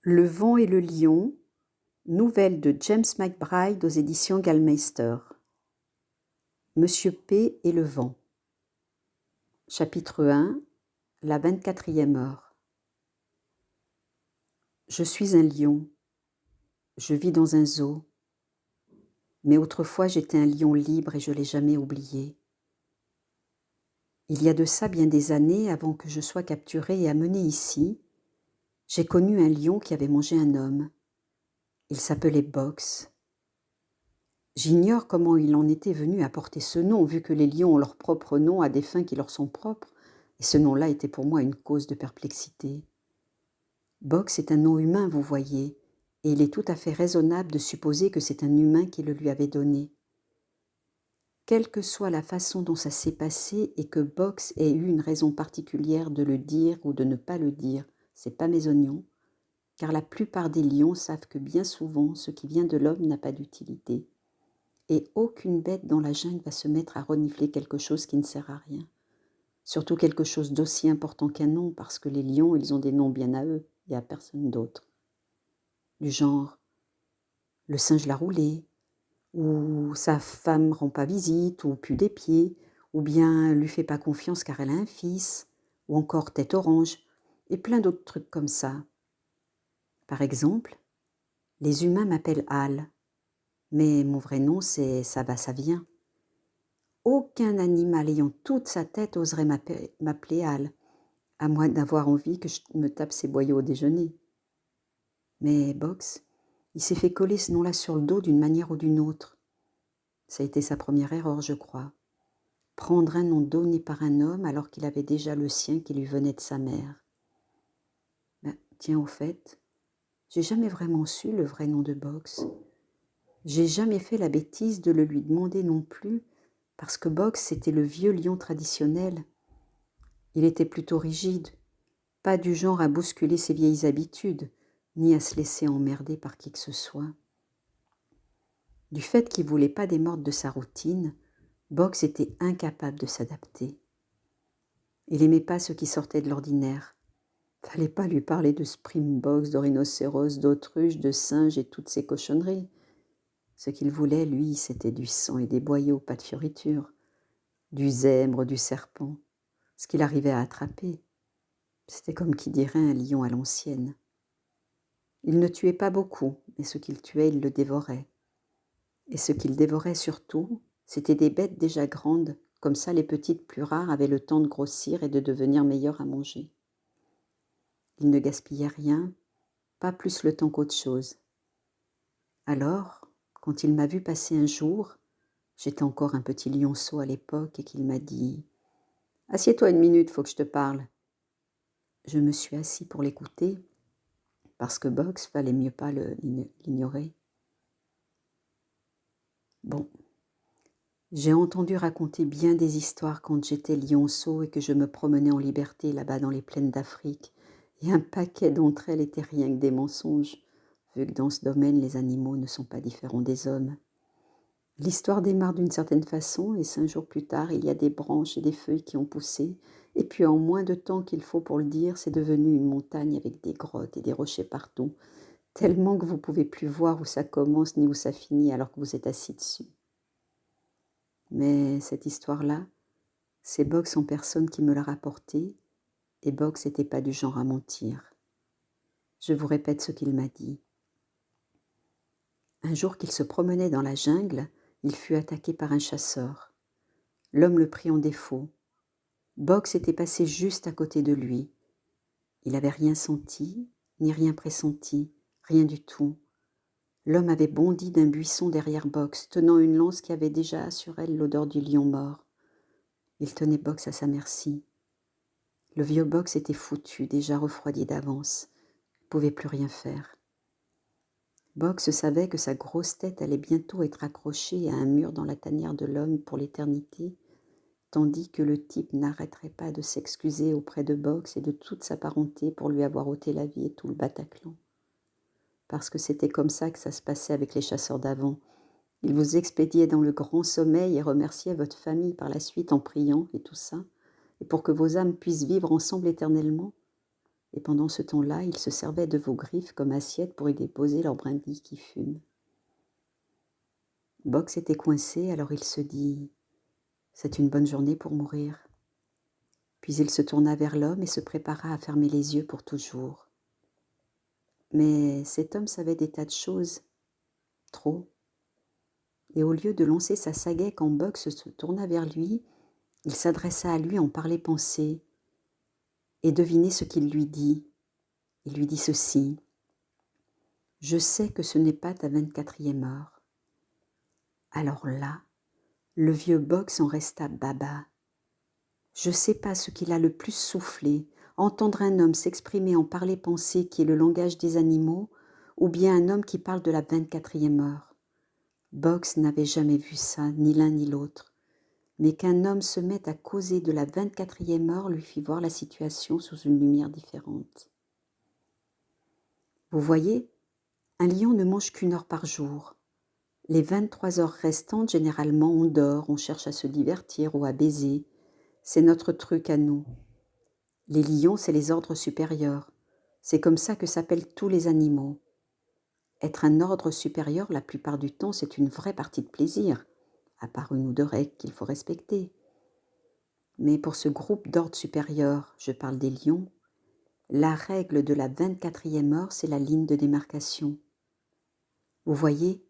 Le vent et le lion, nouvelle de James McBride aux éditions Gallmeister. Monsieur P et le vent. Chapitre 1. La 24e heure. Je suis un lion. Je vis dans un zoo. Mais autrefois j'étais un lion libre et je ne l'ai jamais oublié. Il y a de ça bien des années, avant que je sois capturé et amené ici, j'ai connu un lion qui avait mangé un homme. Il s'appelait Box. J'ignore comment il en était venu à porter ce nom, vu que les lions ont leur propre nom à des fins qui leur sont propres, et ce nom-là était pour moi une cause de perplexité. Box est un nom humain, vous voyez, et il est tout à fait raisonnable de supposer que c'est un humain qui le lui avait donné. Quelle que soit la façon dont ça s'est passé et que Box ait eu une raison particulière de le dire ou de ne pas le dire, c'est pas mes oignons, car la plupart des lions savent que bien souvent ce qui vient de l'homme n'a pas d'utilité. Et aucune bête dans la jungle va se mettre à renifler quelque chose qui ne sert à rien. Surtout quelque chose d'aussi important qu'un nom, parce que les lions, ils ont des noms bien à eux et à personne d'autre. Du genre, le singe l'a roulé, ou sa femme rend pas visite, ou pue des pieds, ou bien lui fait pas confiance car elle a un fils, ou encore tête orange, et plein d'autres trucs comme ça. Par exemple, les humains m'appellent Al, mais mon vrai nom c'est ça va, ça vient. Aucun animal ayant toute sa tête oserait m'appeler Al, à moins d'avoir envie que je me tape ses boyaux au déjeuner. Mais Box, il s'est fait coller ce nom-là sur le dos d'une manière ou d'une autre. Ça a été sa première erreur, je crois. Prendre un nom donné par un homme alors qu'il avait déjà le sien qui lui venait de sa mère. Ben, tiens, au fait, j'ai jamais vraiment su le vrai nom de Box. J'ai jamais fait la bêtise de le lui demander non plus, parce que Box, c'était le vieux lion traditionnel. Il était plutôt rigide, pas du genre à bousculer ses vieilles habitudes, ni à se laisser emmerder par qui que ce soit. Du fait qu'il ne voulait pas démordre de sa routine, Box était incapable de s'adapter. Il n'aimait pas ce qui sortait de l'ordinaire. Fallait pas lui parler de springboks, de rhinocéros, d'autruches, de singes et toutes ces cochonneries. Ce qu'il voulait, lui, c'était du sang et des boyaux, pas de fioritures, du zèbre, du serpent, ce qu'il arrivait à attraper. C'était comme qui dirait un lion à l'ancienne. Il ne tuait pas beaucoup, mais ce qu'il tuait, il le dévorait. Et ce qu'il dévorait surtout, c'était des bêtes déjà grandes, comme ça les petites plus rares avaient le temps de grossir et de devenir meilleures à manger. Il ne gaspillait rien, pas plus le temps qu'autre chose. Alors, quand il m'a vu passer un jour, j'étais encore un petit lionceau à l'époque, et qu'il m'a dit « Assieds-toi une minute, faut que je te parle ». Je me suis assis pour l'écouter, parce que Box, fallait mieux pas l'ignorer. Bon, j'ai entendu raconter bien des histoires quand j'étais lionceau et que je me promenais en liberté là-bas dans les plaines d'Afrique, et un paquet d'entre elles étaient rien que des mensonges, vu que dans ce domaine, les animaux ne sont pas différents des hommes. L'histoire démarre d'une certaine façon, et 5 jours plus tard, il y a des branches et des feuilles qui ont poussé, et puis en moins de temps qu'il faut pour le dire, c'est devenu une montagne avec des grottes et des rochers partout, tellement que vous ne pouvez plus voir où ça commence ni où ça finit alors que vous êtes assis dessus. Mais cette histoire-là, c'est Box en personne qui me l'a rapportée, et Box n'était pas du genre à mentir. Je vous répète ce qu'il m'a dit. Un jour qu'il se promenait dans la jungle, il fut attaqué par un chasseur. L'homme le prit en défaut. Box était passé juste à côté de lui. Il n'avait rien senti, ni rien pressenti, rien du tout. L'homme avait bondi d'un buisson derrière Box, tenant une lance qui avait déjà sur elle l'odeur du lion mort. Il tenait Box à sa merci. Le vieux Box était foutu, déjà refroidi d'avance. Il ne pouvait plus rien faire. Box savait que sa grosse tête allait bientôt être accrochée à un mur dans la tanière de l'homme pour l'éternité, tandis que le type n'arrêterait pas de s'excuser auprès de Box et de toute sa parenté pour lui avoir ôté la vie et tout le Bataclan. Parce que c'était comme ça que ça se passait avec les chasseurs d'avant. Ils vous expédiaient dans le grand sommeil et remerciaient votre famille par la suite en priant et tout ça, et pour que vos âmes puissent vivre ensemble éternellement. et pendant ce temps-là, ils se servaient de vos griffes comme assiettes pour y déposer leurs brindilles qui fument. Box était coincé, alors il se dit « C'est une bonne journée pour mourir ». Puis il se tourna vers l'homme et se prépara à fermer les yeux pour toujours. Mais cet homme savait des tas de choses, trop. Et au lieu de lancer sa sagaie quand Box se tourna vers lui, il s'adressa à lui en parler-pensée. Et devinez ce qu'il lui dit. Il lui dit ceci. « Je sais que ce n'est pas ta 24e heure. » Alors là, le vieux Box en resta baba. Je sais pas ce qu'il a le plus soufflé, entendre un homme s'exprimer en parler-pensée qui est le langage des animaux, ou bien un homme qui parle de la 24e heure. Box n'avait jamais vu ça, ni l'un ni l'autre, mais qu'un homme se mette à causer de la 24e heure lui fit voir la situation sous une lumière différente. Vous voyez, un lion ne mange qu'1 heure par jour. Les 23 heures restantes, généralement, on dort, on cherche à se divertir ou à baiser. C'est notre truc à nous. Les lions, c'est les ordres supérieurs. C'est comme ça que s'appellent tous les animaux. Être un ordre supérieur, la plupart du temps, c'est une vraie partie de plaisir, à part 1 ou 2 règles qu'il faut respecter. Mais pour ce groupe d'ordres supérieurs, je parle des lions, la règle de la 24e heure, c'est la ligne de démarcation. Vous voyez,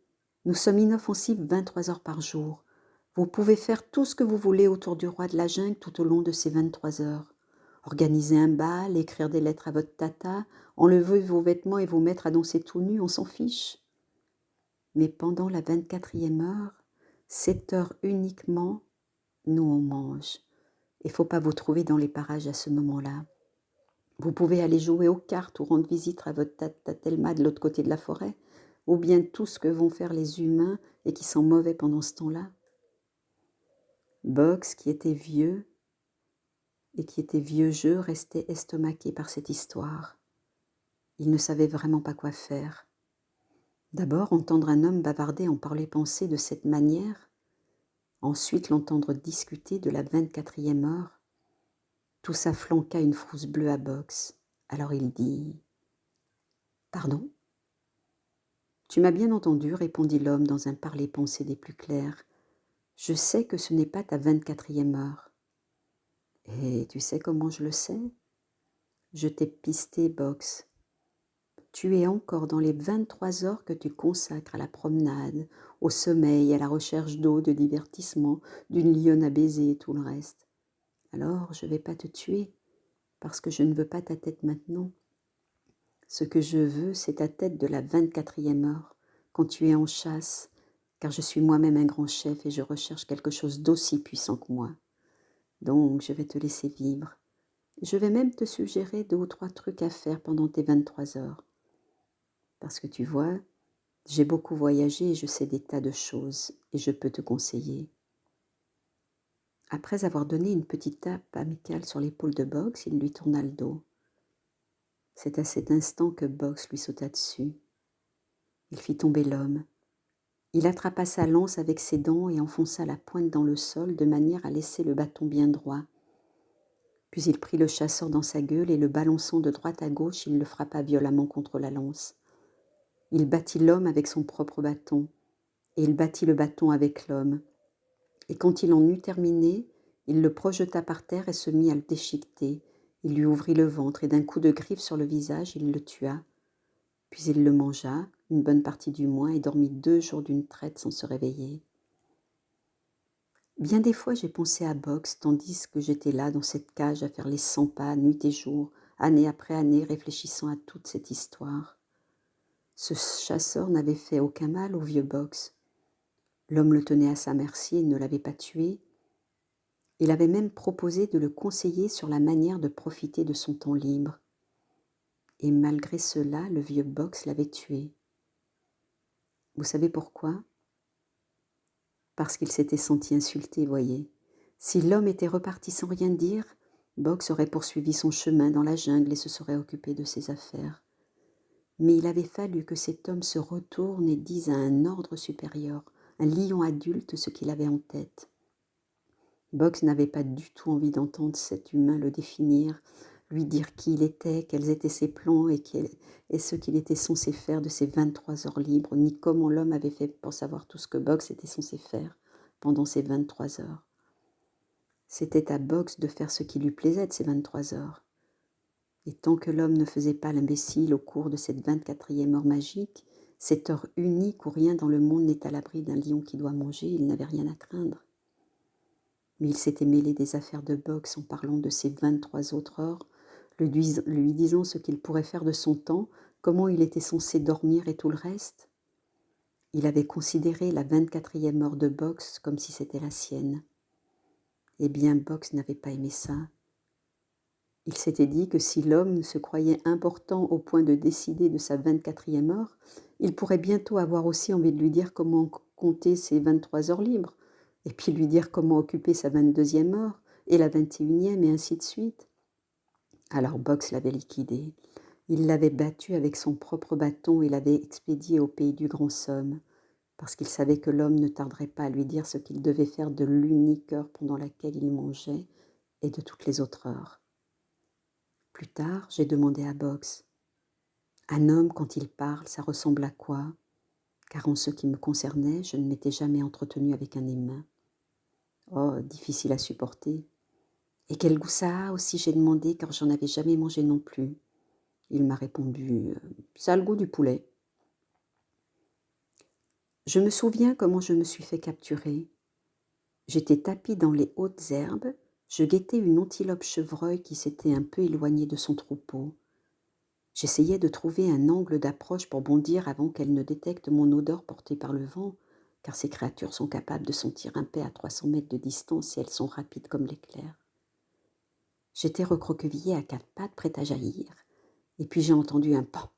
nous sommes inoffensifs 23 heures par jour. Vous pouvez faire tout ce que vous voulez autour du roi de la jungle tout au long de ces 23 heures. Organiser un bal, écrire des lettres à votre tata, enlever vos vêtements et vous mettre à danser tout nu, on s'en fiche. Mais pendant la 24e heure, 7 heures uniquement, nous on mange. Il ne faut pas vous trouver dans les parages à ce moment-là. Vous pouvez aller jouer aux cartes ou rendre visite à votre tata Thelma de l'autre côté de la forêt, ou bien tout ce que vont faire les humains et qui sont mauvais pendant ce temps-là. Box, qui était vieux et qui était vieux jeu, restait estomaqué par cette histoire. Il ne savait vraiment pas quoi faire. D'abord, entendre un homme bavarder en parler-pensée de cette manière, ensuite l'entendre discuter de la 24e heure, tout ça flanqua une frousse bleue à Box. Alors il dit « Pardon ?» « Tu m'as bien entendu, répondit l'homme dans un parler-pensée des plus clairs. Je sais que ce n'est pas ta 24e heure. Et tu sais comment je le sais ? Je t'ai pisté, Box. Tu es encore dans les 23 heures que tu consacres à la promenade, au sommeil, à la recherche d'eau, de divertissement, d'une lionne à baiser et tout le reste. Alors je ne vais pas te tuer, parce que je ne veux pas ta tête maintenant. Ce que je veux, c'est ta tête de la 24e heure, quand tu es en chasse, car je suis moi-même un grand chef et je recherche quelque chose d'aussi puissant que moi. Donc je vais te laisser vivre. Je vais même te suggérer 2 ou 3 trucs à faire pendant tes 23 heures. Parce que tu vois, j'ai beaucoup voyagé et je sais des tas de choses et je peux te conseiller. Après avoir donné une petite tape amicale sur l'épaule de Box, il lui tourna le dos. C'est à cet instant que Box lui sauta dessus. Il fit tomber l'homme. Il attrapa sa lance avec ses dents et enfonça la pointe dans le sol de manière à laisser le bâton bien droit. Puis il prit le chasseur dans sa gueule et le balançant de droite à gauche, il le frappa violemment contre la lance. Il battit l'homme avec son propre bâton, et il battit le bâton avec l'homme. Et quand il en eut terminé, il le projeta par terre et se mit à le déchiqueter. Il lui ouvrit le ventre et d'un coup de griffe sur le visage, il le tua. Puis il le mangea, une bonne partie du moins, et dormit 2 jours d'une traite sans se réveiller. Bien des fois, j'ai pensé à Box, tandis que j'étais là dans cette cage à faire les 100 pas, nuit et jour, année après année, réfléchissant à toute cette histoire. Ce chasseur n'avait fait aucun mal au vieux Box. L'homme le tenait à sa merci et ne l'avait pas tué. Il avait même proposé de le conseiller sur la manière de profiter de son temps libre. Et malgré cela, le vieux Box l'avait tué. Vous savez pourquoi ? Parce qu'il s'était senti insulté, voyez. Si l'homme était reparti sans rien dire, Box aurait poursuivi son chemin dans la jungle et se serait occupé de ses affaires. Mais il avait fallu que cet homme se retourne et dise à un ordre supérieur, un lion adulte, ce qu'il avait en tête. Box n'avait pas du tout envie d'entendre cet humain le définir, lui dire qui il était, quels étaient ses plans et ce qu'il était censé faire de ses 23 heures libres, ni comment l'homme avait fait pour savoir tout ce que Box était censé faire pendant ces 23 heures. C'était à Box de faire ce qui lui plaisait de ces 23 heures. Et tant que l'homme ne faisait pas l'imbécile au cours de cette 24e heure magique, cette heure unique où rien dans le monde n'est à l'abri d'un lion qui doit manger, il n'avait rien à craindre. Mais il s'était mêlé des affaires de Box en parlant de ces 23 autres heures, lui disant ce qu'il pourrait faire de son temps, comment il était censé dormir et tout le reste. Il avait considéré la 24e heure de Box comme si c'était la sienne. Eh bien, Box n'avait pas aimé ça. Il s'était dit que si l'homme se croyait important au point de décider de sa 24e heure, il pourrait bientôt avoir aussi envie de lui dire comment compter ses 23 heures libres, et puis lui dire comment occuper sa 22e heure, et la 21e, et ainsi de suite. Alors Box l'avait liquidé. Il l'avait battu avec son propre bâton et l'avait expédié au pays du grand somme, parce qu'il savait que l'homme ne tarderait pas à lui dire ce qu'il devait faire de l'unique heure pendant laquelle il mangeait, et de toutes les autres heures. Plus tard, j'ai demandé à Box. Un homme, quand il parle, ça ressemble à quoi? Car en ce qui me concernait, je ne m'étais jamais entretenue avec un humain. Oh, difficile à supporter. Et quel goût ça a aussi, j'ai demandé, car j'en avais jamais mangé non plus. Il m'a répondu, ça a le goût du poulet. Je me souviens comment je me suis fait capturer. J'étais tapie dans les hautes herbes, je guettais une antilope chevreuil qui s'était un peu éloignée de son troupeau. J'essayais de trouver un angle d'approche pour bondir avant qu'elle ne détecte mon odeur portée par le vent, car ces créatures sont capables de sentir un paix à 300 mètres de distance et elles sont rapides comme l'éclair. J'étais recroquevillée à 4 pattes, prête à jaillir, et puis j'ai entendu un pan,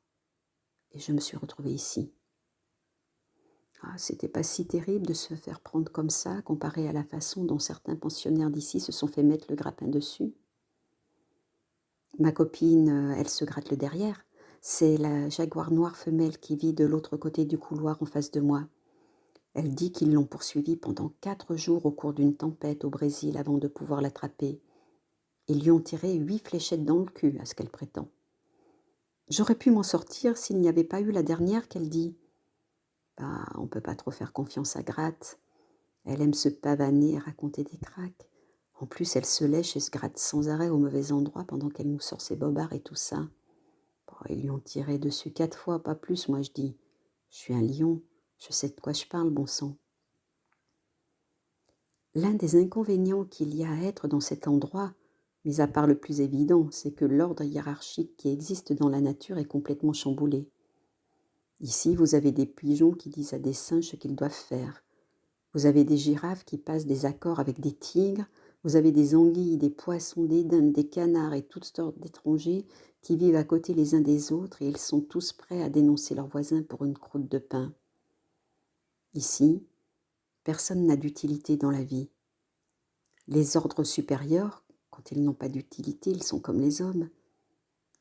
et je me suis retrouvée ici. Ah, c'était pas si terrible de se faire prendre comme ça, comparé à la façon dont certains pensionnaires d'ici se sont fait mettre le grappin dessus. Ma copine, elle se gratte le derrière. C'est la jaguar noire femelle qui vit de l'autre côté du couloir en face de moi. Elle dit qu'ils l'ont poursuivie pendant 4 jours au cours d'une tempête au Brésil avant de pouvoir l'attraper. Ils lui ont tiré 8 fléchettes dans le cul, à ce qu'elle prétend. J'aurais pu m'en sortir s'il n'y avait pas eu la dernière qu'elle dit. Bah, on ne peut pas trop faire confiance à Gratte. Elle aime se pavaner et raconter des cracks. En plus, elle se lèche et se gratte sans arrêt au mauvais endroit pendant qu'elle nous sort ses bobards et tout ça. Bon, ils lui ont tiré dessus 4 fois, pas plus, moi je dis. Je suis un lion, je sais de quoi je parle, bon sang. L'un des inconvénients qu'il y a à être dans cet endroit, mis à part le plus évident, c'est que l'ordre hiérarchique qui existe dans la nature est complètement chamboulé. Ici, vous avez des pigeons qui disent à des singes ce qu'ils doivent faire. Vous avez des girafes qui passent des accords avec des tigres, vous avez des anguilles, des poissons, des dindes, des canards et toutes sortes d'étrangers qui vivent à côté les uns des autres et ils sont tous prêts à dénoncer leurs voisins pour une croûte de pain. Ici, personne n'a d'utilité dans la vie. Les ordres supérieurs, quand ils n'ont pas d'utilité, ils sont comme les hommes.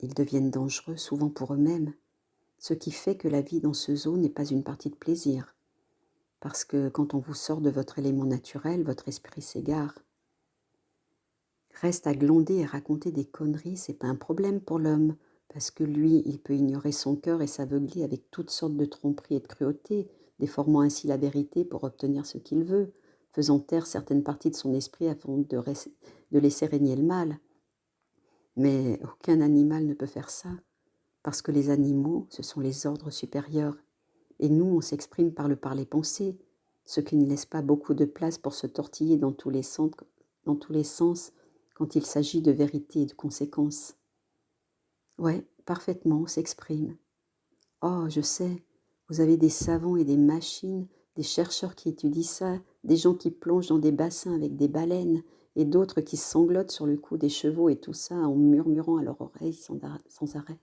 Ils deviennent dangereux, souvent pour eux-mêmes, ce qui fait que la vie dans ce zoo n'est pas une partie de plaisir. Parce que quand on vous sort de votre élément naturel, votre esprit s'égare. Reste à glander et raconter des conneries, c'est pas un problème pour l'homme, parce que lui, il peut ignorer son cœur et s'aveugler avec toutes sortes de tromperies et de cruautés, déformant ainsi la vérité pour obtenir ce qu'il veut, faisant taire certaines parties de son esprit afin de laisser régner le mal. Mais aucun animal ne peut faire ça, parce que les animaux, ce sont les ordres supérieurs, et nous, on s'exprime par le parler-penser, ce qui ne laisse pas beaucoup de place pour se tortiller dans tous les sens quand il s'agit de vérité et de conséquences. Ouais, parfaitement, on s'exprime. Oh, je sais, vous avez des savants et des machines, des chercheurs qui étudient ça, des gens qui plongent dans des bassins avec des baleines, et d'autres qui sanglotent sur le cou des chevaux et tout ça en murmurant à leur oreille sans arrêt,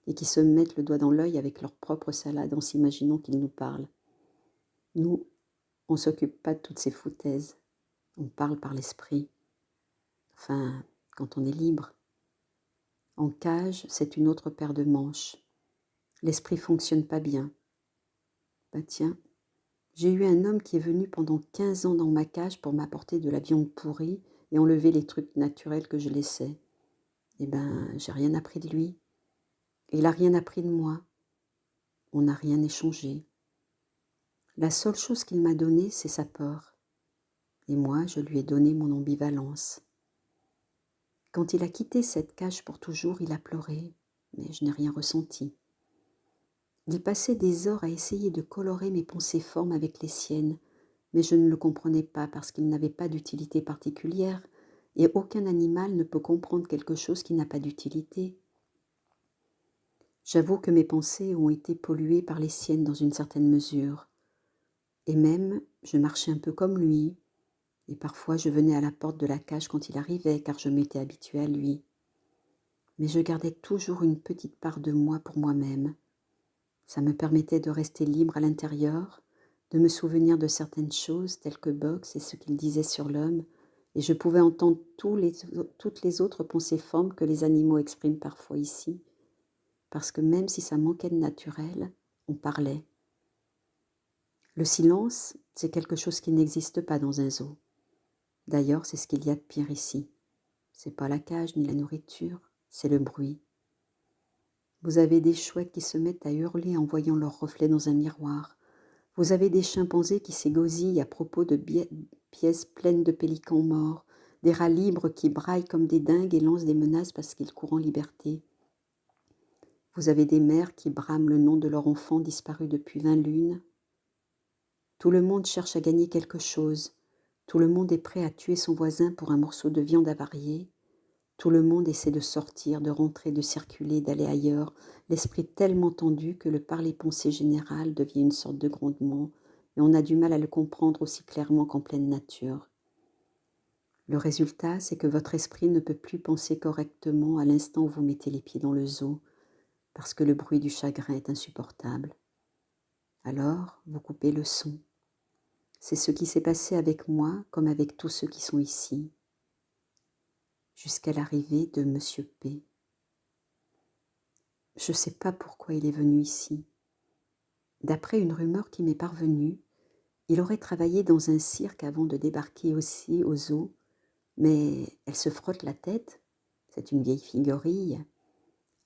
et qui se mettent le doigt dans l'œil avec leur propre salade en s'imaginant qu'ils nous parlent. Nous, on ne s'occupe pas de toutes ces foutaises. On parle par l'esprit. Enfin, quand on est libre. En cage, c'est une autre paire de manches. L'esprit fonctionne pas bien. Bah tiens, j'ai eu un homme qui est venu pendant 15 ans dans ma cage pour m'apporter de la viande pourrie et enlever les trucs naturels que je laissais. Eh ben, j'ai rien appris de lui. Il a rien appris de moi. On n'a rien échangé. La seule chose qu'il m'a donnée, c'est sa peur. Et moi, je lui ai donné mon ambivalence. Quand il a quitté cette cage pour toujours, il a pleuré, mais je n'ai rien ressenti. Il passait des heures à essayer de colorer mes pensées formes avec les siennes, mais je ne le comprenais pas parce qu'il n'avait pas d'utilité particulière, et aucun animal ne peut comprendre quelque chose qui n'a pas d'utilité. J'avoue que mes pensées ont été polluées par les siennes dans une certaine mesure, et même je marchais un peu comme lui, et parfois je venais à la porte de la cage quand il arrivait, car je m'étais habituée à lui. Mais je gardais toujours une petite part de moi pour moi-même. Ça me permettait de rester libre à l'intérieur, de me souvenir de certaines choses telles que Box et ce qu'il disait sur l'homme, et je pouvais entendre toutes les autres pensées formes que les animaux expriment parfois ici, parce que même si ça manquait de naturel, on parlait. Le silence, c'est quelque chose qui n'existe pas dans un zoo. D'ailleurs, c'est ce qu'il y a de pire ici. C'est pas la cage ni la nourriture, c'est le bruit. Vous avez des chouettes qui se mettent à hurler en voyant leur reflet dans un miroir. Vous avez des chimpanzés qui s'égosillent à propos de pièces pleines de pélicans morts, des rats libres qui braillent comme des dingues et lancent des menaces parce qu'ils courent en liberté. Vous avez des mères qui brament le nom de leur enfant disparu depuis 20 lunes. Tout le monde cherche à gagner quelque chose. Tout le monde est prêt à tuer son voisin pour un morceau de viande avariée. Tout le monde essaie de sortir, de rentrer, de circuler, d'aller ailleurs, l'esprit tellement tendu que le parler-pensée général devient une sorte de grondement, et on a du mal à le comprendre aussi clairement qu'en pleine nature. Le résultat, c'est que votre esprit ne peut plus penser correctement à l'instant où vous mettez les pieds dans le zoo, parce que le bruit du chagrin est insupportable. Alors, vous coupez le son. C'est ce qui s'est passé avec moi, comme avec tous ceux qui sont ici, jusqu'à l'arrivée de Monsieur P. Je ne sais pas pourquoi il est venu ici. D'après une rumeur qui m'est parvenue, il aurait travaillé dans un cirque avant de débarquer aussi au zoo, mais elle se frotte la tête, c'est une vieille figurille,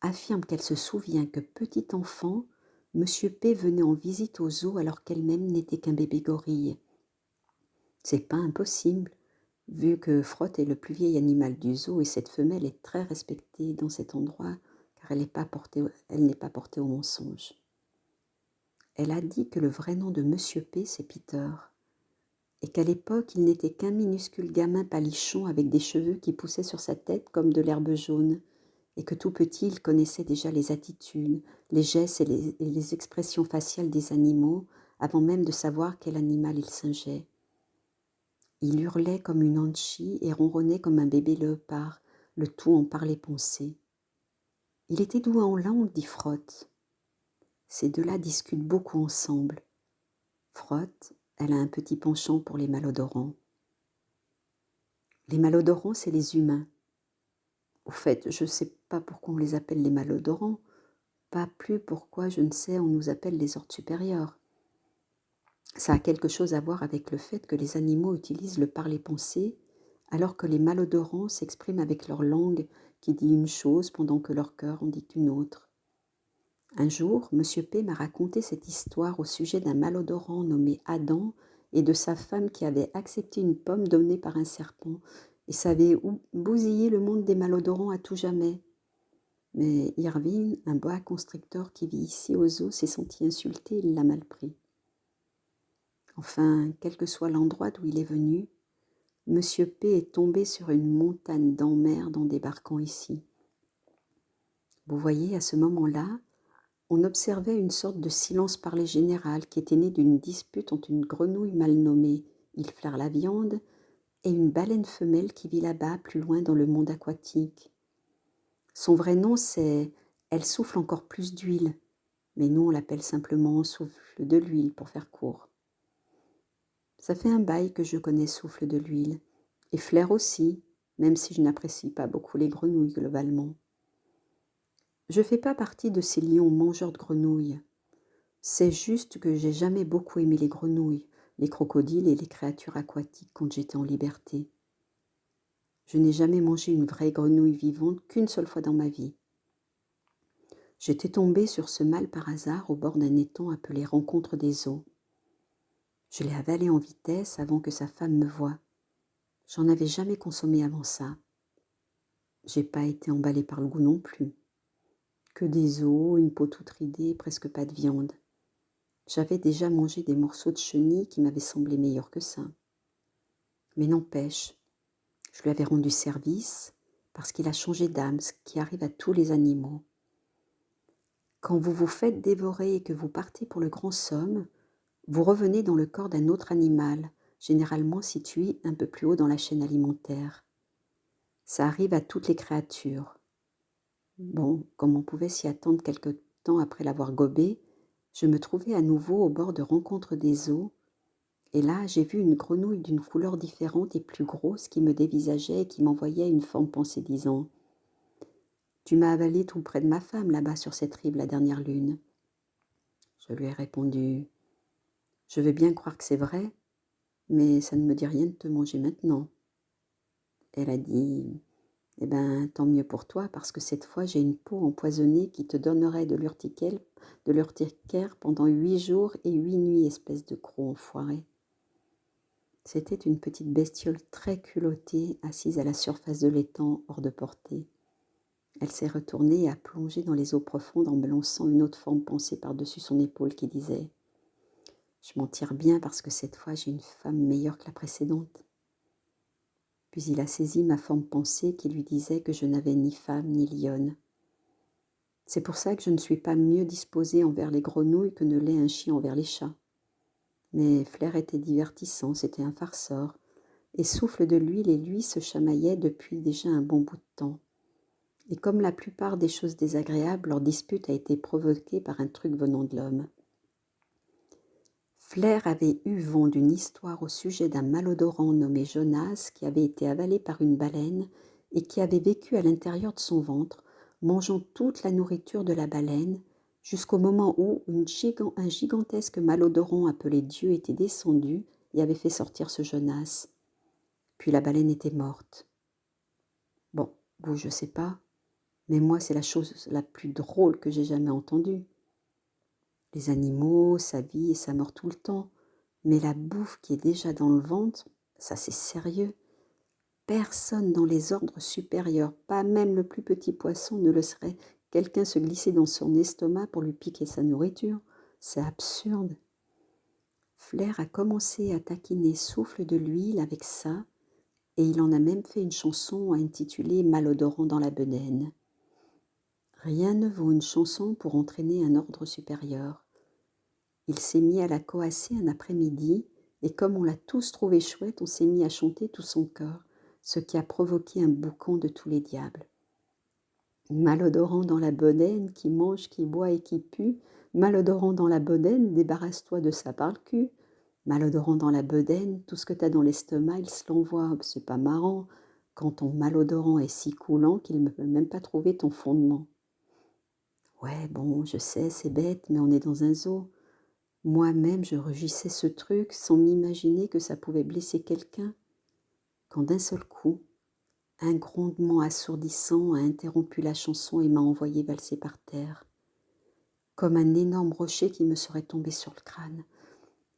affirme qu'elle se souvient que petit enfant, Monsieur P venait en visite au zoo alors qu'elle-même n'était qu'un bébé gorille. C'est pas impossible, vu que Frotte est le plus vieil animal du zoo et cette femelle est très respectée dans cet endroit car elle n'est pas portée au mensonge. Elle a dit que le vrai nom de Monsieur P, c'est Peter, et qu'à l'époque, il n'était qu'un minuscule gamin palichon avec des cheveux qui poussaient sur sa tête comme de l'herbe jaune, et que tout petit, il connaissait déjà les attitudes, les gestes et les expressions faciales des animaux, avant même de savoir quel animal il singeait. Il hurlait comme une anchi et ronronnait comme un bébé léopard, le tout en parler-pensée. Il était doué en langue, dit Frotte. Ces deux-là discutent beaucoup ensemble. Frotte, elle a un petit penchant pour les malodorants. Les malodorants, c'est les humains. Au fait, je ne sais pas pourquoi on les appelle les malodorants, pas plus pourquoi, je ne sais, on nous appelle les ordres supérieurs. Ça a quelque chose à voir avec le fait que les animaux utilisent le parler-pensée, alors que les malodorants s'expriment avec leur langue qui dit une chose pendant que leur cœur en dit une autre. Un jour, M. P m'a raconté cette histoire au sujet d'un malodorant nommé Adam et de sa femme qui avait accepté une pomme donnée par un serpent, et ça avait bousillé le monde des malodorants à tout jamais. Mais Irvine, un boa constrictor qui vit ici au zoo, s'est senti insulté et il l'a mal pris. Enfin, quel que soit l'endroit d'où il est venu, M. P est tombé sur une montagne d'emmerde en débarquant ici. Vous voyez, à ce moment-là, on observait une sorte de silence parlé général qui était né d'une dispute entre une grenouille mal nommée « Il flaire la viande » et une baleine femelle qui vit là-bas, plus loin dans le monde aquatique. Son vrai nom, c'est « Elle souffle encore plus d'huile », mais nous, on l'appelle simplement « Souffle de l'huile » pour faire court. Ça fait un bail que je connais Souffle de l'huile, et Flair aussi, même si je n'apprécie pas beaucoup les grenouilles globalement. Je fais pas partie de ces lions mangeurs de grenouilles. C'est juste que j'ai jamais beaucoup aimé les grenouilles, les crocodiles et les créatures aquatiques quand j'étais en liberté. Je n'ai jamais mangé une vraie grenouille vivante qu'une seule fois dans ma vie. J'étais tombée sur ce mâle par hasard au bord d'un étang appelé Rencontre des eaux. Je l'ai avalé en vitesse avant que sa femme me voie. J'en avais jamais consommé avant ça. J'ai pas été emballée par le goût non plus. Que des os, une peau toute ridée, presque pas de viande. J'avais déjà mangé des morceaux de chenille qui m'avaient semblé meilleurs que ça. Mais n'empêche, je lui avais rendu service parce qu'il a changé d'âme, ce qui arrive à tous les animaux. Quand vous vous faites dévorer et que vous partez pour le grand somme, vous revenez dans le corps d'un autre animal, généralement situé un peu plus haut dans la chaîne alimentaire. Ça arrive à toutes les créatures. Bon, comme on pouvait s'y attendre quelque temps après l'avoir gobé, je me trouvais à nouveau au bord de Rencontre des eaux, et là j'ai vu une grenouille d'une couleur différente et plus grosse qui me dévisageait et qui m'envoyait une forme pensée disant « Tu m'as avalé tout près de ma femme là-bas sur cette rive la dernière lune. » Je lui ai répondu « Je veux bien croire que c'est vrai, mais ça ne me dit rien de te manger maintenant. » Elle a dit « Eh ben, tant mieux pour toi, parce que cette fois j'ai une peau empoisonnée qui te donnerait de l'urticaire pendant 8 jours et 8 nuits, espèce de gros enfoiré. » C'était une petite bestiole très culottée, assise à la surface de l'étang, hors de portée. Elle s'est retournée et a plongé dans les eaux profondes en me lançant une autre forme pensée par-dessus son épaule qui disait « Je m'en tire bien parce que cette fois j'ai une femme meilleure que la précédente. » Puis il a saisi ma forme pensée qui lui disait que je n'avais ni femme ni lionne. C'est pour ça que je ne suis pas mieux disposée envers les grenouilles que ne l'est un chien envers les chats. Mais Flair était divertissant, c'était un farceur, et Souffle de l'huile et lui se chamaillaient depuis déjà un bon bout de temps. Et comme la plupart des choses désagréables, leur dispute a été provoquée par un truc venant de l'homme. Flair avait eu vent d'une histoire au sujet d'un malodorant nommé Jonas qui avait été avalé par une baleine et qui avait vécu à l'intérieur de son ventre, mangeant toute la nourriture de la baleine, jusqu'au moment où un gigantesque malodorant appelé Dieu était descendu et avait fait sortir ce Jonas. Puis la baleine était morte. Bon, vous, je sais pas, mais moi, c'est la chose la plus drôle que j'ai jamais entendue. Les animaux, sa vie et sa mort tout le temps, mais la bouffe qui est déjà dans le ventre, ça c'est sérieux. Personne dans les ordres supérieurs, pas même le plus petit poisson, ne le serait. Quelqu'un se glisser dans son estomac pour lui piquer sa nourriture. C'est absurde. Flair a commencé à taquiner Souffle de l'huile avec ça, et il en a même fait une chanson intitulée Malodorant dans la bedaine. Rien ne vaut une chanson pour entraîner un ordre supérieur. Il s'est mis à la coasser un après-midi, et comme on l'a tous trouvé chouette, on s'est mis à chanter tout son cœur, ce qui a provoqué un boucan de tous les diables. Malodorant dans la bedaine, qui mange, qui boit et qui pue, malodorant dans la bedaine, débarrasse-toi de ça par le cul. Malodorant dans la bedaine, tout ce que t'as dans l'estomac, il se l'envoie, c'est pas marrant, quand ton malodorant est si coulant qu'il ne peut même pas trouver ton fondement. Ouais, bon, je sais, c'est bête, mais on est dans un zoo. Moi-même, je rugissais ce truc sans m'imaginer que ça pouvait blesser quelqu'un, quand d'un seul coup, un grondement assourdissant a interrompu la chanson et m'a envoyé valser par terre, comme un énorme rocher qui me serait tombé sur le crâne.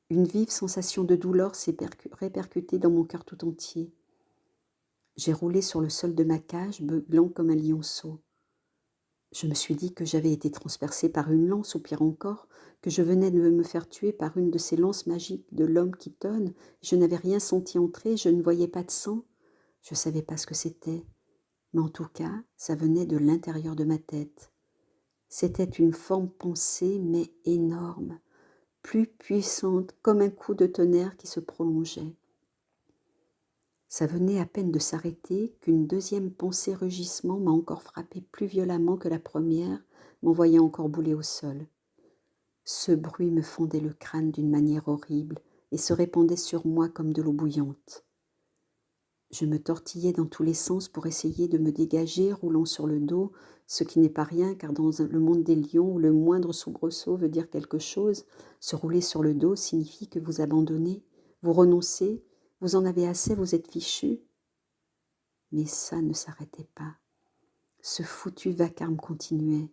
Une vive sensation de douleur s'est répercutée dans mon cœur tout entier. J'ai roulé sur le sol de ma cage, beuglant comme un lionceau. Je me suis dit que j'avais été transpercée par une lance, ou pire encore, que je venais de me faire tuer par une de ces lances magiques de l'homme qui tonne. Je n'avais rien senti entrer, je ne voyais pas de sang. Je ne savais pas ce que c'était, mais en tout cas, ça venait de l'intérieur de ma tête. C'était une forme pensée, mais énorme, plus puissante, comme un coup de tonnerre qui se prolongeait. Ça venait à peine de s'arrêter qu'une deuxième pensée rugissement m'a encore frappé plus violemment que la première, m'envoyant encore bouler au sol. Ce bruit me fondait le crâne d'une manière horrible et se répandait sur moi comme de l'eau bouillante. Je me tortillais dans tous les sens pour essayer de me dégager, roulant sur le dos, ce qui n'est pas rien car dans le monde des lions où le moindre soubresaut veut dire quelque chose, se rouler sur le dos signifie que vous abandonnez, vous renoncez, vous en avez assez, vous êtes fichu. Mais ça ne s'arrêtait pas. Ce foutu vacarme continuait.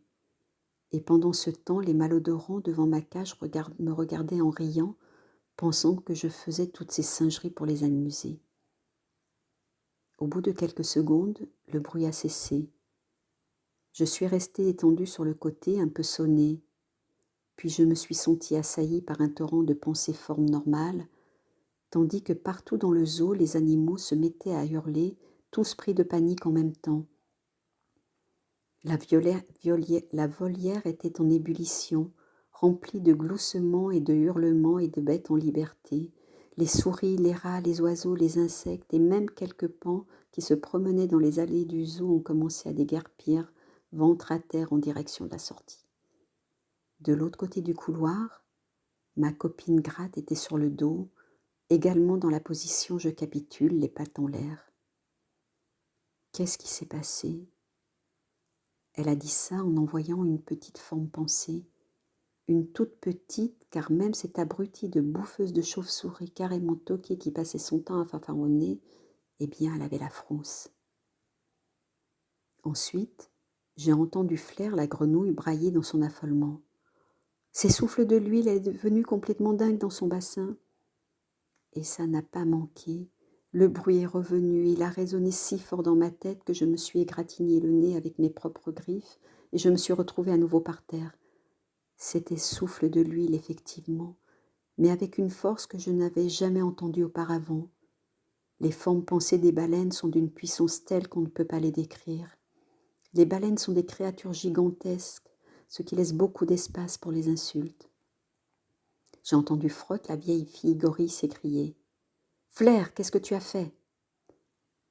Et pendant ce temps, les malodorants devant ma cage me regardaient en riant, pensant que je faisais toutes ces singeries pour les amuser. Au bout de quelques secondes, le bruit a cessé. Je suis restée étendue sur le côté, un peu sonnée. Puis je me suis sentie assaillie par un torrent de pensées formes normales, tandis que partout dans le zoo, les animaux se mettaient à hurler, tous pris de panique en même temps. La volière était en ébullition, remplie de gloussements et de hurlements et de bêtes en liberté. Les souris, les rats, les oiseaux, les insectes et même quelques paons qui se promenaient dans les allées du zoo ont commencé à déguerpir, ventre à terre en direction de la sortie. De l'autre côté du couloir, ma copine Gratte était sur le dos, également dans la position je capitule, les pattes en l'air. Qu'est-ce qui s'est passé ? Elle a dit ça en envoyant une petite forme pensée, une toute petite, car même cette abrutie de bouffeuse de chauve-souris carrément toquée qui passait son temps à fanfaronner, eh bien elle avait la frousse. Ensuite, j'ai entendu Flair, la grenouille, brailler dans son affolement. Ses souffles de l'huile, elle est devenue complètement dingue dans son bassin. Et ça n'a pas manqué. Le bruit est revenu, il a résonné si fort dans ma tête que je me suis égratigné le nez avec mes propres griffes et je me suis retrouvée à nouveau par terre. C'était souffle de l'huile, effectivement, mais avec une force que je n'avais jamais entendue auparavant. Les formes pensées des baleines sont d'une puissance telle qu'on ne peut pas les décrire. Les baleines sont des créatures gigantesques, ce qui laisse beaucoup d'espace pour les insultes. J'ai entendu Frotte, la vieille fille gorille, s'écrier. « Flair, qu'est-ce que tu as fait ?»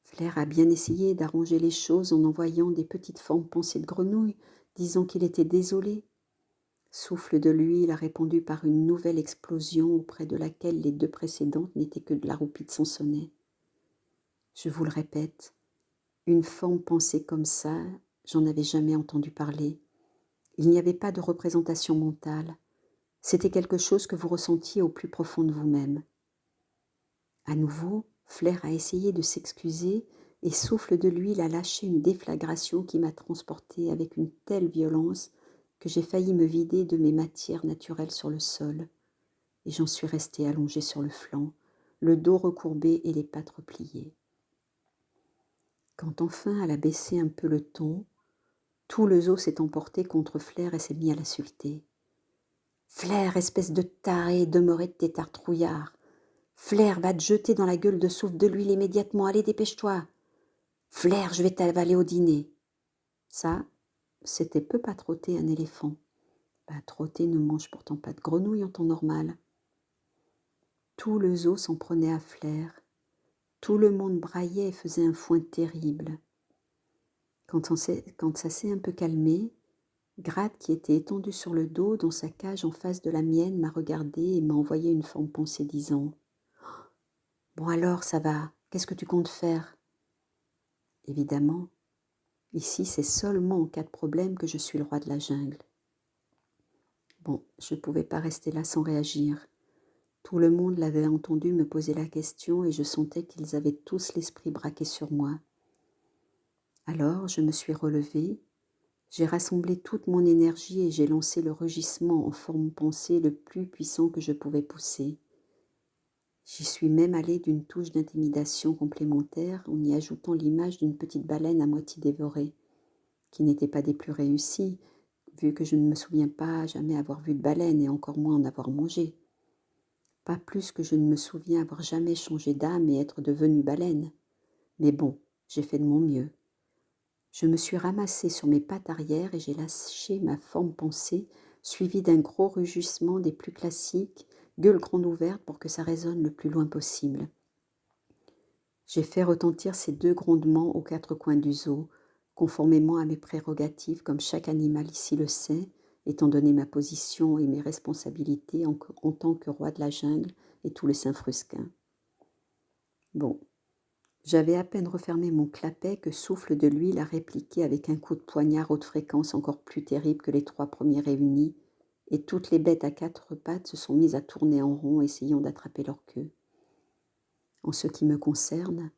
Flair a bien essayé d'arranger les choses en envoyant des petites formes pensées de grenouille, disant qu'il était désolé. Souffle de l'huile a répondu par une nouvelle explosion auprès de laquelle les deux précédentes n'étaient que de la roupie de son sonnet. Je vous le répète, une forme pensée comme ça, j'en avais jamais entendu parler. Il n'y avait pas de représentation mentale. C'était quelque chose que vous ressentiez au plus profond de vous-même. À nouveau, Flair a essayé de s'excuser et Souffle de l'huile a lâché une déflagration qui m'a transportée avec une telle violence que j'ai failli me vider de mes matières naturelles sur le sol. Et j'en suis restée allongée sur le flanc, le dos recourbé et les pattes repliées. Quand enfin elle a baissé un peu le ton, tout le zoo s'est emporté contre Flair et s'est mis à l'insulter. « Flair, espèce de taré, demeuré de tes tartrouillards ! Flair, va te jeter dans la gueule de Souffle de l'huile immédiatement, allez, dépêche-toi ! Flair, je vais t'avaler au dîner !» Ça, c'était peu pas trotter un éléphant. Trotter ne mange pourtant pas de grenouille en temps normal. Tout le zoo s'en prenait à Flair. Tout le monde braillait et faisait un foin terrible. Quand ça s'est un peu calmé, Gratte, qui était étendue sur le dos dans sa cage en face de la mienne, m'a regardée et m'a envoyé une forme pensée disant « Bon alors, ça va, qu'est-ce que tu comptes faire ?» Évidemment, ici c'est seulement en cas de problème que je suis le roi de la jungle. Bon, je ne pouvais pas rester là sans réagir. Tout le monde l'avait entendu me poser la question et je sentais qu'ils avaient tous l'esprit braqué sur moi. Alors je me suis relevée, j'ai rassemblé toute mon énergie et j'ai lancé le rugissement en forme pensée le plus puissant que je pouvais pousser. J'y suis même allée d'une touche d'intimidation complémentaire en y ajoutant l'image d'une petite baleine à moitié dévorée, qui n'était pas des plus réussies, vu que je ne me souviens pas jamais avoir vu de baleine et encore moins en avoir mangé. Pas plus que je ne me souviens avoir jamais changé d'âme et être devenue baleine. Mais bon, j'ai fait de mon mieux. Je me suis ramassée sur mes pattes arrière et j'ai lâché ma forme pensée, suivie d'un gros rugissement des plus classiques, gueule grande ouverte pour que ça résonne le plus loin possible. J'ai fait retentir ces deux grondements aux quatre coins du zoo, conformément à mes prérogatives comme chaque animal ici le sait, étant donné ma position et mes responsabilités en tant que roi de la jungle et tous les Saint-Frusquin. Bon, j'avais à peine refermé mon clapet que Souffle de l'huile a répliqué avec un coup de poignard haute fréquence encore plus terrible que les trois premiers réunis, et toutes les bêtes à quatre pattes se sont mises à tourner en rond, essayant d'attraper leur queue. En ce qui me concerne,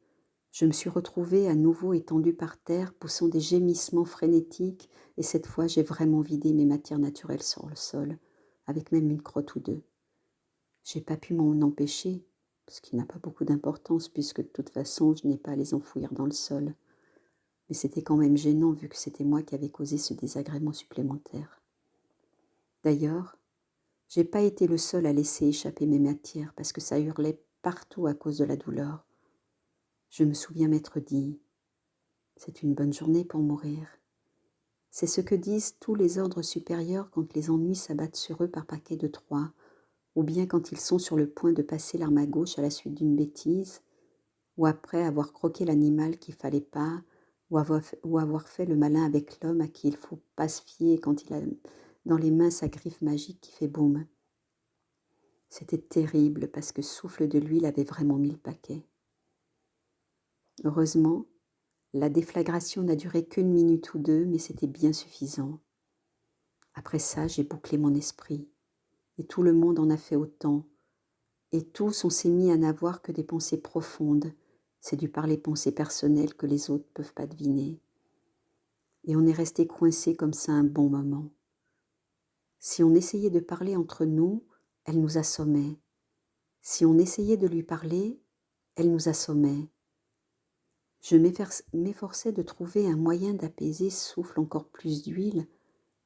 Je me suis retrouvée à nouveau étendue par terre, poussant des gémissements frénétiques, et cette fois j'ai vraiment vidé mes matières naturelles sur le sol, avec même une crotte ou deux. J'ai pas pu m'en empêcher, ce qui n'a pas beaucoup d'importance puisque de toute façon je n'ai pas à les enfouir dans le sol. Mais c'était quand même gênant vu que c'était moi qui avais causé ce désagrément supplémentaire. D'ailleurs, j'ai pas été le seul à laisser échapper mes matières parce que ça hurlait partout à cause de la douleur. Je me souviens m'être dit « C'est une bonne journée pour mourir ». C'est ce que disent tous les ordres supérieurs quand les ennuis s'abattent sur eux par paquets de 3, ou bien quand ils sont sur le point de passer l'arme à gauche à la suite d'une bêtise, ou après avoir croqué l'animal qu'il fallait pas, ou avoir fait le malin avec l'homme à qui il faut pas se fier quand il a dans les mains sa griffe magique qui fait boum. C'était terrible parce que souffle de l'huile avait vraiment mis le paquet. Heureusement, la déflagration n'a duré qu'1 minute ou 2, mais c'était bien suffisant. Après ça, j'ai bouclé mon esprit, et tout le monde en a fait autant, et tous on s'est mis à n'avoir que des pensées profondes. C'est dû par les pensées personnelles que les autres ne peuvent pas deviner. Et on est resté coincés comme ça un bon moment. Si on essayait de parler entre nous, elle nous assommait. Si on essayait de lui parler, elle nous assommait. Je m'efforçais de trouver un moyen d'apaiser ce souffle encore plus d'huile,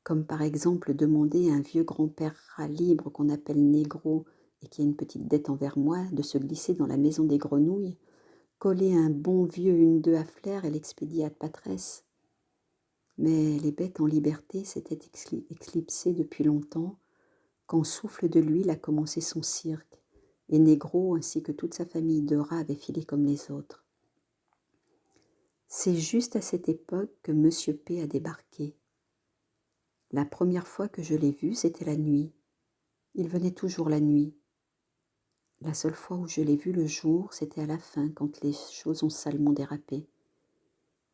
comme par exemple demander à un vieux grand-père rat libre qu'on appelle Négro et qui a une petite dette envers moi de se glisser dans la maison des grenouilles, coller un bon vieux une deux à flair et l'expédier à Patresse. Mais les bêtes en liberté s'étaient éclipsées depuis longtemps, quand Souffle de l'huile a commencé son cirque, et Négro ainsi que toute sa famille de rats avaient filé comme les autres. C'est juste à cette époque que Monsieur P a débarqué. La première fois que je l'ai vu, c'était la nuit. Il venait toujours la nuit. La seule fois où je l'ai vu le jour, c'était à la fin, quand les choses ont salement dérapé.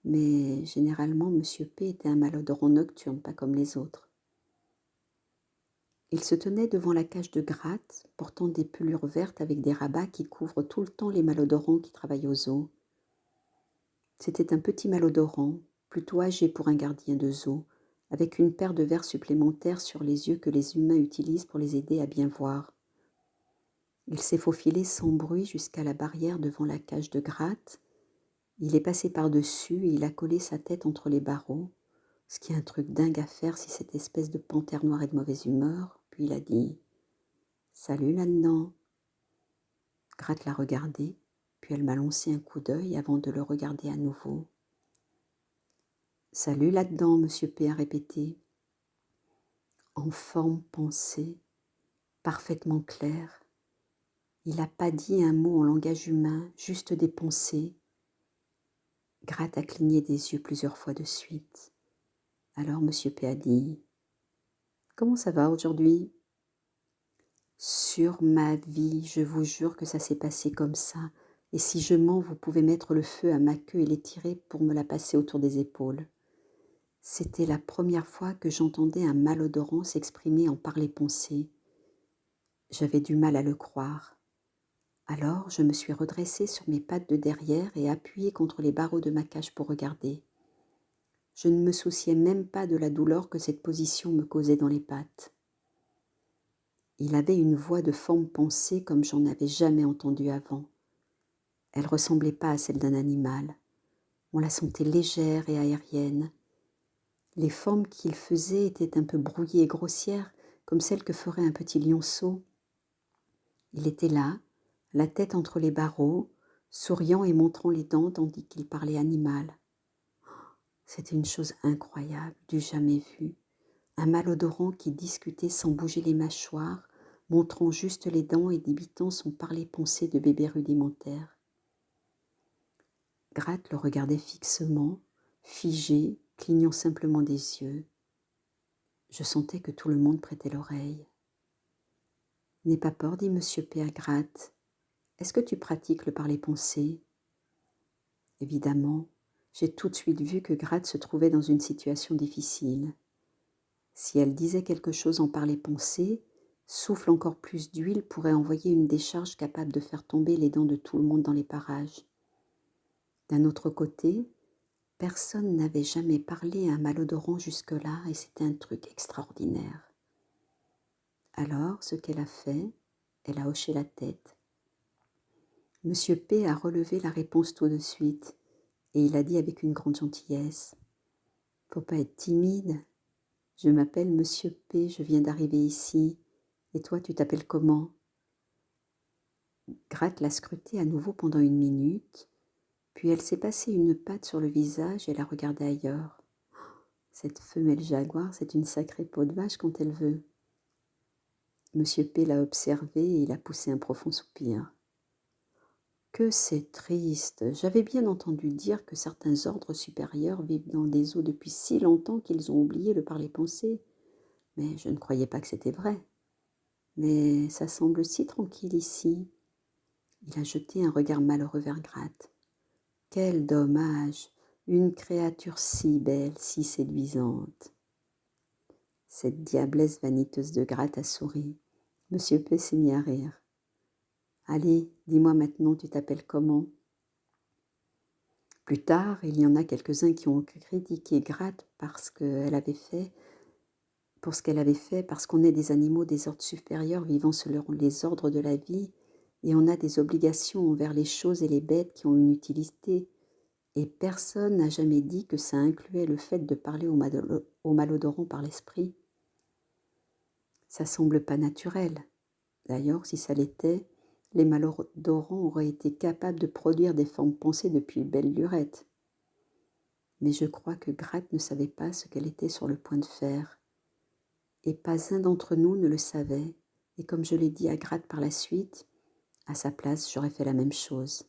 Mais généralement, Monsieur P était un malodorant nocturne, pas comme les autres. Il se tenait devant la cage de gratte, portant des pelures vertes avec des rabats qui couvrent tout le temps les malodorants qui travaillent aux zoos. C'était un petit malodorant, plutôt âgé pour un gardien de zoo, avec une paire de verres supplémentaires sur les yeux que les humains utilisent pour les aider à bien voir. Il s'est faufilé sans bruit jusqu'à la barrière devant la cage de gratte. Il est passé par-dessus et il a collé sa tête entre les barreaux, ce qui est un truc dingue à faire si cette espèce de panthère noire est de mauvaise humeur. Puis il a dit « Salut là-dedans ». Gratte l'a regardé, puis elle m'a lancé un coup d'œil avant de le regarder à nouveau. « Salut là-dedans, Monsieur P a répété. En forme pensée, parfaitement claire. Il n'a pas dit un mot en langage humain, juste des pensées. Gratte a cligné des yeux plusieurs fois de suite. Alors Monsieur P a dit « Comment ça va aujourd'hui ?» Sur ma vie, je vous jure que ça s'est passé comme ça, et si je mens, vous pouvez mettre le feu à ma queue et l'étirer pour me la passer autour des épaules. C'était la première fois que j'entendais un malodorant s'exprimer en parler-pensée. J'avais du mal à le croire. Alors je me suis redressée sur mes pattes de derrière et appuyée contre les barreaux de ma cage pour regarder. Je ne me souciais même pas de la douleur que cette position me causait dans les pattes. Il avait une voix de forme pensée comme j'en avais jamais entendue avant. Elle ressemblait pas à celle d'un animal. On la sentait légère et aérienne. Les formes qu'il faisait étaient un peu brouillées et grossières, comme celles que ferait un petit lionceau. Il était là, la tête entre les barreaux, souriant et montrant les dents tandis qu'il parlait animal. C'était une chose incroyable, du jamais vu. Un malodorant qui discutait sans bouger les mâchoires, montrant juste les dents et débitant son parler-pensée de bébé rudimentaire. Gratte le regardait fixement, figé, clignant simplement des yeux. Je sentais que tout le monde prêtait l'oreille. « N'aie pas peur, dit Monsieur P à Gratte. Est-ce que tu pratiques le parler-pensée » Évidemment, j'ai tout de suite vu que Gratte se trouvait dans une situation difficile. Si elle disait quelque chose en parler-pensée, souffle encore plus d'huile pourrait envoyer une décharge capable de faire tomber les dents de tout le monde dans les parages. D'un autre côté, personne n'avait jamais parlé à un malodorant jusque-là et c'était un truc extraordinaire. Alors, ce qu'elle a fait, elle a hoché la tête. Monsieur P a relevé la réponse tout de suite et il a dit avec une grande gentillesse : « Faut pas être timide. Je m'appelle Monsieur P, je viens d'arriver ici. Et toi, tu t'appelles comment ?» Gratte l'a scruté à nouveau pendant 1 minute, puis elle s'est passé une patte sur le visage et elle a regardé ailleurs. Cette femelle jaguar, c'est une sacrée peau de vache quand elle veut. Monsieur P l'a observé et il a poussé un profond soupir. Que c'est triste. J'avais bien entendu dire que certains ordres supérieurs vivent dans des eaux depuis si longtemps qu'ils ont oublié le parler-penser. Mais je ne croyais pas que c'était vrai. Mais ça semble si tranquille ici. Il a jeté un regard malheureux vers Gratte. Quel dommage! Une créature si belle, si séduisante. Cette diablesse vaniteuse de Gratte a souri. Monsieur P s'est mis à rire. Allez, dis-moi maintenant, tu t'appelles comment ? Plus tard, il y en a quelques-uns qui ont critiqué Gratte pour ce qu'elle avait fait, parce qu'on est des animaux des ordres supérieurs vivant selon les ordres de la vie, et on a des obligations envers les choses et les bêtes qui ont une utilité, et personne n'a jamais dit que ça incluait le fait de parler aux malodorants par l'esprit. Ça semble pas naturel. D'ailleurs, si ça l'était, les malodorants auraient été capables de produire des formes pensées depuis belle lurette. Mais je crois que Gratte ne savait pas ce qu'elle était sur le point de faire. Et pas un d'entre nous ne le savait, et comme je l'ai dit à Gratte par la suite, à sa place, j'aurais fait la même chose.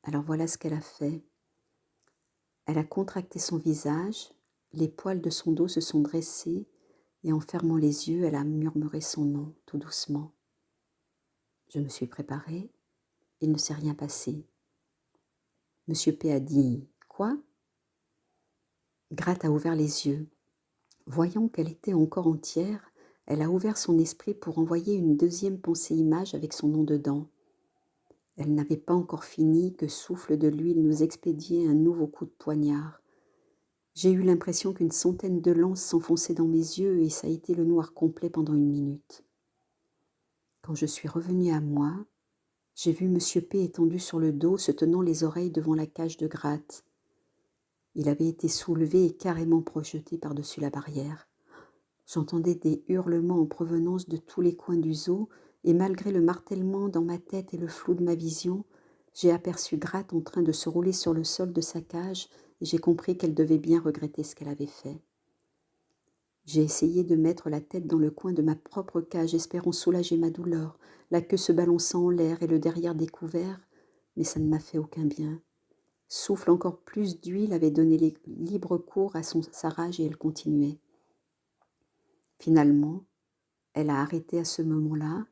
Alors voilà ce qu'elle a fait. Elle a contracté son visage, les poils de son dos se sont dressés, et en fermant les yeux, elle a murmuré son nom, tout doucement. Je me suis préparée, il ne s'est rien passé. Monsieur P a dit « Quoi ?» Gratte a ouvert les yeux. Voyant qu'elle était encore entière, elle a ouvert son esprit pour envoyer une deuxième pensée-image avec son nom dedans. Elle n'avait pas encore fini que souffle de l'huile nous expédiait un nouveau coup de poignard. J'ai eu l'impression qu'une centaine de lances s'enfonçaient dans mes yeux et ça a été le noir complet pendant 1 minute. Quand je suis revenue à moi, j'ai vu Monsieur P étendu sur le dos, se tenant les oreilles devant la cage de Gratte. Il avait été soulevé et carrément projeté par-dessus la barrière. J'entendais des hurlements en provenance de tous les coins du zoo, et malgré le martèlement dans ma tête et le flou de ma vision, j'ai aperçu Gratte en train de se rouler sur le sol de sa cage, et j'ai compris qu'elle devait bien regretter ce qu'elle avait fait. J'ai essayé de mettre la tête dans le coin de ma propre cage, espérant soulager ma douleur, la queue se balançant en l'air et le derrière découvert, mais ça ne m'a fait aucun bien. Souffle encore plus d'huile avait donné libre cours à sa rage et elle continuait. Finalement, elle a arrêté à ce moment-là.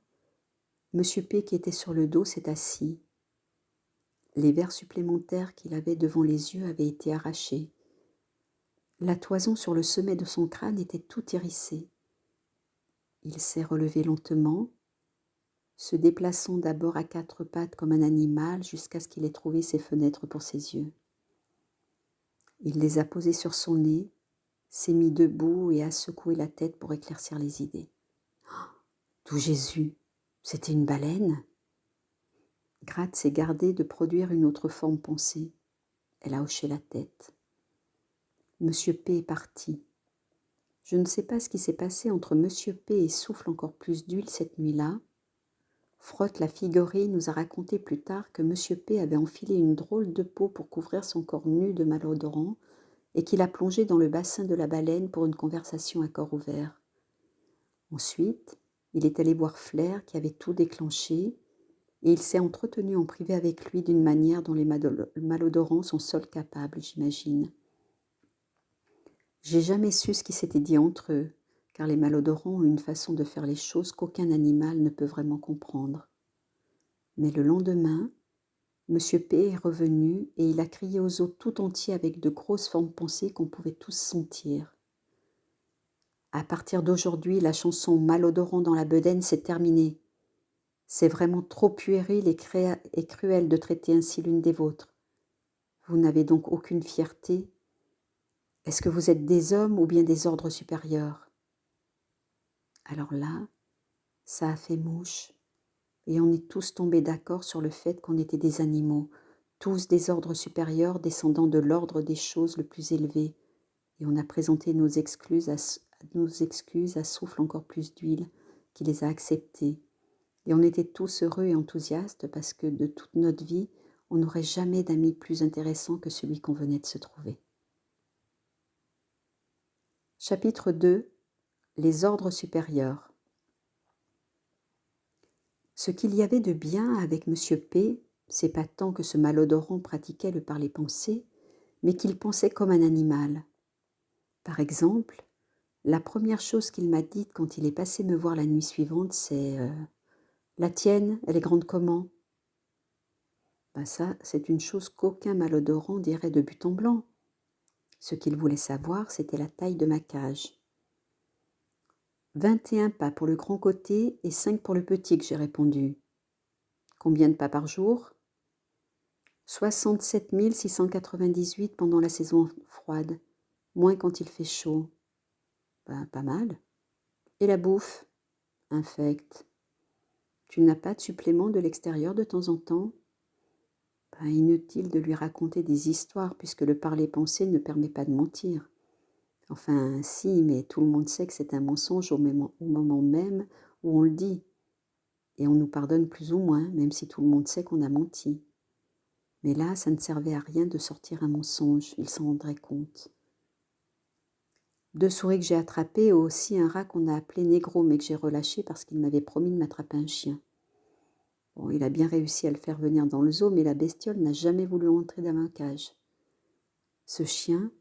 Monsieur P, qui était sur le dos, s'est assis. Les verres supplémentaires qu'il avait devant les yeux avaient été arrachés. La toison sur le sommet de son crâne était toute hérissée. Il s'est relevé lentement, se déplaçant d'abord à 4 pattes comme un animal jusqu'à ce qu'il ait trouvé ses fenêtres pour ses yeux. Il les a posées sur son nez, s'est mis debout et a secoué la tête pour éclaircir les idées. D'où Jésus, c'était une baleine ? Gratte s'est gardée de produire une autre forme pensée. Elle a hoché la tête. Monsieur P est parti. Je ne sais pas ce qui s'est passé entre Monsieur P et souffle encore plus d'huile cette nuit-là. Frotte la figurine nous a raconté plus tard que Monsieur P avait enfilé une drôle de peau pour couvrir son corps nu de malodorant et qu'il a plongé dans le bassin de la baleine pour une conversation à corps ouvert. Ensuite, il est allé voir Flair qui avait tout déclenché et il s'est entretenu en privé avec lui d'une manière dont les malodorants sont seuls capables, j'imagine. J'ai jamais su ce qui s'était dit entre eux, car les malodorants ont une façon de faire les choses qu'aucun animal ne peut vraiment comprendre. Mais le lendemain, Monsieur P est revenu et il a crié aux autres tout entiers avec de grosses formes pensées qu'on pouvait tous sentir. À partir d'aujourd'hui, la chanson Malodorant dans la bedaine, c'est terminé. C'est vraiment trop puéril et cruel de traiter ainsi l'une des vôtres. Vous n'avez donc aucune fierté? Est-ce que vous êtes des hommes ou bien des ordres supérieurs? Alors là, ça a fait mouche, et on est tous tombés d'accord sur le fait qu'on était des animaux, tous des ordres supérieurs descendant de l'ordre des choses le plus élevé, et on a présenté nos excuses à souffle encore plus d'huile, qui les a acceptées. Et on était tous heureux et enthousiastes parce que de toute notre vie, on n'aurait jamais d'ami plus intéressant que celui qu'on venait de se trouver. Chapitre 2. Les ordres supérieurs. Ce qu'il y avait de bien avec M. P, c'est pas tant que ce malodorant pratiquait le parler-penser, mais qu'il pensait comme un animal. Par exemple, la première chose qu'il m'a dite quand il est passé me voir la nuit suivante, c'est la tienne, elle est grande comment? Ben ça, c'est une chose qu'aucun malodorant dirait de but en blanc. Ce qu'il voulait savoir, c'était la taille de ma cage. 21 pas pour le grand côté et 5 pour le petit, que j'ai répondu. Combien de pas par jour? 67 698 pendant la saison froide, moins quand il fait chaud. Ben, pas mal. Et la bouffe? Infecte. Tu n'as pas de supplément de l'extérieur de temps en temps? Ben, inutile de lui raconter des histoires puisque le parler-penser ne permet pas de mentir. Enfin, si, mais tout le monde sait que c'est un mensonge au moment même où on le dit. Et on nous pardonne plus ou moins, même si tout le monde sait qu'on a menti. Mais là, ça ne servait à rien de sortir un mensonge, il s'en rendrait compte. 2 souris que j'ai attrapées et aussi un rat qu'on a appelé Négro, mais que j'ai relâché parce qu'il m'avait promis de m'attraper un chien. Bon, il a bien réussi à le faire venir dans le zoo, mais la bestiole n'a jamais voulu entrer dans ma cage. Ce chien,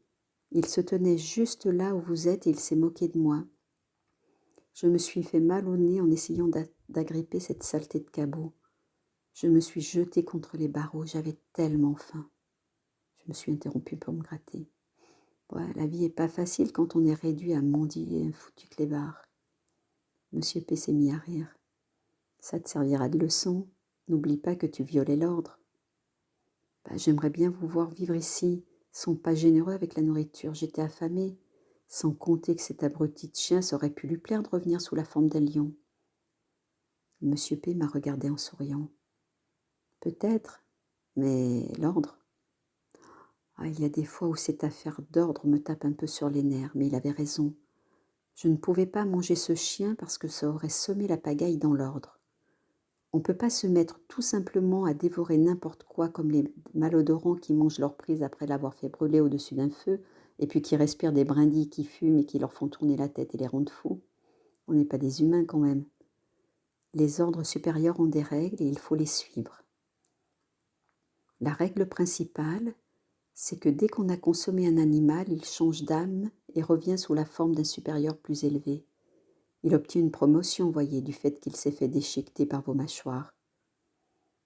il se tenait juste là où vous êtes et il s'est moqué de moi. Je me suis fait mal au nez en essayant d'agripper cette saleté de cabot. Je me suis jetée contre les barreaux, j'avais tellement faim. Je me suis interrompue pour me gratter. Ouais, la vie est pas facile quand on est réduit à mendier un foutu clébard. Monsieur P s'est mis à rire. Ça te servira de leçon. N'oublie pas que tu violais l'ordre. Bah, j'aimerais bien vous voir vivre ici. Ils sont pas généreux avec la nourriture. J'étais affamée. Sans compter que cet abruti de chien, ça aurait pu lui plaire de revenir sous la forme d'un lion. Monsieur P m'a regardé en souriant. Peut-être, mais l'ordre. Ah, il y a des fois où cette affaire d'ordre me tape un peu sur les nerfs, mais il avait raison. Je ne pouvais pas manger ce chien parce que ça aurait semé la pagaille dans l'ordre. On ne peut pas se mettre tout simplement à dévorer n'importe quoi comme les malodorants qui mangent leur prise après l'avoir fait brûler au-dessus d'un feu et puis qui respirent des brindilles qui fument et qui leur font tourner la tête et les rendent fous. On n'est pas des humains quand même. Les ordres supérieurs ont des règles et il faut les suivre. La règle principale, c'est que dès qu'on a consommé un animal, il change d'âme et revient sous la forme d'un supérieur plus élevé. Il obtient une promotion, voyez, du fait qu'il s'est fait déchiqueter par vos mâchoires.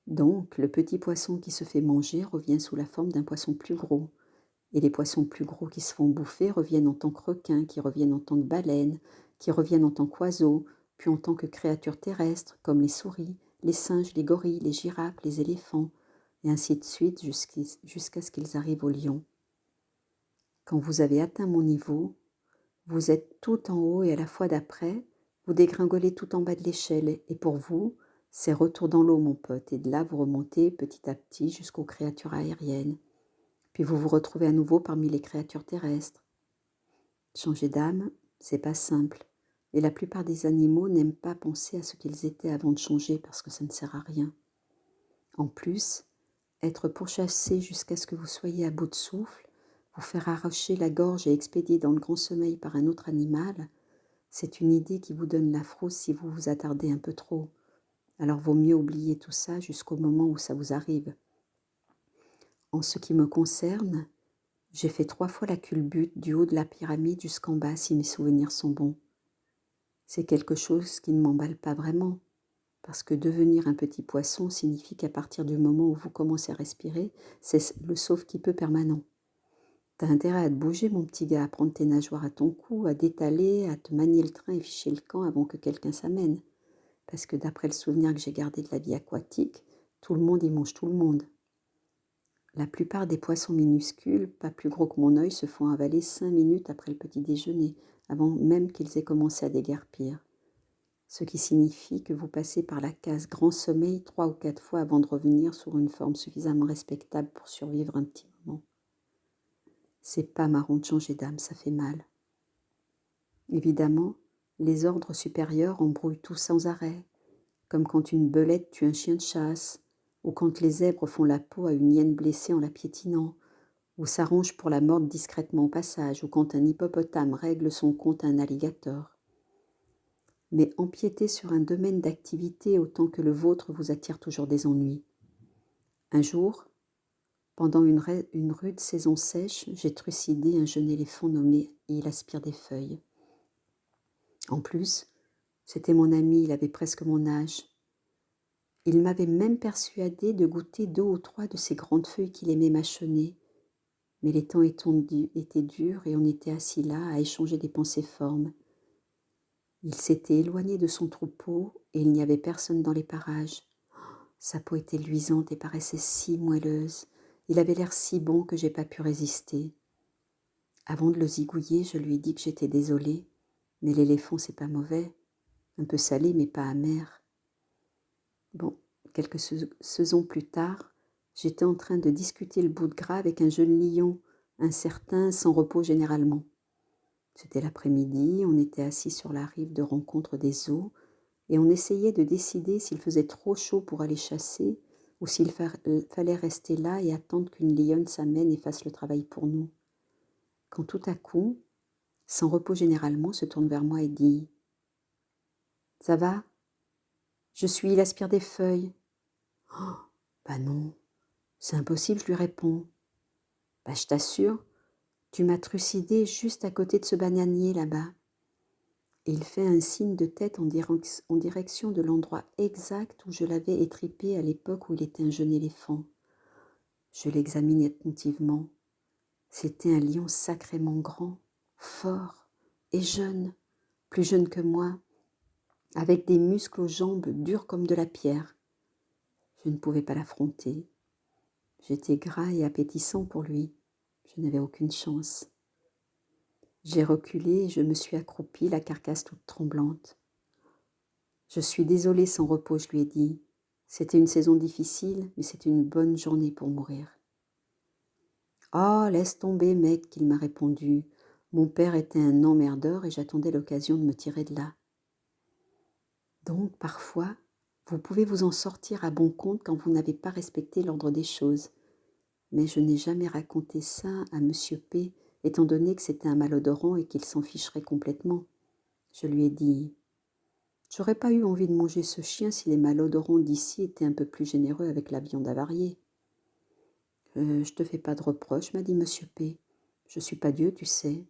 Donc, le petit poisson qui se fait manger revient sous la forme d'un poisson plus gros. Et les poissons plus gros qui se font bouffer reviennent en tant que requins, qui reviennent en tant que baleines, qui reviennent en tant qu'oiseaux, puis en tant que créatures terrestres, comme les souris, les singes, les gorilles, les girafes, les éléphants, et ainsi de suite jusqu'à ce qu'ils arrivent au lion. Quand vous avez atteint mon niveau, vous êtes tout en haut et à la fois d'après, vous dégringolez tout en bas de l'échelle. Et pour vous, c'est retour dans l'eau, mon pote. Et de là, vous remontez petit à petit jusqu'aux créatures aériennes. Puis vous vous retrouvez à nouveau parmi les créatures terrestres. Changer d'âme, c'est pas simple. Et la plupart des animaux n'aiment pas penser à ce qu'ils étaient avant de changer parce que ça ne sert à rien. En plus, être pourchassé jusqu'à ce que vous soyez à bout de souffle, vous faire arracher la gorge et expédier dans le grand sommeil par un autre animal, c'est une idée qui vous donne la frousse si vous vous attardez un peu trop. Alors vaut mieux oublier tout ça jusqu'au moment où ça vous arrive. En ce qui me concerne, j'ai fait 3 fois la culbute du haut de la pyramide jusqu'en bas si mes souvenirs sont bons. C'est quelque chose qui ne m'emballe pas vraiment, parce que devenir un petit poisson signifie qu'à partir du moment où vous commencez à respirer, c'est le sauve-qui-peut permanent. T'as intérêt à te bouger, mon petit gars, à prendre tes nageoires à ton cou, à d'étaler, à te manier le train et ficher le camp avant que quelqu'un s'amène. Parce que d'après le souvenir que j'ai gardé de la vie aquatique, tout le monde y mange tout le monde. La plupart des poissons minuscules, pas plus gros que mon œil, se font avaler 5 minutes après le petit déjeuner, avant même qu'ils aient commencé à déguerpir. Ce qui signifie que vous passez par la case grand sommeil 3 ou 4 fois avant de revenir sur une forme suffisamment respectable pour survivre un petit moment. C'est pas marrant de changer d'âme, ça fait mal. Évidemment, les ordres supérieurs embrouillent tout sans arrêt, comme quand une belette tue un chien de chasse, ou quand les zèbres font la peau à une hyène blessée en la piétinant, ou s'arrangent pour la mordre discrètement au passage, ou quand un hippopotame règle son compte à un alligator. Mais empiéter sur un domaine d'activité autant que le vôtre vous attire toujours des ennuis. Un jour, pendant une rude saison sèche, j'ai trucidé un jeune éléphant nommé « Il aspire des feuilles ». En plus, c'était mon ami, il avait presque mon âge. Il m'avait même persuadé de goûter 2 ou 3 de ces grandes feuilles qu'il aimait mâchonner. Mais les temps étaient durs et on était assis là à échanger des pensées formes. Il s'était éloigné de son troupeau et il n'y avait personne dans les parages. Sa peau était luisante et paraissait si moelleuse. Il avait l'air si bon que j'ai pas pu résister. Avant de le zigouiller, je lui ai dit que j'étais désolée, mais l'éléphant c'est pas mauvais. Un peu salé mais pas amer. Bon, quelques saisons plus tard, j'étais en train de discuter le bout de gras avec un jeune lion, un certain sans repos généralement. C'était l'après-midi, on était assis sur la rive de rencontre des eaux et on essayait de décider s'il faisait trop chaud pour aller chasser ou s'il fallait rester là et attendre qu'une lionne s'amène et fasse le travail pour nous. Quand tout à coup, sans repos généralement, se tourne vers moi et dit « Ça va ? Il aspire des feuilles. » Oh, bah non, c'est impossible, je lui réponds. Bah je t'assure, tu m'as trucidé juste à côté de ce bananier là-bas. Et il fait un signe de tête en direction de l'endroit exact où je l'avais étripé à l'époque où il était un jeune éléphant. Je l'examine attentivement. C'était un lion sacrément grand, fort et jeune, plus jeune que moi, avec des muscles aux jambes durs comme de la pierre. Je ne pouvais pas l'affronter. J'étais gras et appétissant pour lui. Je n'avais aucune chance. J'ai reculé et je me suis accroupie, la carcasse toute tremblante. Je suis désolée sans repos, je lui ai dit. C'était une saison difficile, mais c'était une bonne journée pour mourir. Oh, laisse tomber, mec, qu'il m'a répondu. Mon père était un emmerdeur et j'attendais l'occasion de me tirer de là. Donc, parfois, vous pouvez vous en sortir à bon compte quand vous n'avez pas respecté l'ordre des choses. Mais je n'ai jamais raconté ça à Monsieur P, étant donné que c'était un malodorant et qu'il s'en ficherait complètement. Je lui ai dit « J'aurais pas eu envie de manger ce chien si les malodorants d'ici étaient un peu plus généreux avec la viande avariée. » Je te fais pas de reproches, m'a dit Monsieur P. Je suis pas Dieu, tu sais.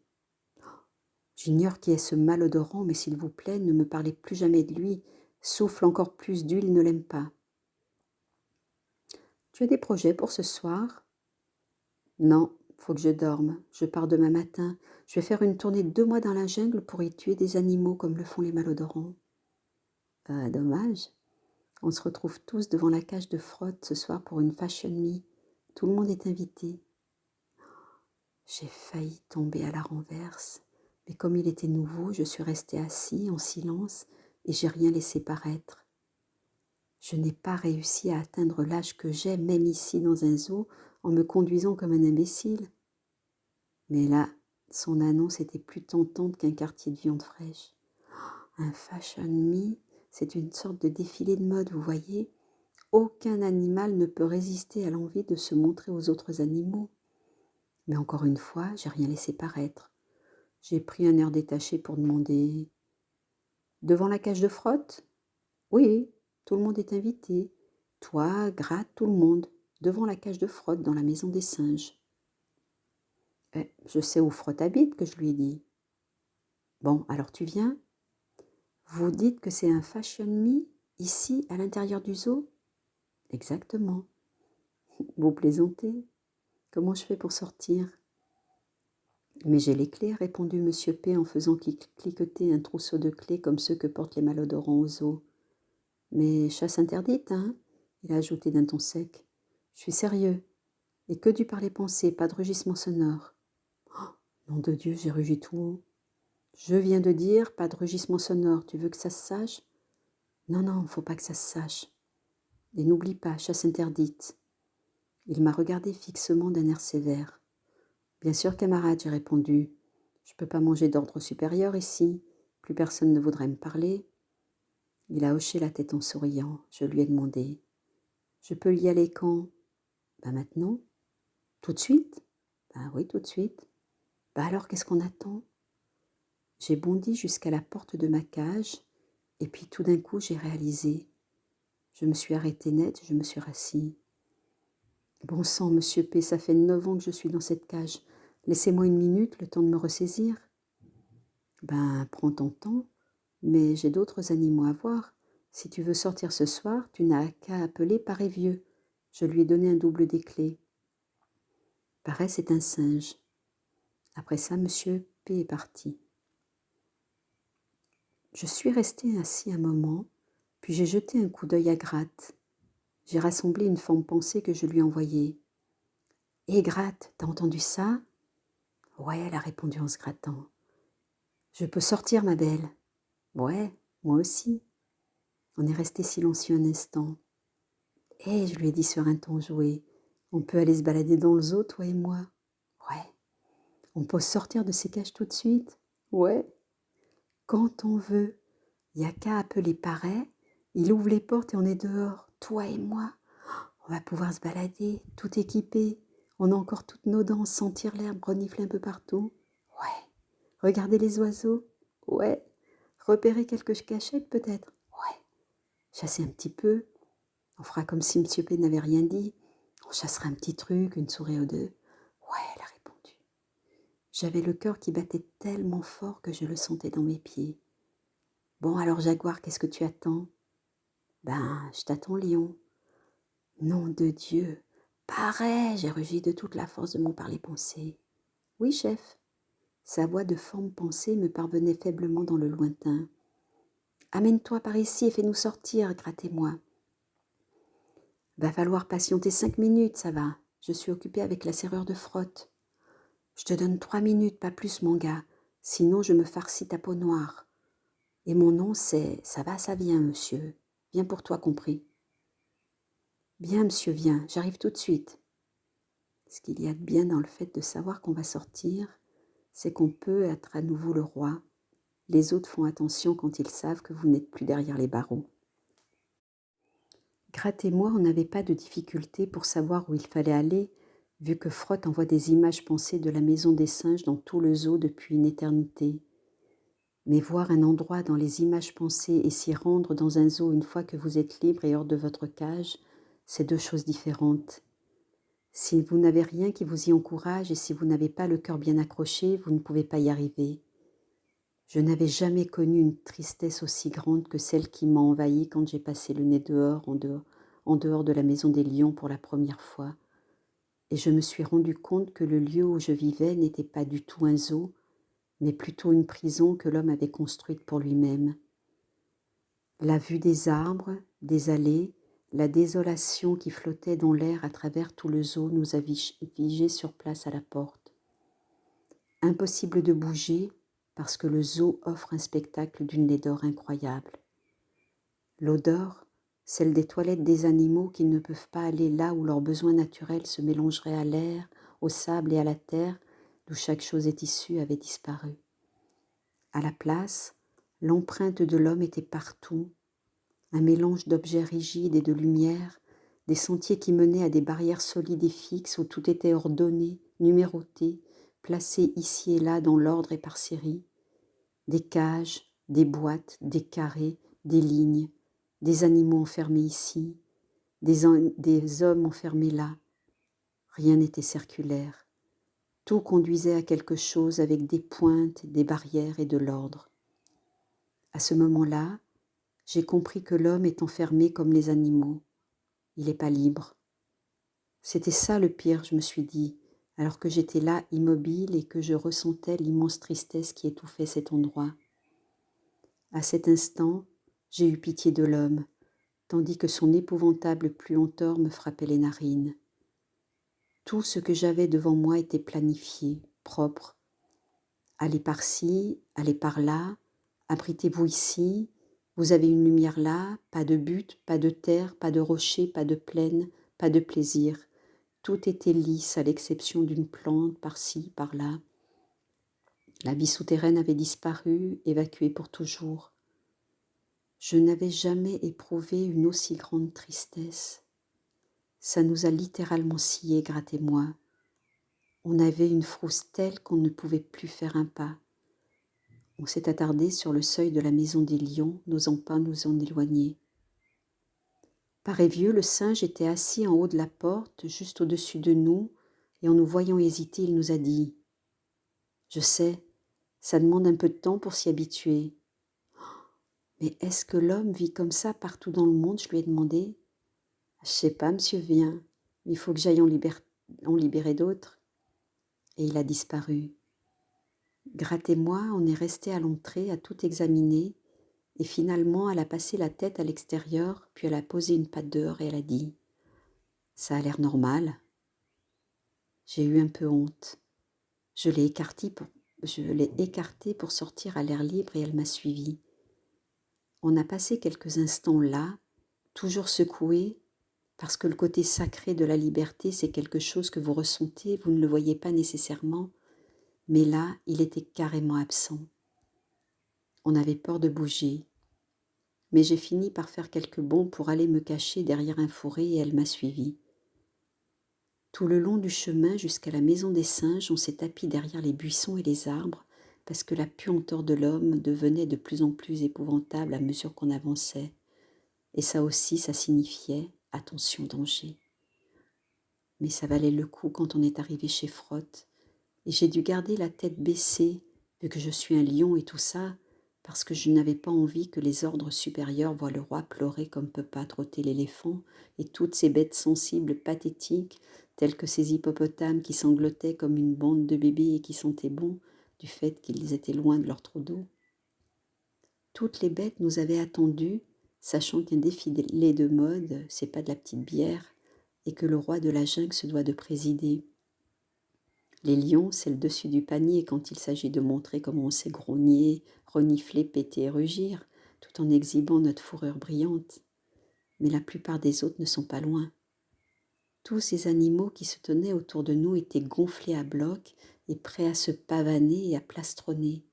J'ignore qui est ce malodorant, mais s'il vous plaît, ne me parlez plus jamais de lui. Souffle encore plus d'huile, ne l'aime pas. Tu as des projets pour ce soir ? Non, faut que je dorme. Je pars demain matin. Je vais faire une tournée de 2 mois dans la jungle pour y tuer des animaux comme le font les malodorants. Dommage. On se retrouve tous devant la cage de frotte ce soir pour une fashion me. Tout le monde est invité. J'ai failli tomber à la renverse, mais comme il était nouveau, je suis restée assis en silence et j'ai rien laissé paraître. Je n'ai pas réussi à atteindre l'âge que j'ai, même ici dans un zoo, en me conduisant comme un imbécile. Mais là, son annonce était plus tentante qu'un quartier de viande fraîche. Un fashion me, c'est une sorte de défilé de mode, vous voyez. Aucun animal ne peut résister à l'envie de se montrer aux autres animaux. Mais encore une fois, j'ai rien laissé paraître. J'ai pris un air détaché pour demander « Devant la cage de frotte ?»« Oui, tout le monde est invité. Toi, Gratte, tout le monde. Devant la cage de frotte dans la maison des singes. » Je sais où Frotte habite, que je lui ai dit. Bon, alors tu viens ? Vous dites que c'est un fashion me, ici, à l'intérieur du zoo ? Exactement. Vous plaisantez ? Comment je fais pour sortir ? Mais j'ai les clés, a répondu Monsieur P en faisant cliqueter un trousseau de clés comme ceux que portent les malodorants aux zoo. Mais chasse interdite, hein ? Il a ajouté d'un ton sec. Je suis sérieux. Et que du parler-pensée, pas de rugissement sonore. Oh, nom de Dieu, j'ai rugi tout haut. Je viens de dire, pas de rugissement sonore, tu veux que ça se sache? Non, non, faut pas que ça se sache. Et n'oublie pas, chasse interdite. Il m'a regardé fixement d'un air sévère. Bien sûr, camarade, j'ai répondu. Je peux pas manger d'ordre supérieur ici. Plus personne ne voudrait me parler. Il a hoché la tête en souriant. Je lui ai demandé. Je peux y aller quand? Ben maintenant. Tout de suite? Ben oui, tout de suite. Ben alors, qu'est-ce qu'on attend? J'ai bondi jusqu'à la porte de ma cage, et puis tout d'un coup, j'ai réalisé. Je me suis arrêtée net, je me suis rassis. Bon sang, monsieur P, ça fait 9 ans que je suis dans cette cage. Laissez-moi une minute, le temps de me ressaisir. Ben, prends ton temps, mais j'ai d'autres animaux à voir. Si tu veux sortir ce soir, tu n'as qu'à appeler Paré vieux. Je lui ai donné un double des clés. Paré, c'est un singe. Après ça, monsieur P est parti. Je suis restée assis un moment, puis j'ai jeté un coup d'œil à Gratte. J'ai rassemblé une forme pensée que je lui ai envoyée. « Hé Gratte, t'as entendu ça ?» ?»« Ouais, elle a répondu en se grattant. »« Je peux sortir, ma belle ?»« Ouais, moi aussi. » On est resté silencieux un instant. « Hé, je lui ai dit sur un ton joué, on peut aller se balader dans le zoo, toi et moi ?»« Ouais. »« On peut sortir de ces cages tout de suite ?»« Ouais. »« Quand on veut. Il n'y a qu'à appeler Paré, il ouvre les portes et on est dehors, toi et moi. On va pouvoir se balader, tout équipé. On a encore toutes nos dents, sentir l'herbe renifler un peu partout. Ouais. Regarder les oiseaux. Ouais. Repérer quelques cachettes peut-être. Ouais. Chasser un petit peu. On fera comme si M. P n'avait rien dit. On chassera un petit truc, une souris ou deux. Ouais, elle a répondu. J'avais le cœur qui battait tellement fort que je le sentais dans mes pieds. Bon alors Jaguar, qu'est-ce que tu attends? Ben, je t'attends, lion. Nom de Dieu, pareil, j'ai rugi de toute la force de mon parler-pensée. Oui, chef. Sa voix de forme pensée me parvenait faiblement dans le lointain. Amène-toi par ici et fais-nous sortir, grattez-moi. Va falloir patienter 5 minutes, ça va. Je suis occupée avec la serrure de frotte. Je te donne 3 minutes, pas plus, mon gars. Sinon, je me farcis ta peau noire. Et mon nom, c'est ça va, ça vient, monsieur. Bien pour toi compris. Bien, monsieur, viens, j'arrive tout de suite. Ce qu'il y a de bien dans le fait de savoir qu'on va sortir, c'est qu'on peut être à nouveau le roi. Les autres font attention quand ils savent que vous n'êtes plus derrière les barreaux. Gratte et moi, on n'avait pas de difficulté pour savoir où il fallait aller, vu que Frotte envoie des images pensées de la maison des singes dans tout le zoo depuis une éternité. Mais voir un endroit dans les images pensées et s'y rendre dans un zoo une fois que vous êtes libre et hors de votre cage, c'est 2 choses différentes. Si vous n'avez rien qui vous y encourage et si vous n'avez pas le cœur bien accroché, vous ne pouvez pas y arriver. Je n'avais jamais connu une tristesse aussi grande que celle qui m'a envahie quand j'ai passé le nez dehors, en dehors de la maison des lions pour la première fois. Et je me suis rendu compte que le lieu où je vivais n'était pas du tout un zoo, mais plutôt une prison que l'homme avait construite pour lui-même. La vue des arbres, des allées, la désolation qui flottait dans l'air à travers tout le zoo nous a figés sur place à la porte. Impossible de bouger parce que le zoo offre un spectacle d'une laideur incroyable. L'odeur, celle des toilettes des animaux qui ne peuvent pas aller là où leurs besoins naturels se mélangeraient à l'air, au sable et à la terre, d'où chaque chose est issue, avait disparu. À la place, l'empreinte de l'homme était partout, un mélange d'objets rigides et de lumière, des sentiers qui menaient à des barrières solides et fixes où tout était ordonné, numéroté, placé ici et là dans l'ordre et par série, des cages, des boîtes, des carrés, des lignes, des animaux enfermés ici, des hommes enfermés là. Rien n'était circulaire. Tout conduisait à quelque chose avec des pointes, des barrières et de l'ordre. À ce moment-là, j'ai compris que l'homme est enfermé comme les animaux. Il n'est pas libre. C'était ça le pire, je me suis dit, alors que j'étais là immobile et que je ressentais l'immense tristesse qui étouffait cet endroit. À cet instant, j'ai eu pitié de l'homme, tandis que son épouvantable puanteur me frappait les narines. Tout ce que j'avais devant moi était planifié, propre. Allez par-ci, allez par-là, abritez-vous ici, vous avez une lumière là, pas de but, pas de terre, pas de rocher, pas de plaine, pas de plaisir. Tout était lisse à l'exception d'une plante par-ci, par-là. La vie souterraine avait disparu, évacuée pour toujours. Je n'avais jamais éprouvé une aussi grande tristesse. Ça nous a littéralement sciés, Gratte et moi. On avait une frousse telle qu'on ne pouvait plus faire un pas. On s'est attardé sur le seuil de la maison des lions, n'osant pas nous en éloigner. Pareil vieux, le singe était assis en haut de la porte, juste au-dessus de nous, et en nous voyant hésiter, il nous a dit « Je sais, ça demande un peu de temps pour s'y habituer. » Mais est-ce que l'homme vit comme ça partout dans le monde, je lui ai demandé. Je sais pas, monsieur vient, il faut que j'aille en libérer d'autres. Et il a disparu. Gratte et moi, on est restés à l'entrée à tout examiner, et finalement, elle a passé la tête à l'extérieur, puis elle a posé une patte dehors et elle a dit « Ça a l'air normal. » J'ai eu un peu honte. Je l'ai écartée pour sortir à l'air libre et elle m'a suivie. On a passé quelques instants là, toujours secoués, parce que le côté sacré de la liberté, c'est quelque chose que vous ressentez, vous ne le voyez pas nécessairement, mais là, il était carrément absent. On avait peur de bouger, mais j'ai fini par faire quelques bonds pour aller me cacher derrière un fourré et elle m'a suivi. Tout le long du chemin jusqu'à la maison des singes, on s'est tapi derrière les buissons et les arbres parce que la puanteur de l'homme devenait de plus en plus épouvantable à mesure qu'on avançait. Et ça aussi, ça signifiait « attention, danger ». Mais ça valait le coup quand on est arrivé chez Frotte, et j'ai dû garder la tête baissée, vu que je suis un lion et tout ça, parce que je n'avais pas envie que les ordres supérieurs voient le roi pleurer comme peut pas trotter l'éléphant, et toutes ces bêtes sensibles pathétiques, telles que ces hippopotames qui sanglotaient comme une bande de bébés et qui sentaient bon, du fait qu'ils étaient loin de leur trou d'eau. Toutes les bêtes nous avaient attendus, sachant qu'un défilé de mode, c'est pas de la petite bière, et que le roi de la jungle se doit de présider. Les lions, c'est le dessus du panier quand il s'agit de montrer comment on sait grogner, renifler, péter et rugir, tout en exhibant notre fourrure brillante. Mais la plupart des autres ne sont pas loin. Tous ces animaux qui se tenaient autour de nous étaient gonflés à bloc et prêts à se pavaner et à plastronner.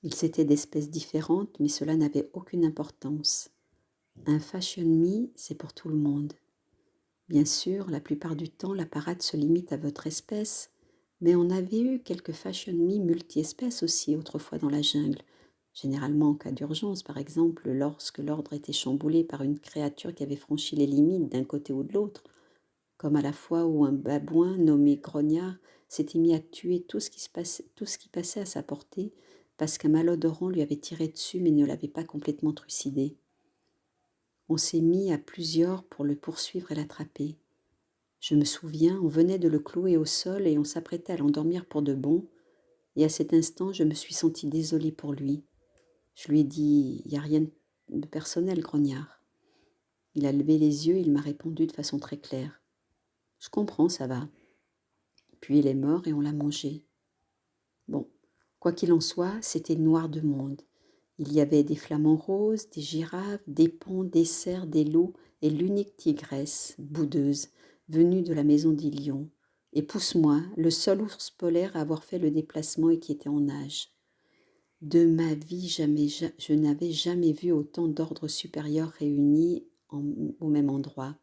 Ils étaient d'espèces différentes, mais cela n'avait aucune importance. Un fashion me, c'est pour tout le monde. Bien sûr, la plupart du temps, la parade se limite à votre espèce, mais on avait eu quelques fashion me multi-espèces aussi autrefois dans la jungle, généralement en cas d'urgence, par exemple lorsque l'ordre était chamboulé par une créature qui avait franchi les limites d'un côté ou de l'autre, comme à la fois où un babouin nommé Grognard s'était mis à tuer tout ce qui passait à sa portée parce qu'un malodorant lui avait tiré dessus mais ne l'avait pas complètement trucidé. On s'est mis à plusieurs pour le poursuivre et l'attraper. Je me souviens, on venait de le clouer au sol et on s'apprêtait à l'endormir pour de bon, et à cet instant, je me suis sentie désolée pour lui. Je lui ai dit « Il n'y a rien de personnel, grognard ». Il a levé les yeux et il m'a répondu de façon très claire « Je comprends, ça va ». Puis il est mort et on l'a mangé. Bon, quoi qu'il en soit, c'était noir de monde. Il y avait des flamants roses, des girafes, des ponts, des cerfs, des loups et l'unique tigresse, boudeuse, venue de la maison des lions. Et pousse-moi, le seul ours polaire à avoir fait le déplacement et qui était en nage. De ma vie, je n'avais jamais vu autant d'ordres supérieurs réunis au même endroit.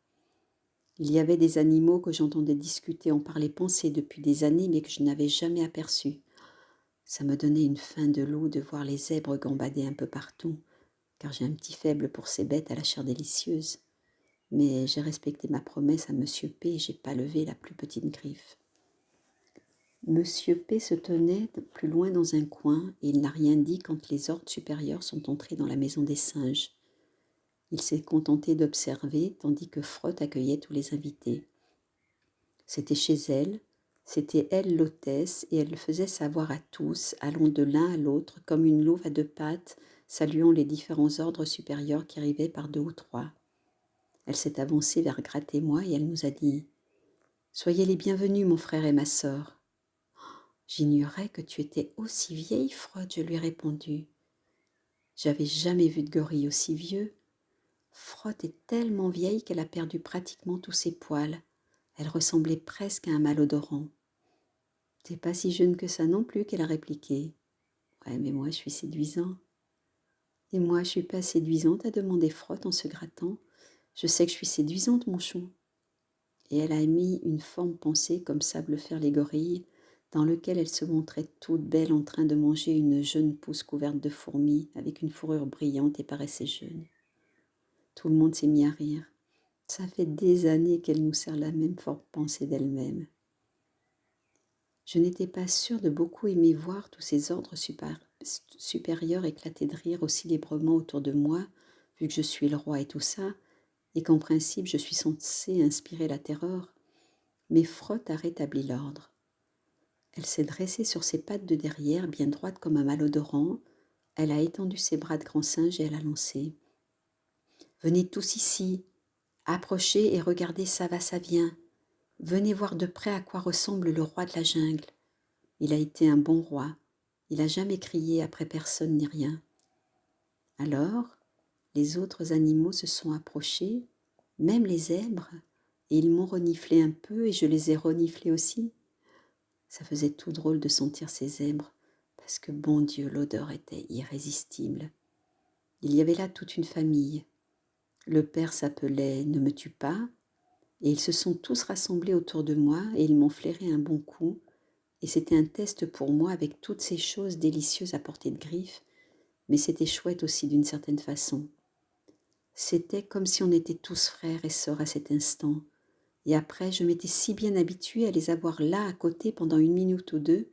Il y avait des animaux que j'entendais discuter en parler penser depuis des années mais que je n'avais jamais aperçus. Ça me donnait une faim de loup de voir les zèbres gambader un peu partout, car j'ai un petit faible pour ces bêtes à la chair délicieuse. Mais j'ai respecté ma promesse à Monsieur P et j'ai pas levé la plus petite griffe. Monsieur P se tenait plus loin dans un coin et il n'a rien dit quand les ordres supérieurs sont entrés dans la maison des singes. Il s'est contenté d'observer tandis que Frotte accueillait tous les invités. C'était chez elle, c'était elle l'hôtesse et elle le faisait savoir à tous, allant de l'un à l'autre comme une louve à deux pattes, saluant les différents ordres supérieurs qui arrivaient par deux ou trois. Elle s'est avancée vers Gratte et moi et elle nous a dit Soyez les bienvenus, mon frère et ma sœur. J'ignorais que tu étais aussi vieille, Frotte, je lui ai répondu. J'avais jamais vu de gorille aussi vieux. Frotte est tellement vieille qu'elle a perdu pratiquement tous ses poils. Elle ressemblait presque à un malodorant. T'es pas si jeune que ça non plus, qu'elle a répliqué. Ouais, mais moi je suis séduisant. Et moi je suis pas séduisante, a demandé Frotte en se grattant. Je sais que je suis séduisante, mon chou. Et elle a mis une forme pensée comme savent le faire les gorilles, dans lequel elle se montrait toute belle en train de manger une jeune pousse couverte de fourmis, avec une fourrure brillante et paraissait jeune. Tout le monde s'est mis à rire. Ça fait des années qu'elle nous sert la même forme pensée d'elle-même. Je n'étais pas sûre de beaucoup aimer voir tous ces ordres supérieurs éclater de rire aussi librement autour de moi, vu que je suis le roi et tout ça, et qu'en principe je suis censée inspirer la terreur. Mais Frotte a rétabli l'ordre. Elle s'est dressée sur ses pattes de derrière, bien droite comme un malodorant. Elle a étendu ses bras de grand singe et elle a lancé. « Venez tous ici, approchez et regardez ça va, ça vient. Venez voir de près à quoi ressemble le roi de la jungle. Il a été un bon roi. Il n'a jamais crié après personne ni rien. » Alors, les autres animaux se sont approchés, même les zèbres, et ils m'ont reniflé un peu et je les ai reniflés aussi. Ça faisait tout drôle de sentir ces zèbres, parce que, bon Dieu, l'odeur était irrésistible. Il y avait là toute une famille. Le père s'appelait Ne me tue pas, et ils se sont tous rassemblés autour de moi et ils m'ont flairé un bon coup, et c'était un test pour moi avec toutes ces choses délicieuses à portée de griffes, mais c'était chouette aussi d'une certaine façon. C'était comme si on était tous frères et sœurs à cet instant, et après je m'étais si bien habituée à les avoir là à côté pendant 1 minute ou 2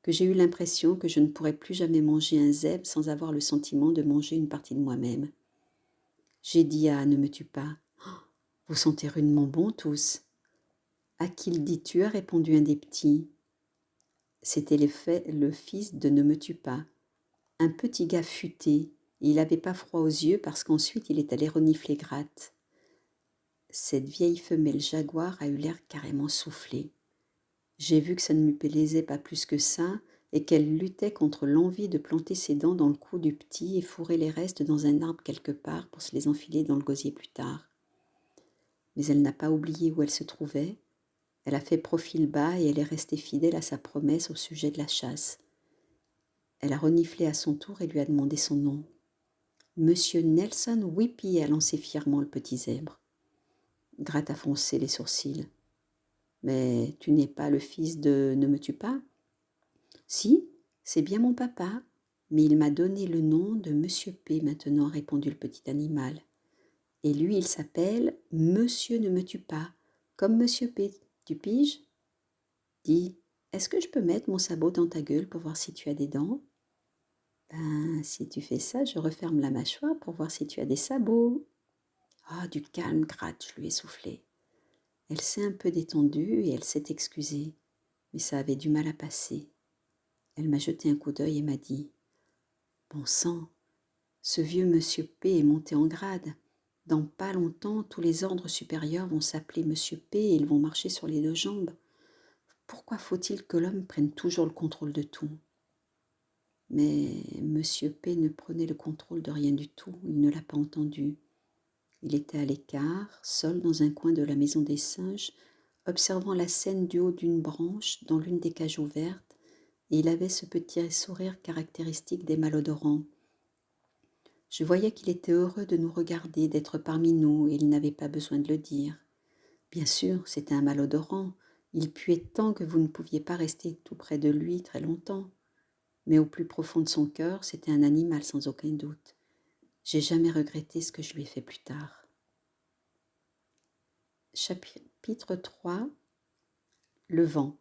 que j'ai eu l'impression que je ne pourrais plus jamais manger un zèbre sans avoir le sentiment de manger une partie de moi-même. J'ai dit à Ne me tue pas, « Vous sentez rudement bon tous. » À qui le dis-tu, a répondu un des petits. C'était le fils de Ne me tue pas, un petit gars futé, et il n'avait pas froid aux yeux parce qu'ensuite il est allé renifler gratte. Cette vieille femelle jaguar a eu l'air carrément soufflée. J'ai vu que ça ne lui plaisait pas plus que ça et qu'elle luttait contre l'envie de planter ses dents dans le cou du petit et fourrer les restes dans un arbre quelque part pour se les enfiler dans le gosier plus tard. Mais elle n'a pas oublié où elle se trouvait. Elle a fait profil bas et elle est restée fidèle à sa promesse au sujet de la chasse. Elle a reniflé à son tour et lui a demandé son nom. Monsieur Nelson Whippy, a lancé fièrement le petit zèbre. Gratte a froncé les sourcils. Mais tu n'es pas le fils de Ne me tue pas ? Si, c'est bien mon papa, mais il m'a donné le nom de Monsieur P maintenant, répondit le petit animal. Et lui, il s'appelle Monsieur Ne me tue pas, comme Monsieur P. Tu piges ? Dis, est-ce que je peux mettre mon sabot dans ta gueule pour voir si tu as des dents ? Ben, si tu fais ça, je referme la mâchoire pour voir si tu as des sabots. Ah, du calme, Gratte, je lui ai soufflé. Elle s'est un peu détendue et elle s'est excusée, mais ça avait du mal à passer. Elle m'a jeté un coup d'œil et m'a dit « Bon sang, ce vieux monsieur P est monté en grade. Dans pas longtemps, tous les ordres supérieurs vont s'appeler monsieur P et ils vont marcher sur les 2 jambes. Pourquoi faut-il que l'homme prenne toujours le contrôle de tout ?» Mais monsieur P ne prenait le contrôle de rien du tout, il ne l'a pas entendu. Il était à l'écart, seul dans un coin de la maison des singes, observant la scène du haut d'une branche dans l'une des cages ouvertes, et il avait ce petit sourire caractéristique des malodorants. Je voyais qu'il était heureux de nous regarder, d'être parmi nous, et il n'avait pas besoin de le dire. Bien sûr, c'était un malodorant, il puait tant que vous ne pouviez pas rester tout près de lui très longtemps. Mais au plus profond de son cœur, c'était un animal sans aucun doute. J'ai jamais regretté ce que je lui ai fait plus tard. Chapitre 3. Le vent.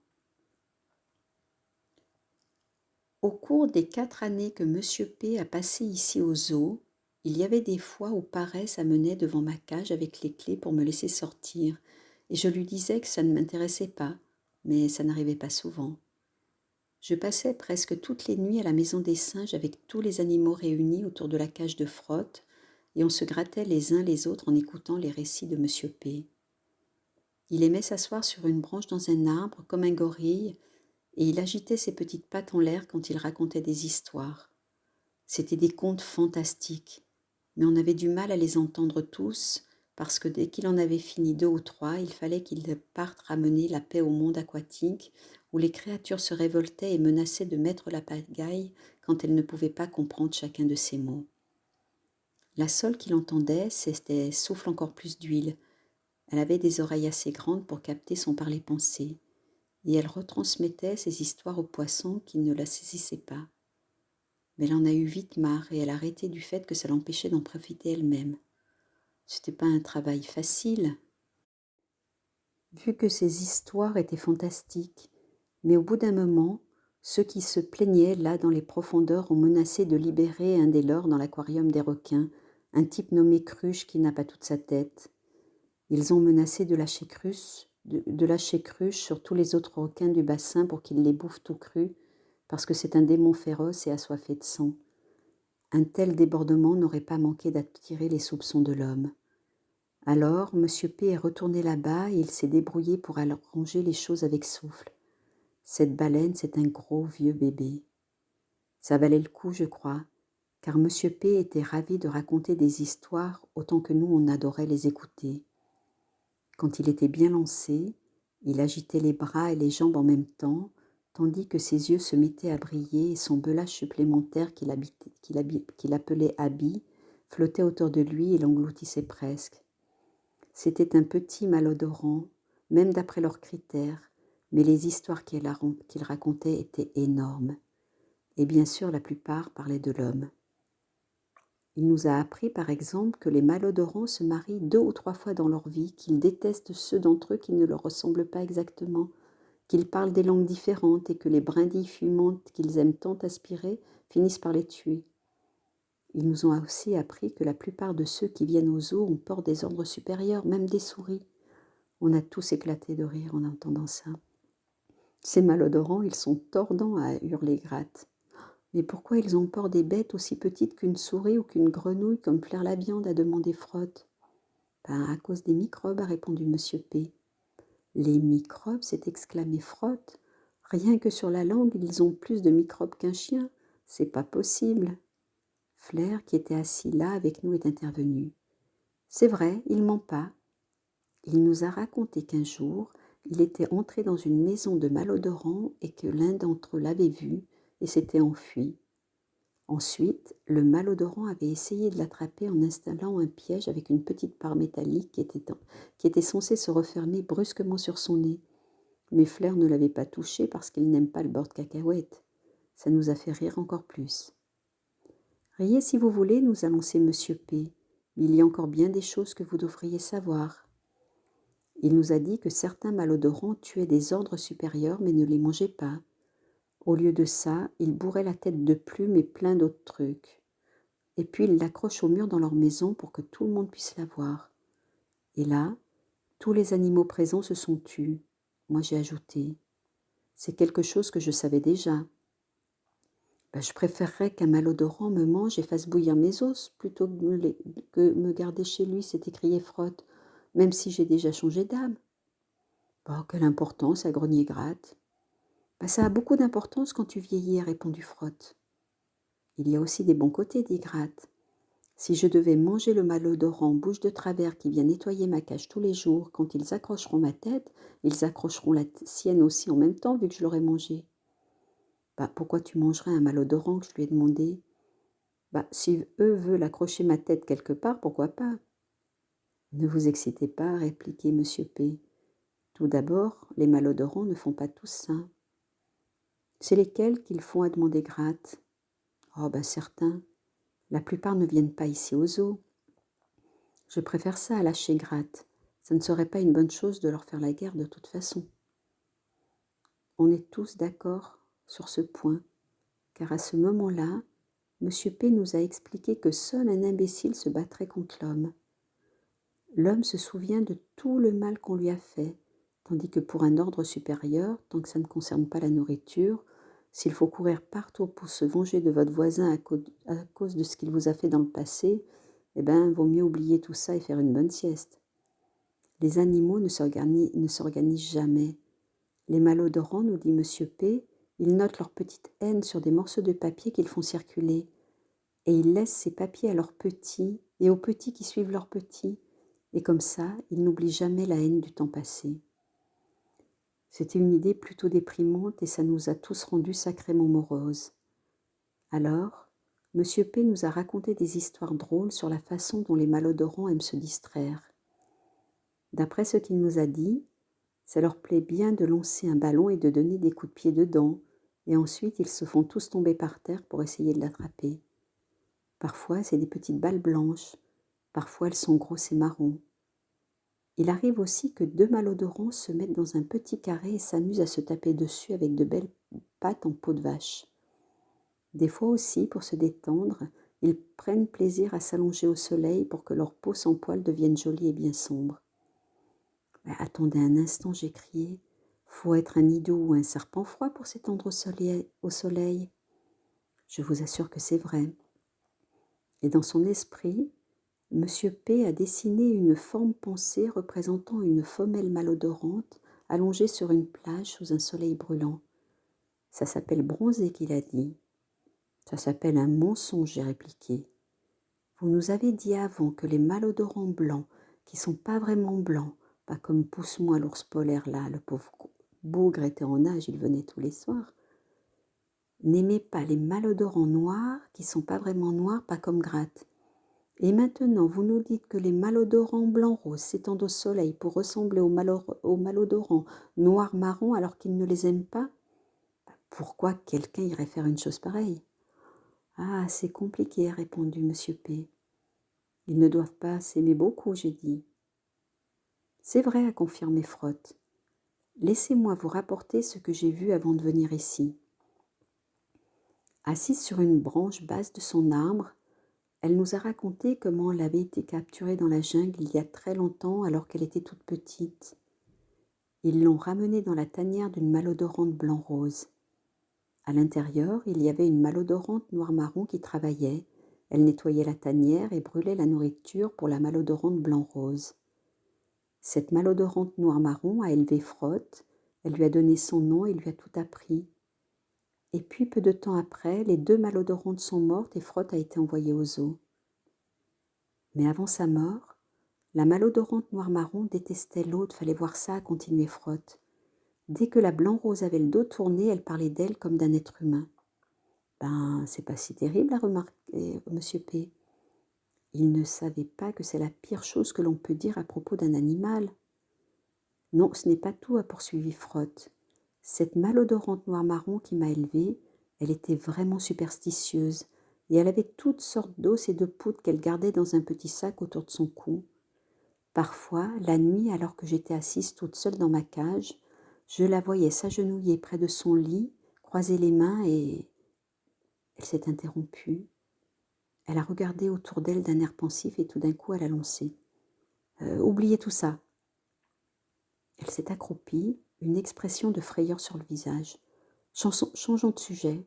Au cours des 4 années que Monsieur P a passé ici au zoo, il y avait des fois où Paresse amenait devant ma cage avec les clés pour me laisser sortir, et je lui disais que ça ne m'intéressait pas, mais ça n'arrivait pas souvent. Je passais presque toutes les nuits à la maison des singes avec tous les animaux réunis autour de la cage de Frotte, et on se grattait les uns les autres en écoutant les récits de Monsieur P. Il aimait s'asseoir sur une branche dans un arbre, comme un gorille, et il agitait ses petites pattes en l'air quand il racontait des histoires. C'étaient des contes fantastiques, mais on avait du mal à les entendre tous, parce que dès qu'il en avait fini 2 ou 3, il fallait qu'il parte ramener la paix au monde aquatique, où les créatures se révoltaient et menaçaient de mettre la pagaille quand elles ne pouvaient pas comprendre chacun de ces mots. La seule qu'il entendait, c'était souffle encore plus d'huile. Elle avait des oreilles assez grandes pour capter son parler-pensée, et elle retransmettait ses histoires aux poissons qui ne la saisissaient pas. Mais elle en a eu vite marre et elle a arrêté du fait que ça l'empêchait d'en profiter elle-même. C'était pas un travail facile, vu que ces histoires étaient fantastiques, mais au bout d'un moment, ceux qui se plaignaient là dans les profondeurs ont menacé de libérer un des leurs dans l'aquarium des requins, un type nommé Cruche qui n'a pas toute sa tête. Ils ont menacé de lâcher Cruche sur tous les autres requins du bassin pour qu'ils les bouffent tout crus, parce que c'est un démon féroce et assoiffé de sang. Un tel débordement n'aurait pas manqué d'attirer les soupçons de l'homme. Alors, M. P. est retourné là-bas et il s'est débrouillé pour arranger les choses avec souffle. Cette baleine, c'est un gros vieux bébé. Ça valait le coup, je crois, car M. P. était ravi de raconter des histoires autant que nous on adorait les écouter. Quand il était bien lancé, il agitait les bras et les jambes en même temps, tandis que ses yeux se mettaient à briller et son belage supplémentaire qu'il appelait habit flottait autour de lui et l'engloutissait presque. C'était un petit malodorant, même d'après leurs critères, mais les histoires qu'il racontait étaient énormes. Et bien sûr, la plupart parlaient de l'homme. Il nous a appris, par exemple, que les malodorants se marient 2 ou 3 fois dans leur vie, qu'ils détestent ceux d'entre eux qui ne leur ressemblent pas exactement, qu'ils parlent des langues différentes et que les brindilles fumantes qu'ils aiment tant aspirer finissent par les tuer. Ils nous ont aussi appris que la plupart de ceux qui viennent aux zoos ont peur des ordres supérieurs, même des souris. On a tous éclaté de rire en entendant ça. Ces malodorants, ils sont tordants à hurler gratte. Mais pourquoi ils ont peur des bêtes aussi petites qu'une souris ou qu'une grenouille comme Flair la viande a demandé Frotte. Ben, à cause des microbes, a répondu M. P. Les microbes, s'est exclamé Frotte. Rien que sur la langue, ils ont plus de microbes qu'un chien. C'est pas possible. Flair, qui était assis là avec nous, est intervenu. C'est vrai, il ment pas. Il nous a raconté qu'un jour, il était entré dans une maison de malodorants et que l'un d'entre eux l'avait vu et s'était enfui. Ensuite, le malodorant avait essayé de l'attraper en installant un piège avec une petite barre métallique qui était censée se refermer brusquement sur son nez. Mais Flair ne l'avait pas touché parce qu'il n'aime pas le beurre de cacahuète. Ça nous a fait rire encore plus. Riez si vous voulez, nous a lancé M. P. Mais il y a encore bien des choses que vous devriez savoir. Il nous a dit que certains malodorants tuaient des ordres supérieurs mais ne les mangeaient pas. Au lieu de ça, ils bourraient la tête de plumes et plein d'autres trucs. Et puis ils l'accrochent au mur dans leur maison pour que tout le monde puisse la voir. Et là, tous les animaux présents se sont tus. Moi j'ai ajouté. C'est quelque chose que je savais déjà. Ben, je préférerais qu'un malodorant me mange et fasse bouillir mes os plutôt que me garder chez lui, s'est écrié Frotte, même si j'ai déjà changé d'âme. Oh, quelle importance, a grogné Gratte. Ben, ça a beaucoup d'importance quand tu vieillis, a répondu Frotte. Il y a aussi des bons côtés, dit Gratte. Si je devais manger le malodorant bouche de travers qui vient nettoyer ma cage tous les jours, quand ils accrocheront ma tête, ils accrocheront la sienne aussi en même temps vu que je l'aurais mangé. Bah, pourquoi tu mangerais un malodorant que je lui ai demandé? Bah, si eux veulent accrocher ma tête quelque part, pourquoi pas? Ne vous excitez pas, répliquait M. P. Tout d'abord, les malodorants ne font pas tous ça. C'est lesquels qu'ils font, a demandé Gratte. Oh, ben certains. La plupart ne viennent pas ici aux zoo. Je préfère ça à lâcher Gratte. Ça ne serait pas une bonne chose de leur faire la guerre de toute façon. On est tous d'accord sur ce point, car à ce moment-là, M. P. nous a expliqué que seul un imbécile se battrait contre l'homme. L'homme se souvient de tout le mal qu'on lui a fait, tandis que pour un ordre supérieur, tant que ça ne concerne pas la nourriture, s'il faut courir partout pour se venger de votre voisin à cause de ce qu'il vous a fait dans le passé, eh bien, vaut mieux oublier tout ça et faire une bonne sieste. Les animaux ne s'organisent jamais. Les malodorants, nous dit Monsieur P., ils notent leur petite haine sur des morceaux de papier qu'ils font circuler. Et ils laissent ces papiers à leurs petits et aux petits qui suivent leurs petits. Et comme ça, ils n'oublient jamais la haine du temps passé. C'était une idée plutôt déprimante et ça nous a tous rendus sacrément moroses. Alors, Monsieur P. nous a raconté des histoires drôles sur la façon dont les malodorants aiment se distraire. D'après ce qu'il nous a dit, ça leur plaît bien de lancer un ballon et de donner des coups de pied dedans, et ensuite ils se font tous tomber par terre pour essayer de l'attraper. Parfois, c'est des petites balles blanches, parfois elles sont grosses et marron. Il arrive aussi que 2 malodorants se mettent dans un petit carré et s'amusent à se taper dessus avec de belles pattes en peau de vache. Des fois aussi, pour se détendre, ils prennent plaisir à s'allonger au soleil pour que leur peau sans poils devienne jolie et bien sombre. Mais attendez un instant, j'ai crié. Faut être un idiot ou un serpent froid pour s'étendre au soleil. Je vous assure que c'est vrai. Et dans son esprit, Monsieur P. a dessiné une forme pensée représentant une femelle malodorante allongée sur une plage sous un soleil brûlant. Ça s'appelle bronzer, qu'il a dit. Ça s'appelle un mensonge, j'ai répliqué. Vous nous avez dit avant que les malodorants blancs, qui sont pas vraiment blancs, pas comme Pousse-moi l'ours polaire là, le pauvre bougre était en nage, il venait tous les soirs, n'aimaient pas les malodorants noirs, qui sont pas vraiment noirs, pas comme Gratte. Et maintenant, vous nous dites que les malodorants blanc-rose s'étendent au soleil pour ressembler aux malodorants noir-marron alors qu'ils ne les aiment pas? Pourquoi quelqu'un irait faire une chose pareille? Ah, c'est compliqué, a répondu Monsieur P. Ils ne doivent pas s'aimer beaucoup, j'ai dit. C'est vrai, a confirmé Frotte. Laissez-moi vous rapporter ce que j'ai vu avant de venir ici. Assise sur une branche basse de son arbre, elle nous a raconté comment elle avait été capturée dans la jungle il y a très longtemps alors qu'elle était toute petite. Ils l'ont ramenée dans la tanière d'une malodorante blanc-rose. À l'intérieur, il y avait une malodorante noir-marron qui travaillait. Elle nettoyait la tanière et brûlait la nourriture pour la malodorante blanc-rose. Cette malodorante noir-marron a élevé Frotte, elle lui a donné son nom et lui a tout appris. Et puis, peu de temps après, les 2 malodorantes sont mortes et Frotte a été envoyée au zoo. Mais avant sa mort, la malodorante noir-marron détestait l'autre, fallait voir ça, continuait Frotte. Dès que la blanc-rose avait le dos tourné, elle parlait d'elle comme d'un être humain. Ben, c'est pas si terrible, a remarqué Monsieur P. Il ne savait pas que c'est la pire chose que l'on peut dire à propos d'un animal. Non, ce n'est pas tout, a poursuivi Frotte. Cette malodorante noir-marron qui m'a élevée, elle était vraiment superstitieuse, et elle avait toutes sortes d'os et de poudre qu'elle gardait dans un petit sac autour de son cou. Parfois, la nuit, alors que j'étais assise toute seule dans ma cage, je la voyais s'agenouiller près de son lit, croiser les mains et... Elle s'est interrompue. Elle a regardé autour d'elle d'un air pensif et tout d'un coup elle a lancé. Oubliez tout ça. Elle s'est accroupie, une expression de frayeur sur le visage. Changeons de sujet.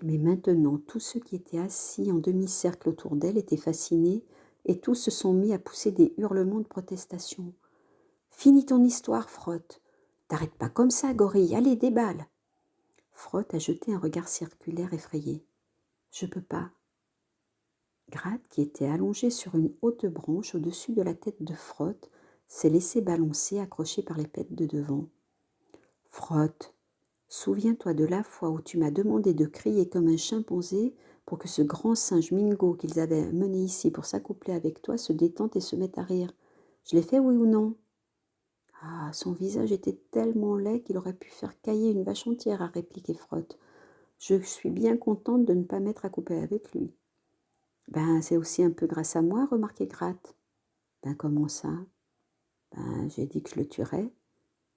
Mais maintenant, tous ceux qui étaient assis en demi-cercle autour d'elle étaient fascinés et tous se sont mis à pousser des hurlements de protestation. « Finis ton histoire, Frotte. T'arrêtes pas comme ça, gorille. Allez, déballe. » Frotte a jeté un regard circulaire effrayé. « Je peux pas. » Gratte, qui était allongée sur une haute branche au-dessus de la tête de Frotte, s'est laissé balancer, accroché par les pattes de devant. « Frotte, souviens-toi de la fois où tu m'as demandé de crier comme un chimpanzé pour que ce grand singe Mingo qu'ils avaient mené ici pour s'accoupler avec toi se détende et se mette à rire. Je l'ai fait, oui ou non ? » Ah, son visage était tellement laid qu'il aurait pu faire cailler une vache entière, a répliqué Frotte. Je suis bien contente de ne pas m'être accouplée avec lui. Ben, c'est aussi un peu grâce à moi, remarquait Gratte. Ben, comment ça ? Ben, j'ai dit que je le tuerais.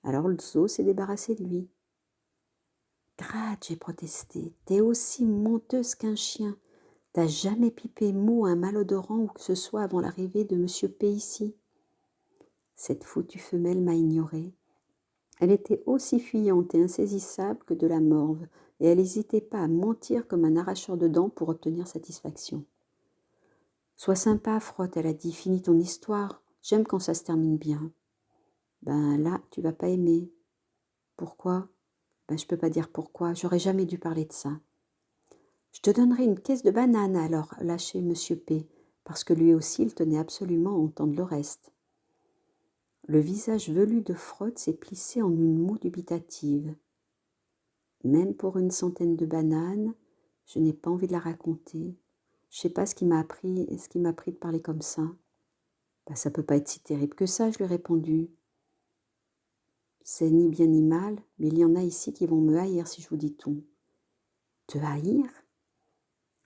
Alors le zoo s'est débarrassé de lui. Gratte, j'ai protesté, t'es aussi menteuse qu'un chien. T'as jamais pipé mot à un malodorant ou que ce soit avant l'arrivée de Monsieur P ici. Cette foutue femelle m'a ignorée. Elle était aussi fuyante et insaisissable que de la morve, et elle n'hésitait pas à mentir comme un arracheur de dents pour obtenir satisfaction. « Sois sympa, Frotte, elle a dit, finis ton histoire. J'aime quand ça se termine bien. Ben là, tu vas pas aimer. Pourquoi? Ben je peux pas dire pourquoi, j'aurais jamais dû parler de ça. Je te donnerai une caisse de bananes alors, lâchait Monsieur P, parce que lui aussi il tenait absolument à entendre le reste. Le visage velu de Frott s'est plissé en une moue dubitative. Même pour une centaine de bananes, je n'ai pas envie de la raconter. Je sais pas ce qui m'a appris de parler comme ça. Ben, ça peut pas être si terrible que ça, je lui ai répondu. C'est ni bien ni mal, mais il y en a ici qui vont me haïr si je vous dis tout. Te haïr?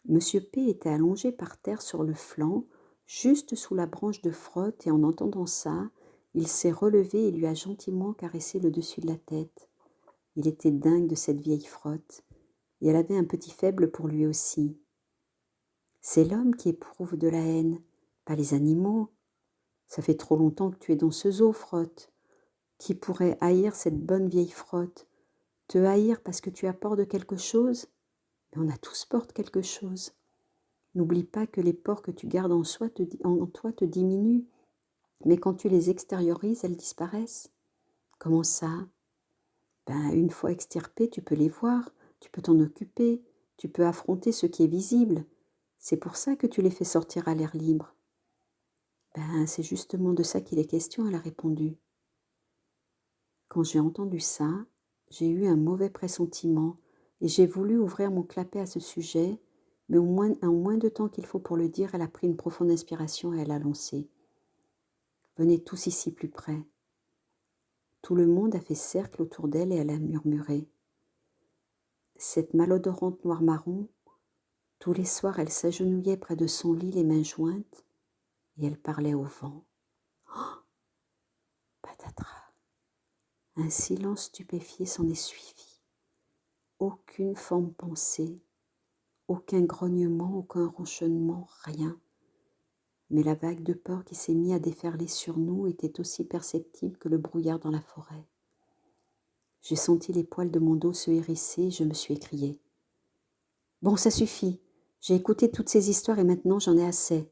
Monsieur P était allongé par terre sur le flanc, juste sous la branche de Frott, et en entendant ça, il s'est relevé et lui a gentiment caressé le dessus de la tête. Il était dingue de cette vieille Frott, et elle avait un petit faible pour lui aussi. C'est l'homme qui éprouve de la haine, pas les animaux. Ça fait trop longtemps que tu es dans ce zoo, Frott. Qui pourrait haïr cette bonne vieille Frott? Te haïr parce que tu as peur de quelque chose? Mais on a tous peur de quelque chose. N'oublie pas que les peurs que tu gardes en toi te diminuent, mais quand tu les extériorises, elles disparaissent. Comment ça? Ben, une fois extirpées, tu peux les voir, tu peux t'en occuper, tu peux affronter ce qui est visible. C'est pour ça que tu les fais sortir à l'air libre. Ben, c'est justement de ça qu'il est question, elle a répondu. Quand j'ai entendu ça, j'ai eu un mauvais pressentiment et j'ai voulu ouvrir mon clapet à ce sujet, mais en moins de temps qu'il faut pour le dire, elle a pris une profonde inspiration et elle a lancé. Venez tous ici plus près. Tout le monde a fait cercle autour d'elle et elle a murmuré. Cette malodorante noire-marron, tous les soirs elle s'agenouillait près de son lit les mains jointes et elle parlait au vent. Oh, patatras. Un silence stupéfié s'en est suivi. Aucune forme pensée, aucun grognement, aucun ronchonnement, rien. Mais la vague de peur qui s'est mise à déferler sur nous était aussi perceptible que le brouillard dans la forêt. J'ai senti les poils de mon dos se hérisser et je me suis écriée. « Bon, ça suffit. J'ai écouté toutes ces histoires et maintenant j'en ai assez.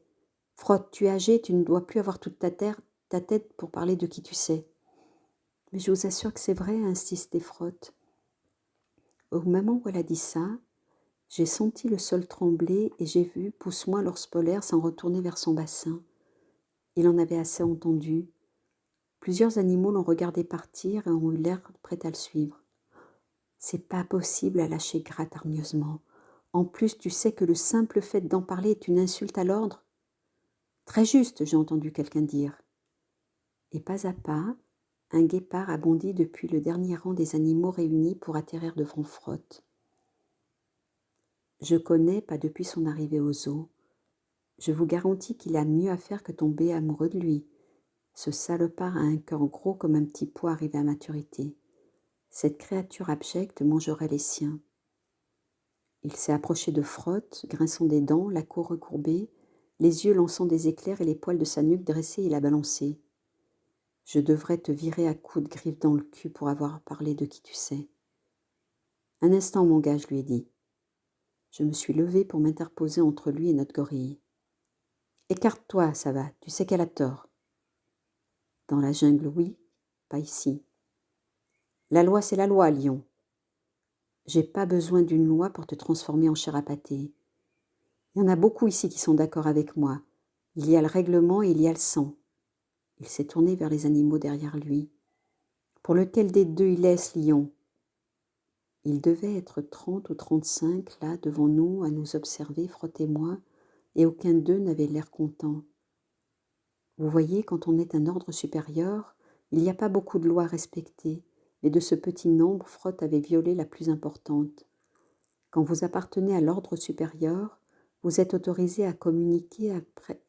Frott, tu es âgé, tu ne dois plus avoir toute ta tête pour parler de qui tu sais. » Mais je vous assure que c'est vrai, insistait Frott. Au moment où elle a dit ça, j'ai senti le sol trembler et j'ai vu Pousse-moi l'ours polaire s'en retourner vers son bassin. Il en avait assez entendu. Plusieurs animaux l'ont regardé partir et ont eu l'air prêts à le suivre. C'est pas possible, a lâché Gratte hargneusement. En plus, tu sais que le simple fait d'en parler est une insulte à l'ordre. Très juste, j'ai entendu quelqu'un dire. Et pas à pas, un guépard a bondi depuis le dernier rang des animaux réunis pour atterrir devant Frott. Je connais pas depuis son arrivée au zoo. Je vous garantis qu'il a mieux à faire que tomber amoureux de lui. Ce salopard a un cœur gros comme un petit pois arrivé à maturité. Cette créature abjecte mangerait les siens. Il s'est approché de Frott, grinçant des dents, la queue recourbée, les yeux lançant des éclairs et les poils de sa nuque dressés, il a balancé. Je devrais te virer à coups de griffes dans le cul pour avoir parlé de qui tu sais. Un instant, mon gars, je lui ai dit. Je me suis levée pour m'interposer entre lui et notre gorille. Écarte-toi, ça va, tu sais qu'elle a tort. Dans la jungle, oui, pas ici. La loi, c'est la loi, lion. J'ai pas besoin d'une loi pour te transformer en chair à pâté. Il y en a beaucoup ici qui sont d'accord avec moi. Il y a le règlement et il y a le sang. Il s'est tourné vers les animaux derrière lui. Pour lequel des deux il laisse, lion? Il devait être 30 ou 35 là, devant nous, à nous observer, Frott et moi, et aucun d'eux n'avait l'air content. Vous voyez, quand on est un ordre supérieur, il n'y a pas beaucoup de lois à respecter, mais de ce petit nombre, Frott avait violé la plus importante. Quand vous appartenez à l'ordre supérieur, vous êtes autorisé à communiquer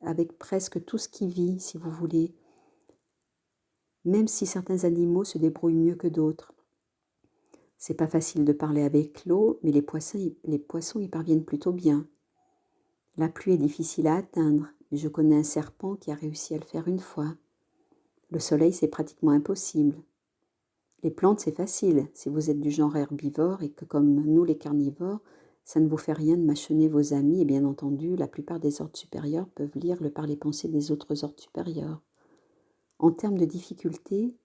avec presque tout ce qui vit, si vous voulez, même si certains animaux se débrouillent mieux que d'autres. C'est pas facile de parler avec l'eau, mais les poissons y parviennent plutôt bien. La pluie est difficile à atteindre, mais je connais un serpent qui a réussi à le faire une fois. Le soleil, c'est pratiquement impossible. Les plantes, c'est facile, si vous êtes du genre herbivore et que, comme nous les carnivores, ça ne vous fait rien de mâchonner vos amis, et bien entendu, la plupart des ordres supérieurs peuvent lire le parler-pensée des autres ordres supérieurs. En termes de difficulté,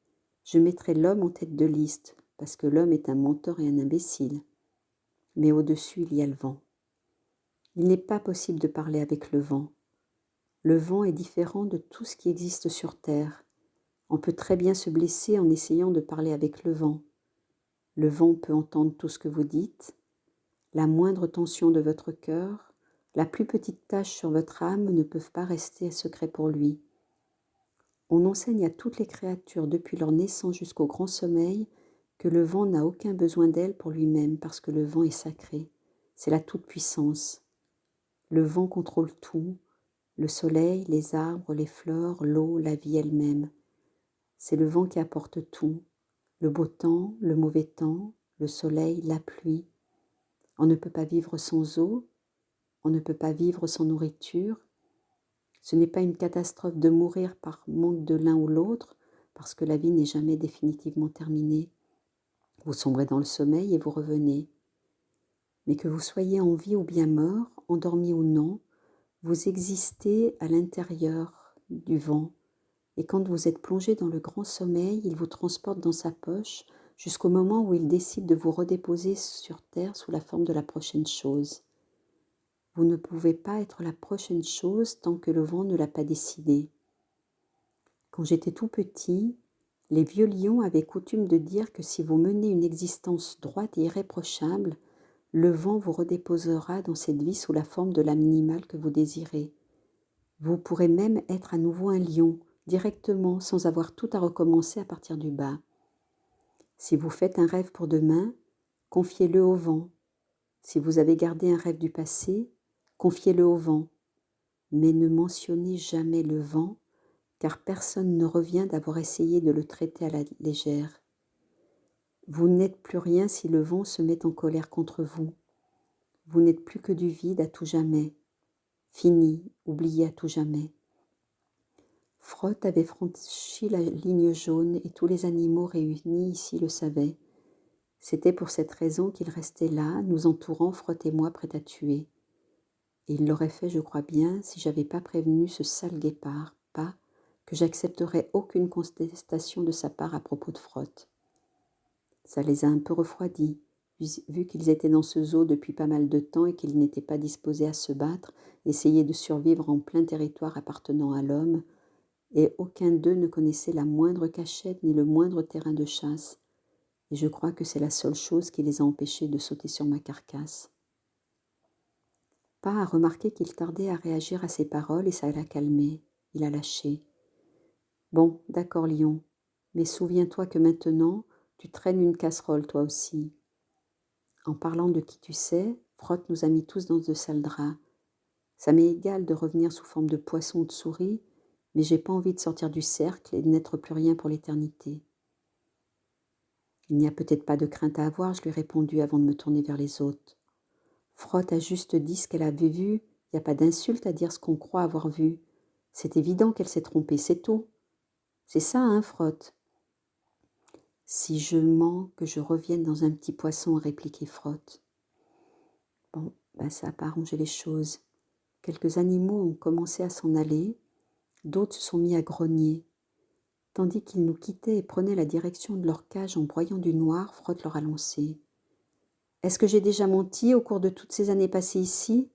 je mettrai l'homme en tête de liste, parce que l'homme est un menteur et un imbécile. Mais au-dessus, il y a le vent. Il n'est pas possible de parler avec le vent. Le vent est différent de tout ce qui existe sur Terre. On peut très bien se blesser en essayant de parler avec le vent. Le vent peut entendre tout ce que vous dites, la moindre tension de votre cœur, la plus petite tache sur votre âme ne peuvent pas rester secret pour lui. On enseigne à toutes les créatures depuis leur naissance jusqu'au grand sommeil que le vent n'a aucun besoin d'elle pour lui-même parce que le vent est sacré. C'est la toute-puissance. Le vent contrôle tout, le soleil, les arbres, les fleurs, l'eau, la vie elle-même. C'est le vent qui apporte tout, le beau temps, le mauvais temps, le soleil, la pluie. On ne peut pas vivre sans eau, on ne peut pas vivre sans nourriture. Ce n'est pas une catastrophe de mourir par manque de l'un ou l'autre, parce que la vie n'est jamais définitivement terminée. Vous sombrez dans le sommeil et vous revenez. Mais que vous soyez en vie ou bien mort, endormi ou non, vous existez à l'intérieur du vent. Et quand vous êtes plongé dans le grand sommeil, il vous transporte dans sa poche jusqu'au moment où il décide de vous redéposer sur terre sous la forme de la prochaine chose. Vous ne pouvez pas être la prochaine chose tant que le vent ne l'a pas décidé. Quand j'étais tout petit, les vieux lions avaient coutume de dire que si vous menez une existence droite et irréprochable, le vent vous redéposera dans cette vie sous la forme de l'animal que vous désirez. Vous pourrez même être à nouveau un lion, directement, sans avoir tout à recommencer à partir du bas. Si vous faites un rêve pour demain, confiez-le au vent. Si vous avez gardé un rêve du passé, confiez-le au vent. Mais ne mentionnez jamais le vent, car personne ne revient d'avoir essayé de le traiter à la légère. Vous n'êtes plus rien si le vent se met en colère contre vous. Vous n'êtes plus que du vide à tout jamais. Fini, oublié à tout jamais. Frott avait franchi la ligne jaune et tous les animaux réunis ici le savaient. C'était pour cette raison qu'il restait là, nous entourant, Frott et moi, prêts à tuer. Et il l'aurait fait, je crois bien, si j'avais pas prévenu ce sale guépard, pas que j'accepterais aucune contestation de sa part à propos de Frott. Ça les a un peu refroidis, vu qu'ils étaient dans ce zoo depuis pas mal de temps et qu'ils n'étaient pas disposés à se battre, essayer de survivre en plein territoire appartenant à l'homme, et aucun d'eux ne connaissait la moindre cachette ni le moindre terrain de chasse, et je crois que c'est la seule chose qui les a empêchés de sauter sur ma carcasse. Pa a remarqué qu'il tardait à réagir à ses paroles et ça l'a calmé. Il a lâché. « Bon, d'accord, lion, mais souviens-toi que maintenant, tu traînes une casserole toi aussi. » En parlant de qui tu sais, Frott nous a mis tous dans de sales draps. Ça m'est égal de revenir sous forme de poisson ou de souris, mais j'ai pas envie de sortir du cercle et de n'être plus rien pour l'éternité. Il n'y a peut-être pas de crainte à avoir, je lui ai répondu avant de me tourner vers les autres. Frott a juste dit ce qu'elle avait vu, il n'y a pas d'insulte à dire ce qu'on croit avoir vu. C'est évident qu'elle s'est trompée, c'est tout. C'est ça, hein, Frott? Si je mens, que je revienne dans un petit poisson, a répliqué Frott. Bon, ça n'a pas arrangé les choses. Quelques animaux ont commencé à s'en aller, d'autres se sont mis à grogner. Tandis qu'ils nous quittaient et prenaient la direction de leur cage en broyant du noir, Frott leur a lancé. « Est-ce que j'ai déjà menti au cours de toutes ces années passées ici ?»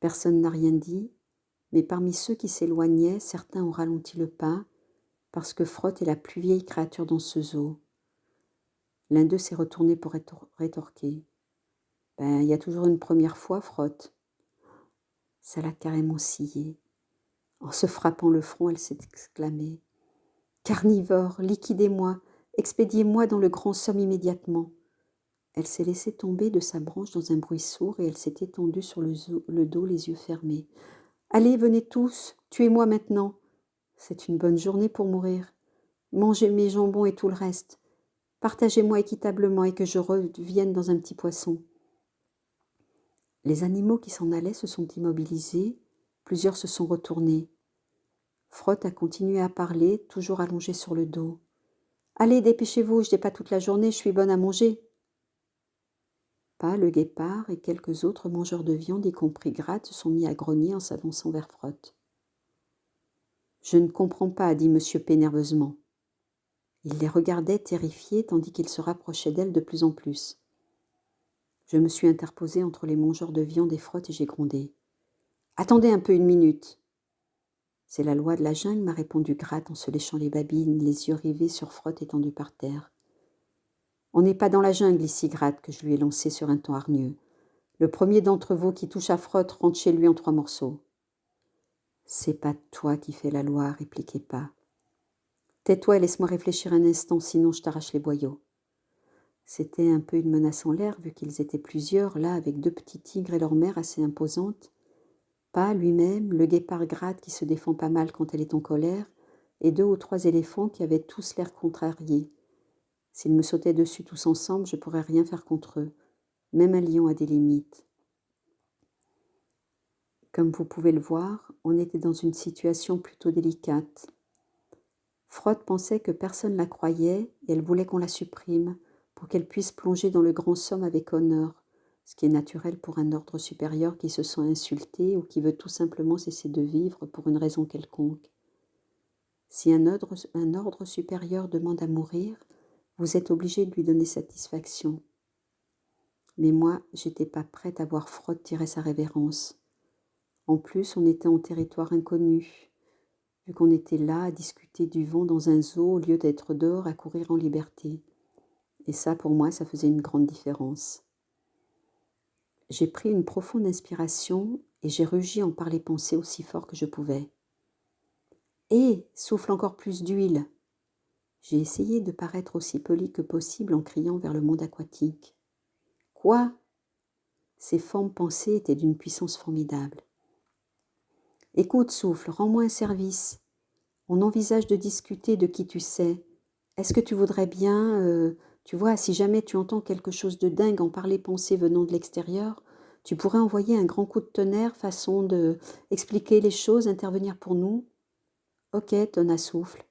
Personne n'a rien dit, mais parmi ceux qui s'éloignaient, certains ont ralenti le pas, parce que Frott est la plus vieille créature dans ce zoo. L'un d'eux s'est retourné pour rétorquer. « Il y a toujours une première fois, Frott. » Ça l'a carrément scié. En se frappant le front, elle s'est exclamée. « Carnivore, liquidez-moi, expédiez-moi dans le grand somme immédiatement. » Elle s'est laissée tomber de sa branche dans un bruit sourd et elle s'est étendue sur le dos, les yeux fermés. « Allez, venez tous, tuez-moi maintenant. C'est une bonne journée pour mourir. Mangez mes jambons et tout le reste. Partagez-moi équitablement et que je revienne dans un petit poisson. » Les animaux qui s'en allaient se sont immobilisés, plusieurs se sont retournés. Frott a continué à parler, toujours allongé sur le dos. « Allez, dépêchez-vous, je n'ai pas toute la journée, je suis bonne à manger. » Pa, le guépard et quelques autres mangeurs de viande, y compris Gratte, se sont mis à grogner en s'avançant vers Frott. Je ne comprends pas, dit monsieur P. nerveusement. Il les regardait terrifié tandis qu'il se rapprochait d'elle de plus en plus. Je me suis interposée entre les mangeurs de viande et Frotte et j'ai grondé. « Attendez un peu, une minute !» « C'est la loi de la jungle, » m'a répondu Gratte en se léchant les babines, les yeux rivés sur Frotte étendu par terre. « On n'est pas dans la jungle ici, Gratte, que je lui ai lancé sur un ton hargneux. Le premier d'entre vous qui touche à Frotte rentre chez lui en 3 morceaux. »« C'est pas toi qui fais la loi, » répliquait pas. « Tais-toi et laisse-moi réfléchir un instant, sinon je t'arrache les boyaux. » C'était un peu une menace en l'air, vu qu'ils étaient plusieurs, là, avec 2 petits tigres et leur mère assez imposante. Pas lui-même, le guépard Gratte qui se défend pas mal quand elle est en colère, et 2 ou 3 éléphants qui avaient tous l'air contrariés. S'ils me sautaient dessus tous ensemble, je pourrais rien faire contre eux. Même un lion a des limites. Comme vous pouvez le voir, on était dans une situation plutôt délicate. Frotte pensait que personne la croyait et elle voulait qu'on la supprime pour qu'elle puisse plonger dans le grand somme avec honneur, ce qui est naturel pour un ordre supérieur qui se sent insulté ou qui veut tout simplement cesser de vivre pour une raison quelconque. Si un ordre supérieur demande à mourir, vous êtes obligé de lui donner satisfaction. Mais moi, j'étais pas prête à voir Frotte tirer sa révérence. En plus, on était en territoire inconnu, vu qu'on était là à discuter du vent dans un zoo au lieu d'être dehors à courir en liberté. Et ça, pour moi, ça faisait une grande différence. J'ai pris une profonde inspiration et j'ai rugi en parler pensée aussi fort que je pouvais. « Hé, souffle encore plus d'huile !» J'ai essayé de paraître aussi poli que possible en criant vers le monde aquatique. « Quoi ?» Ces formes pensées étaient d'une puissance formidable. « Écoute, souffle, rends-moi un service. On envisage de discuter de qui tu sais. Est-ce que tu voudrais bien, tu vois, si jamais tu entends quelque chose de dingue en parler pensée venant de l'extérieur, tu pourrais envoyer un grand coup de tonnerre, façon de expliquer les choses, intervenir pour nous ? » « Ok, tonna souffle. »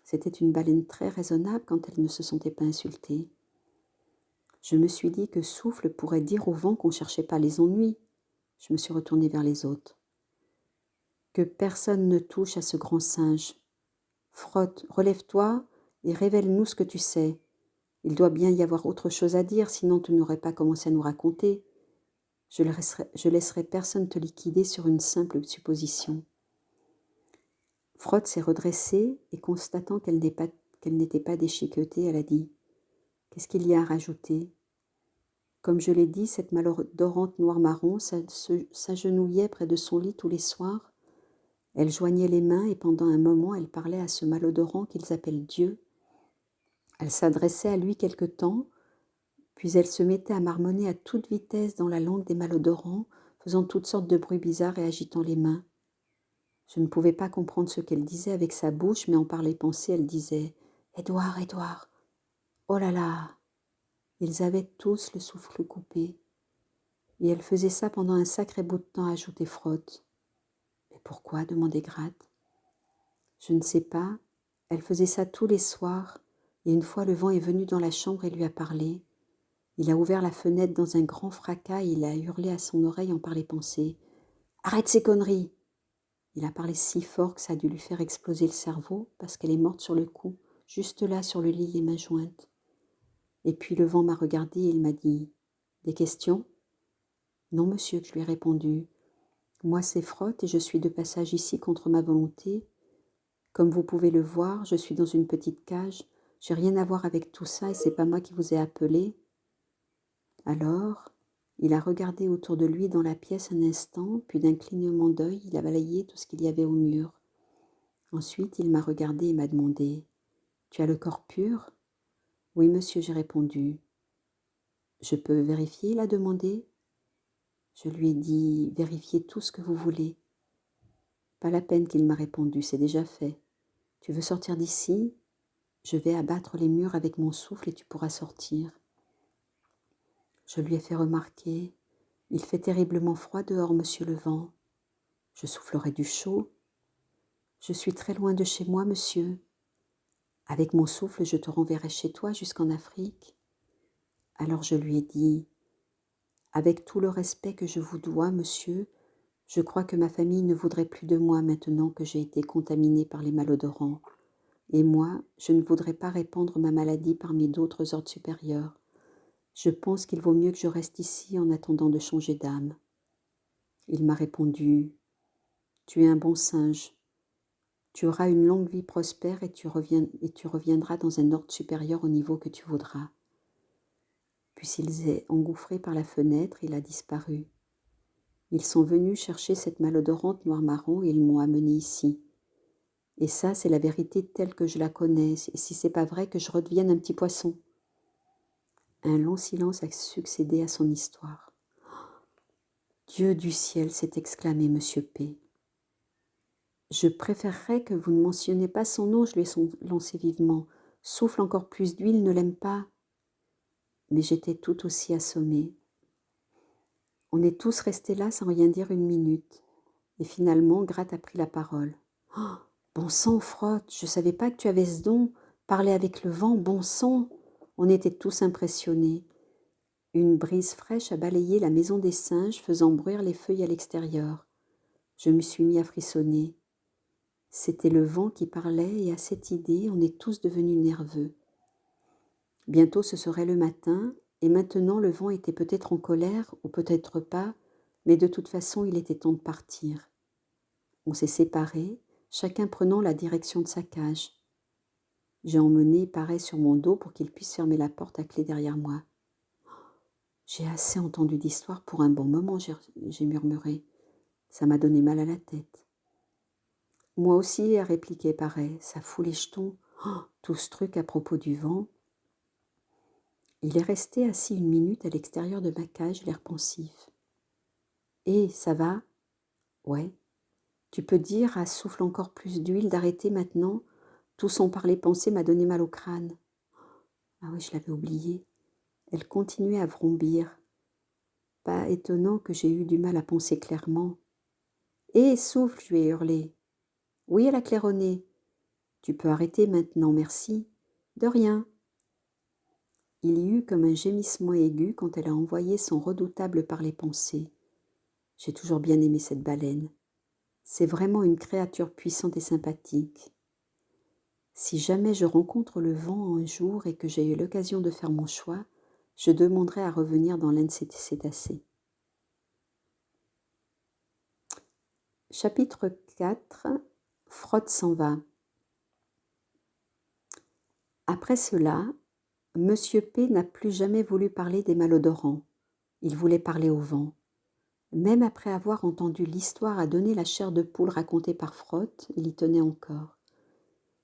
C'était une baleine très raisonnable quand elle ne se sentait pas insultée. Je me suis dit que souffle pourrait dire au vent qu'on ne cherchait pas les ennuis. Je me suis retournée vers les autres. « Que personne ne touche à ce grand singe. Frotte, relève-toi et révèle-nous ce que tu sais. Il doit bien y avoir autre chose à dire, sinon tu n'aurais pas commencé à nous raconter. Je laisserai personne te liquider sur une simple supposition. » Frotte s'est redressée et constatant qu'elle n'était pas déchiquetée, elle a dit « Qu'est-ce qu'il y a à rajouter ?» Comme je l'ai dit, cette malodorante noire-marron s'agenouillait près de son lit tous les soirs. Elle joignait les mains et pendant un moment, elle parlait à ce malodorant qu'ils appellent Dieu. Elle s'adressait à lui quelque temps, puis elle se mettait à marmonner à toute vitesse dans la langue des malodorants, faisant toutes sortes de bruits bizarres et agitant les mains. Je ne pouvais pas comprendre ce qu'elle disait avec sa bouche, mais en par les pensées, elle disait « Édouard, Édouard, oh là là !» Ils avaient tous le souffle coupé. Et elle faisait ça pendant un sacré bout de temps, ajoutait Frotte. « Mais pourquoi ?» demandait Gratte. « Je ne sais pas. Elle faisait ça tous les soirs, et une fois le vent est venu dans la chambre et lui a parlé. Il a ouvert la fenêtre dans un grand fracas et il a hurlé à son oreille en par les pensées. « Arrête ces conneries !» Il a parlé si fort que ça a dû lui faire exploser le cerveau parce qu'elle est morte sur le coup, juste là sur le lit, les mains jointes. Et puis le vent m'a regardé et il m'a dit « Des questions ?» « Non, monsieur, » que je lui ai répondu. « Moi, c'est Frotte et je suis de passage ici contre ma volonté. Comme vous pouvez le voir, je suis dans une petite cage. J'ai rien à voir avec tout ça et c'est pas moi qui vous ai appelé. » Alors, il a regardé autour de lui dans la pièce un instant, puis d'un clignement d'œil, il a balayé tout ce qu'il y avait au mur. Ensuite, il m'a regardé et m'a demandé « Tu as le corps pur ?» « Oui, monsieur, j'ai répondu. »« Je peux vérifier ?» il a demandé. Je lui ai dit « Vérifiez tout ce que vous voulez. » Pas la peine qu'il m'a répondu, c'est déjà fait. Tu veux sortir d'ici ? Je vais abattre les murs avec mon souffle et tu pourras sortir. Je lui ai fait remarquer « Il fait terriblement froid dehors, monsieur le vent. Je soufflerai du chaud. Je suis très loin de chez moi, monsieur. Avec mon souffle, je te renverrai chez toi jusqu'en Afrique. » Alors je lui ai dit « Avec tout le respect que je vous dois, monsieur, Je crois que ma famille ne voudrait plus de moi maintenant que j'ai été contaminée par les malodorants. Et moi, je ne voudrais pas répandre ma maladie parmi d'autres ordres supérieurs. Je pense qu'il vaut mieux que je reste ici en attendant de changer d'âme. Il m'a répondu, « Tu es un bon singe. Tu auras une longue vie prospère et tu reviendras dans un ordre supérieur au niveau que tu voudras. » Puis il s'est engouffré par la fenêtre, il a disparu. Ils sont venus chercher cette malodorante noir-marron et ils m'ont amené ici. Et ça, c'est la vérité telle que je la connais, et si c'est pas vrai que je redevienne un petit poisson. Un long silence a succédé à son histoire. Dieu du ciel, s'est exclamé Monsieur P. Je préférerais que vous ne mentionniez pas son nom, je lui ai lancé vivement. Souffle encore plus d'huile, ne l'aime pas. Mais j'étais tout aussi assommée. On est tous restés là sans rien dire une minute. Et finalement, Gratte a pris la parole. Oh, bon sang, Frotte, je ne savais pas que tu avais ce don. Parler avec le vent, bon sang. On était tous impressionnés. Une brise fraîche a balayé la maison des singes, faisant bruire les feuilles à l'extérieur. Je me suis mis à frissonner. C'était le vent qui parlait et à cette idée, on est tous devenus nerveux. Bientôt ce serait le matin, et maintenant le vent était peut-être en colère ou peut-être pas, mais de toute façon il était temps de partir. On s'est séparés, chacun prenant la direction de sa cage. J'ai emmené Paret sur mon dos pour qu'il puisse fermer la porte à clé derrière moi. J'ai assez entendu d'histoire pour un bon moment, j'ai murmuré. Ça m'a donné mal à la tête. Moi aussi, a répliqué Paret, ça fout les jetons. Oh, tout ce truc à propos du vent. Il est resté assis une minute à l'extérieur de ma cage, l'air pensif. Eh, ça va ? Ouais. Tu peux dire à souffle encore plus d'huile d'arrêter maintenant ? Tout son parler-penser m'a donné mal au crâne. Ah oui, je l'avais oublié. Elle continuait à vrombir. Pas étonnant que j'ai eu du mal à penser clairement. Eh, souffle, je lui ai hurlé. Oui, elle a claironné. Tu peux arrêter maintenant, merci. De rien. Il y eut comme un gémissement aigu quand elle a envoyé son redoutable parler-pensée. J'ai toujours bien aimé cette baleine. C'est vraiment une créature puissante et sympathique. Si jamais je rencontre le vent un jour et que j'ai eu l'occasion de faire mon choix, je demanderai à revenir dans l'un de ces cétacés. Chapitre 4. Frotte s'en va. Après cela, Monsieur P n'a plus jamais voulu parler des malodorants. Il voulait parler au vent. Même après avoir entendu l'histoire à donner la chair de poule racontée par Frotte, il y tenait encore.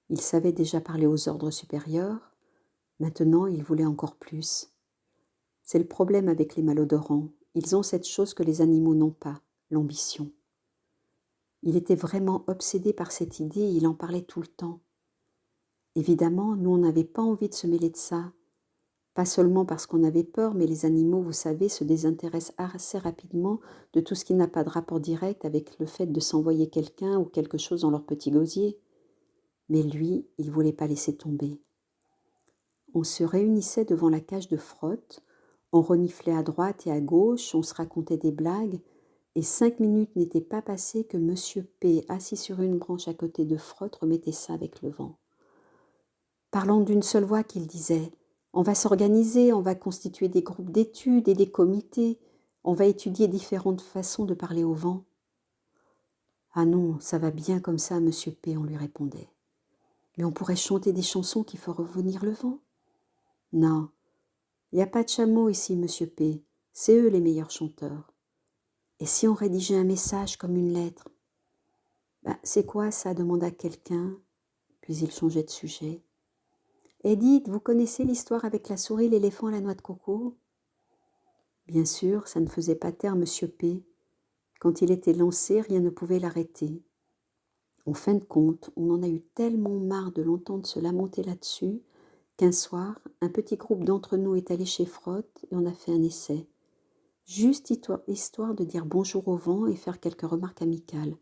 Il savait déjà parler aux ordres supérieurs. Maintenant, il voulait encore plus. C'est le problème avec les malodorants. Ils ont cette chose que les animaux n'ont pas, l'ambition. Il était vraiment obsédé par cette idée et il en parlait tout le temps. Évidemment, nous, on n'avait pas envie de se mêler de ça. Pas seulement parce qu'on avait peur, mais les animaux, vous savez, se désintéressent assez rapidement de tout ce qui n'a pas de rapport direct avec le fait de s'envoyer quelqu'un ou quelque chose dans leur petit gosier. Mais lui, il ne voulait pas laisser tomber. On se réunissait devant la cage de Frotte, on reniflait à droite et à gauche, on se racontait des blagues, et 5 minutes n'étaient pas passées que Monsieur P, assis sur une branche à côté de Frotte, remettait ça avec le vent. Parlant d'une seule voix qu'il disait « On va s'organiser, on va constituer des groupes d'études et des comités, on va étudier différentes façons de parler au vent. » « Ah non, ça va bien comme ça, Monsieur P, » on lui répondait. « Mais on pourrait chanter des chansons qui font revenir le vent. » « Non, il n'y a pas de chameaux ici, Monsieur P, c'est eux les meilleurs chanteurs. » « Et si on rédigeait un message comme une lettre ?»« C'est quoi ça ?» demanda quelqu'un, puis il changeait de sujet. « Et dites, vous connaissez l'histoire avec la souris, l'éléphant et la noix de coco ?» Bien sûr, ça ne faisait pas taire Monsieur P. Quand il était lancé, rien ne pouvait l'arrêter. En fin de compte, on en a eu tellement marre de l'entendre se lamenter là-dessus qu'un soir, un petit groupe d'entre nous est allé chez Frotte et on a fait un essai. Juste histoire de dire bonjour au vent et faire quelques remarques amicales.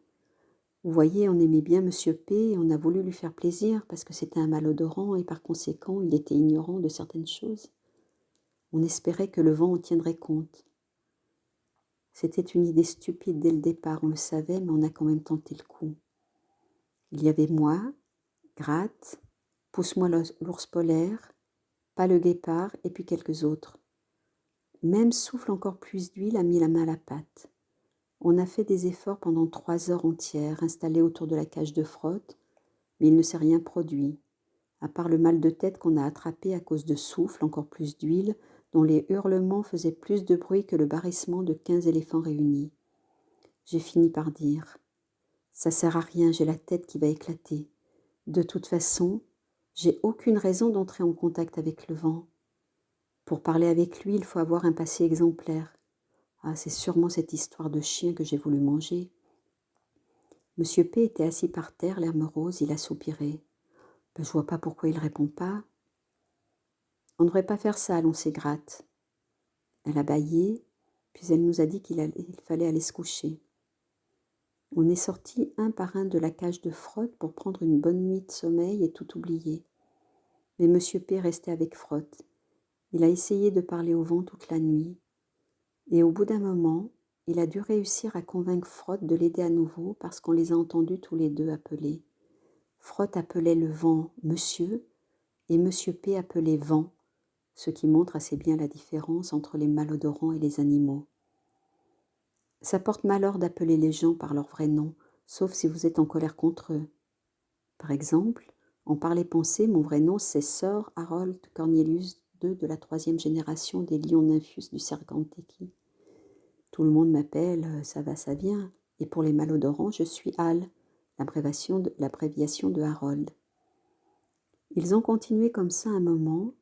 Vous voyez, on aimait bien Monsieur P et on a voulu lui faire plaisir parce que c'était un malodorant et par conséquent, il était ignorant de certaines choses. On espérait que le vent en tiendrait compte. C'était une idée stupide dès le départ, on le savait, mais on a quand même tenté le coup. Il y avait moi, Gratte, Pousse-moi l'ours polaire, Pas le guépard et puis quelques autres. Même Souffle encore plus d'huile a mis la main à la pâte. On a fait des efforts pendant 3 heures entières, installés autour de la cage de Frotte, mais il ne s'est rien produit, à part le mal de tête qu'on a attrapé à cause de Souffle, encore plus d'huile, dont les hurlements faisaient plus de bruit que le barrissement de 15 éléphants réunis. J'ai fini par dire « Ça sert à rien, j'ai la tête qui va éclater. De toute façon, j'ai aucune raison d'entrer en contact avec le vent. Pour parler avec lui, il faut avoir un passé exemplaire. Ah, c'est sûrement cette histoire de chien que j'ai voulu manger. » Monsieur P. était assis par terre, l'air morose, il a soupiré. « Je vois pas pourquoi il répond pas. » « On ne devrait pas faire ça, allons c'est Gratte. » Elle a bâillé, puis elle nous a dit qu'il fallait aller se coucher. On est sortis un par un de la cage de Frotte pour prendre une bonne nuit de sommeil et tout oublier. Mais Monsieur P. restait avec Frotte. Il a essayé de parler au vent toute la nuit. Et au bout d'un moment, il a dû réussir à convaincre Frotte de l'aider à nouveau parce qu'on les a entendus tous les deux appeler. Frotte appelait le vent « monsieur » et Monsieur P. appelait « vent », ce qui montre assez bien la différence entre les malodorants et les animaux. Ça porte malheur d'appeler les gens par leur vrai nom, sauf si vous êtes en colère contre eux. Par exemple, en parler-pensée, mon vrai nom c'est Sir Harold Cornelius II de la 3e génération des lions nymphus du Serengeti. Tout le monde m'appelle ça va, ça vient, et pour les malodorants, je suis Hal, l'abréviation de Harold. Ils ont continué comme ça un moment,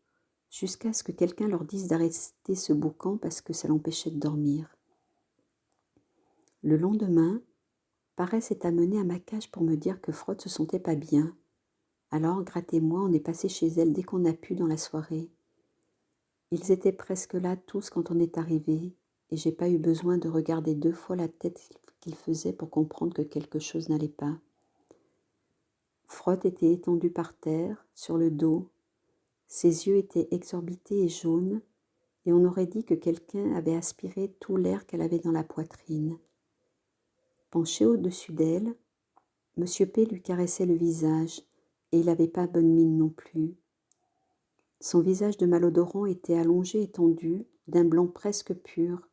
jusqu'à ce que quelqu'un leur dise d'arrêter ce boucan parce que ça l'empêchait de dormir. Le lendemain, Paresse s'est amenée à ma cage pour me dire que Frotte se sentait pas bien. Alors, Gratte et moi, on est passé chez elle dès qu'on a pu dans la soirée. Ils étaient presque là tous quand on est arrivé, et j'ai pas eu besoin de regarder 2 fois la tête qu'il faisait pour comprendre que quelque chose n'allait pas. Frotte était étendu par terre, sur le dos. Ses yeux étaient exorbités et jaunes, et on aurait dit que quelqu'un avait aspiré tout l'air qu'elle avait dans la poitrine. Penché au-dessus d'elle, Monsieur P. lui caressait le visage, et il n'avait pas bonne mine non plus. Son visage de malodorant était allongé et tendu, d'un blanc presque pur.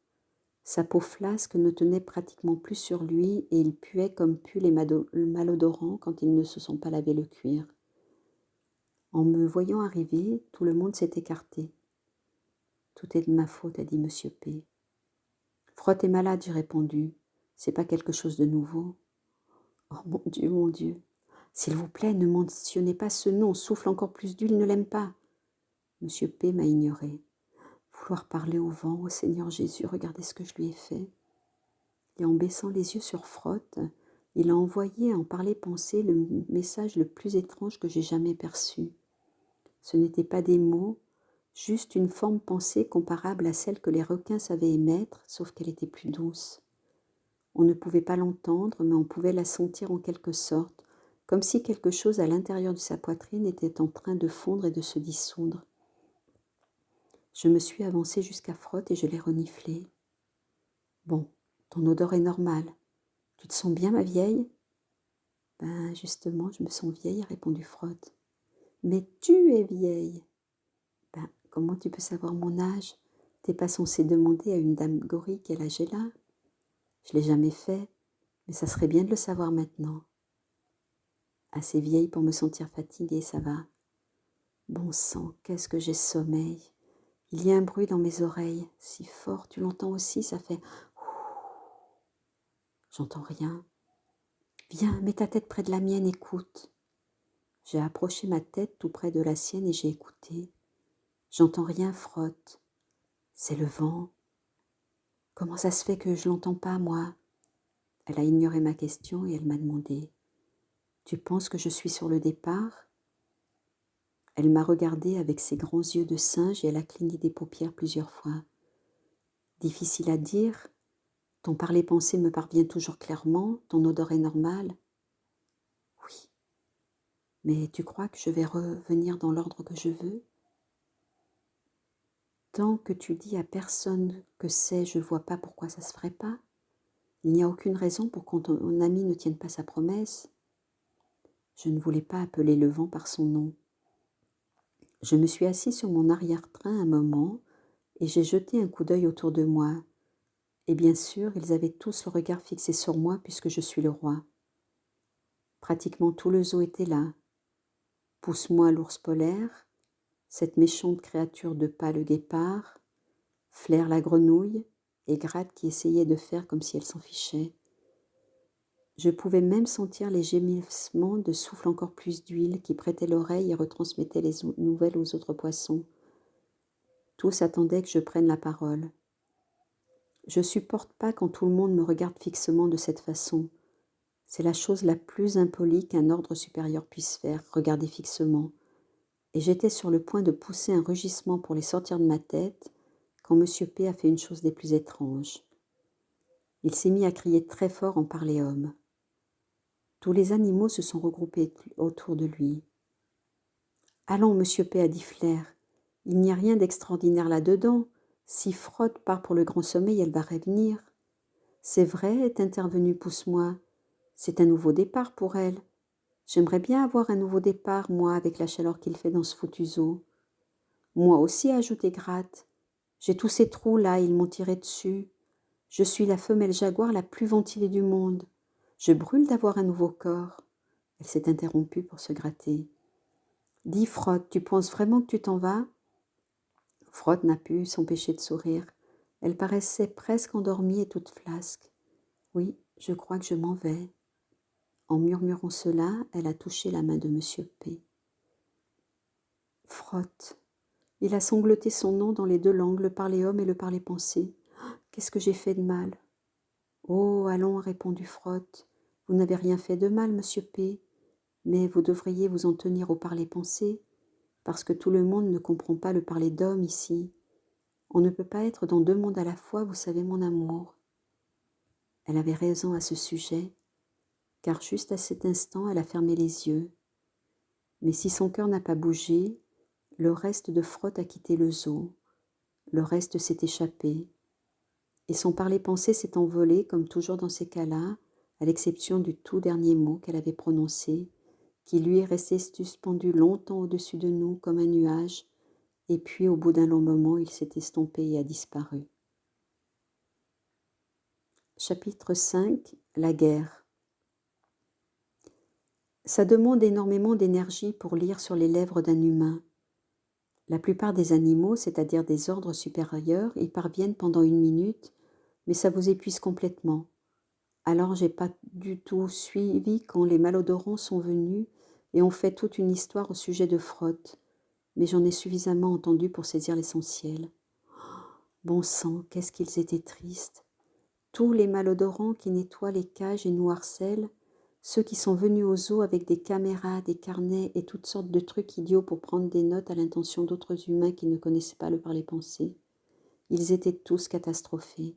Sa peau flasque ne tenait pratiquement plus sur lui, et il puait comme puent les malodorants quand ils ne se sont pas lavé le cuir. En me voyant arriver, tout le monde s'est écarté. « Tout est de ma faute, a dit Monsieur P. Frotte est malade, j'ai répondu. C'est pas quelque chose de nouveau. Oh mon Dieu. S'il vous plaît, ne mentionnez pas ce nom, Souffle encore plus d'huile, ne l'aime pas. Monsieur P. m'a ignoré. Vouloir parler au vent, ô Seigneur Jésus, regardez ce que je lui ai fait. Et en baissant les yeux sur Frotte, il a envoyé en parler-pensée le message le plus étrange que j'ai jamais perçu. Ce n'étaient pas des mots, juste une forme pensée comparable à celle que les requins savaient émettre, sauf qu'elle était plus douce. On ne pouvait pas l'entendre, mais on pouvait la sentir en quelque sorte, comme si quelque chose à l'intérieur de sa poitrine était en train de fondre et de se dissoudre. Je me suis avancée jusqu'à Frotte et je l'ai reniflée. « Bon, ton odeur est normale. Tu te sens bien, ma vieille ?» « Ben, justement, je me sens vieille, » a répondu Frotte. « Mais tu es vieille. » « Ben, comment tu peux savoir mon âge ? T'es pas censé demander à une dame gorille quel âge elle a. Je l'ai jamais fait, mais ça serait bien de le savoir maintenant. » « Assez vieille pour me sentir fatiguée, ça va. Bon sang, qu'est-ce que j'ai sommeil. Il y a un bruit dans mes oreilles, si fort, tu l'entends aussi, ça fait... J'entends rien. Viens, mets ta tête près de la mienne, écoute. J'ai approché ma tête tout près de la sienne et j'ai écouté. J'entends rien, Frotte. C'est le vent. Comment ça se fait que je l'entends pas, moi ? Elle a ignoré ma question et elle m'a demandé « Tu penses que je suis sur le départ ?» Elle m'a regardée avec ses grands yeux de singe et elle a cligné des paupières plusieurs fois. « Difficile à dire. Ton parler-pensée me parvient toujours clairement. Ton odeur est normale. » « Oui. Mais tu crois que je vais revenir dans l'ordre que je veux ? Tant que tu dis à personne que c'est, je vois pas pourquoi ça se ferait pas. Il n'y a aucune raison pour que ton ami ne tienne pas sa promesse. Je ne voulais pas appeler le vent par son nom. Je me suis assis sur mon arrière-train un moment et j'ai jeté un coup d'œil autour de moi. Et bien sûr, ils avaient tous le regard fixé sur moi puisque je suis le roi. Pratiquement tout le zoo était là. Pousse-moi l'ours polaire, cette méchante créature de pas le guépard, Flair la grenouille et Gratte qui essayait de faire comme si elle s'en fichait. Je pouvais même sentir les gémissements de souffle encore plus d'huile qui prêtaient l'oreille et retransmettaient les nouvelles aux autres poissons. Tous attendaient que je prenne la parole. Je supporte pas quand tout le monde me regarde fixement de cette façon. C'est la chose la plus impolie qu'un ordre supérieur puisse faire, regarder fixement. Et j'étais sur le point de pousser un rugissement pour les sortir de ma tête quand M. P a fait une chose des plus étranges. Il s'est mis à crier très fort en parler-homme. Tous les animaux se sont regroupés autour de lui. « Allons, Monsieur P, a dit Flair, il n'y a rien d'extraordinaire là-dedans. Si Frotte part pour le grand sommeil, elle va revenir. C'est vrai, est intervenu Pousse-moi. C'est un nouveau départ pour elle. J'aimerais bien avoir un nouveau départ, moi, avec la chaleur qu'il fait dans ce foutu zoo. Moi aussi, a ajouté Gratte. J'ai tous ces trous là, ils m'ont tiré dessus. Je suis la femelle jaguar la plus ventilée du monde. Je brûle d'avoir un nouveau corps. Elle s'est interrompue pour se gratter. Dis, Frotte, tu penses vraiment que tu t'en vas ? Frotte n'a pu s'empêcher de sourire. Elle paraissait presque endormie et toute flasque. Oui, je crois que je m'en vais. En murmurant cela, elle a touché la main de Monsieur P. Frotte. Il a sangloté son nom dans les deux langues, le parler-homme et le parler-pensée. Qu'est-ce que j'ai fait de mal ? Oh, allons, a répondu Frotte. Vous n'avez rien fait de mal, Monsieur P. Mais vous devriez vous en tenir au parler-pensée, parce que tout le monde ne comprend pas le parler d'homme ici. On ne peut pas être dans deux mondes à la fois, vous savez, mon amour. Elle avait raison à ce sujet, car juste à cet instant, elle a fermé les yeux. Mais si son cœur n'a pas bougé, le reste de Frotte a quitté le zoo. Le reste s'est échappé. Et son parler-pensée s'est envolé, comme toujours dans ces cas-là, à l'exception du tout dernier mot qu'elle avait prononcé, qui lui est resté suspendu longtemps au-dessus de nous comme un nuage, et puis au bout d'un long moment, il s'est estompé et a disparu. Chapitre 5 : La guerre. Ça demande énormément d'énergie pour lire sur les lèvres d'un humain. La plupart des animaux, c'est-à-dire des ordres supérieurs, y parviennent pendant 1 minute, mais ça vous épuise complètement. Alors j'ai pas du tout suivi quand les malodorants sont venus et ont fait toute une histoire au sujet de Frotte, mais j'en ai suffisamment entendu pour saisir l'essentiel. Bon sang, qu'est-ce qu'ils étaient tristes. Tous les malodorants qui nettoient les cages et nous harcèlent, ceux qui sont venus au zoo avec des caméras, des carnets et toutes sortes de trucs idiots pour prendre des notes à l'intention d'autres humains qui ne connaissaient pas le parler-pensée. Ils étaient tous catastrophés.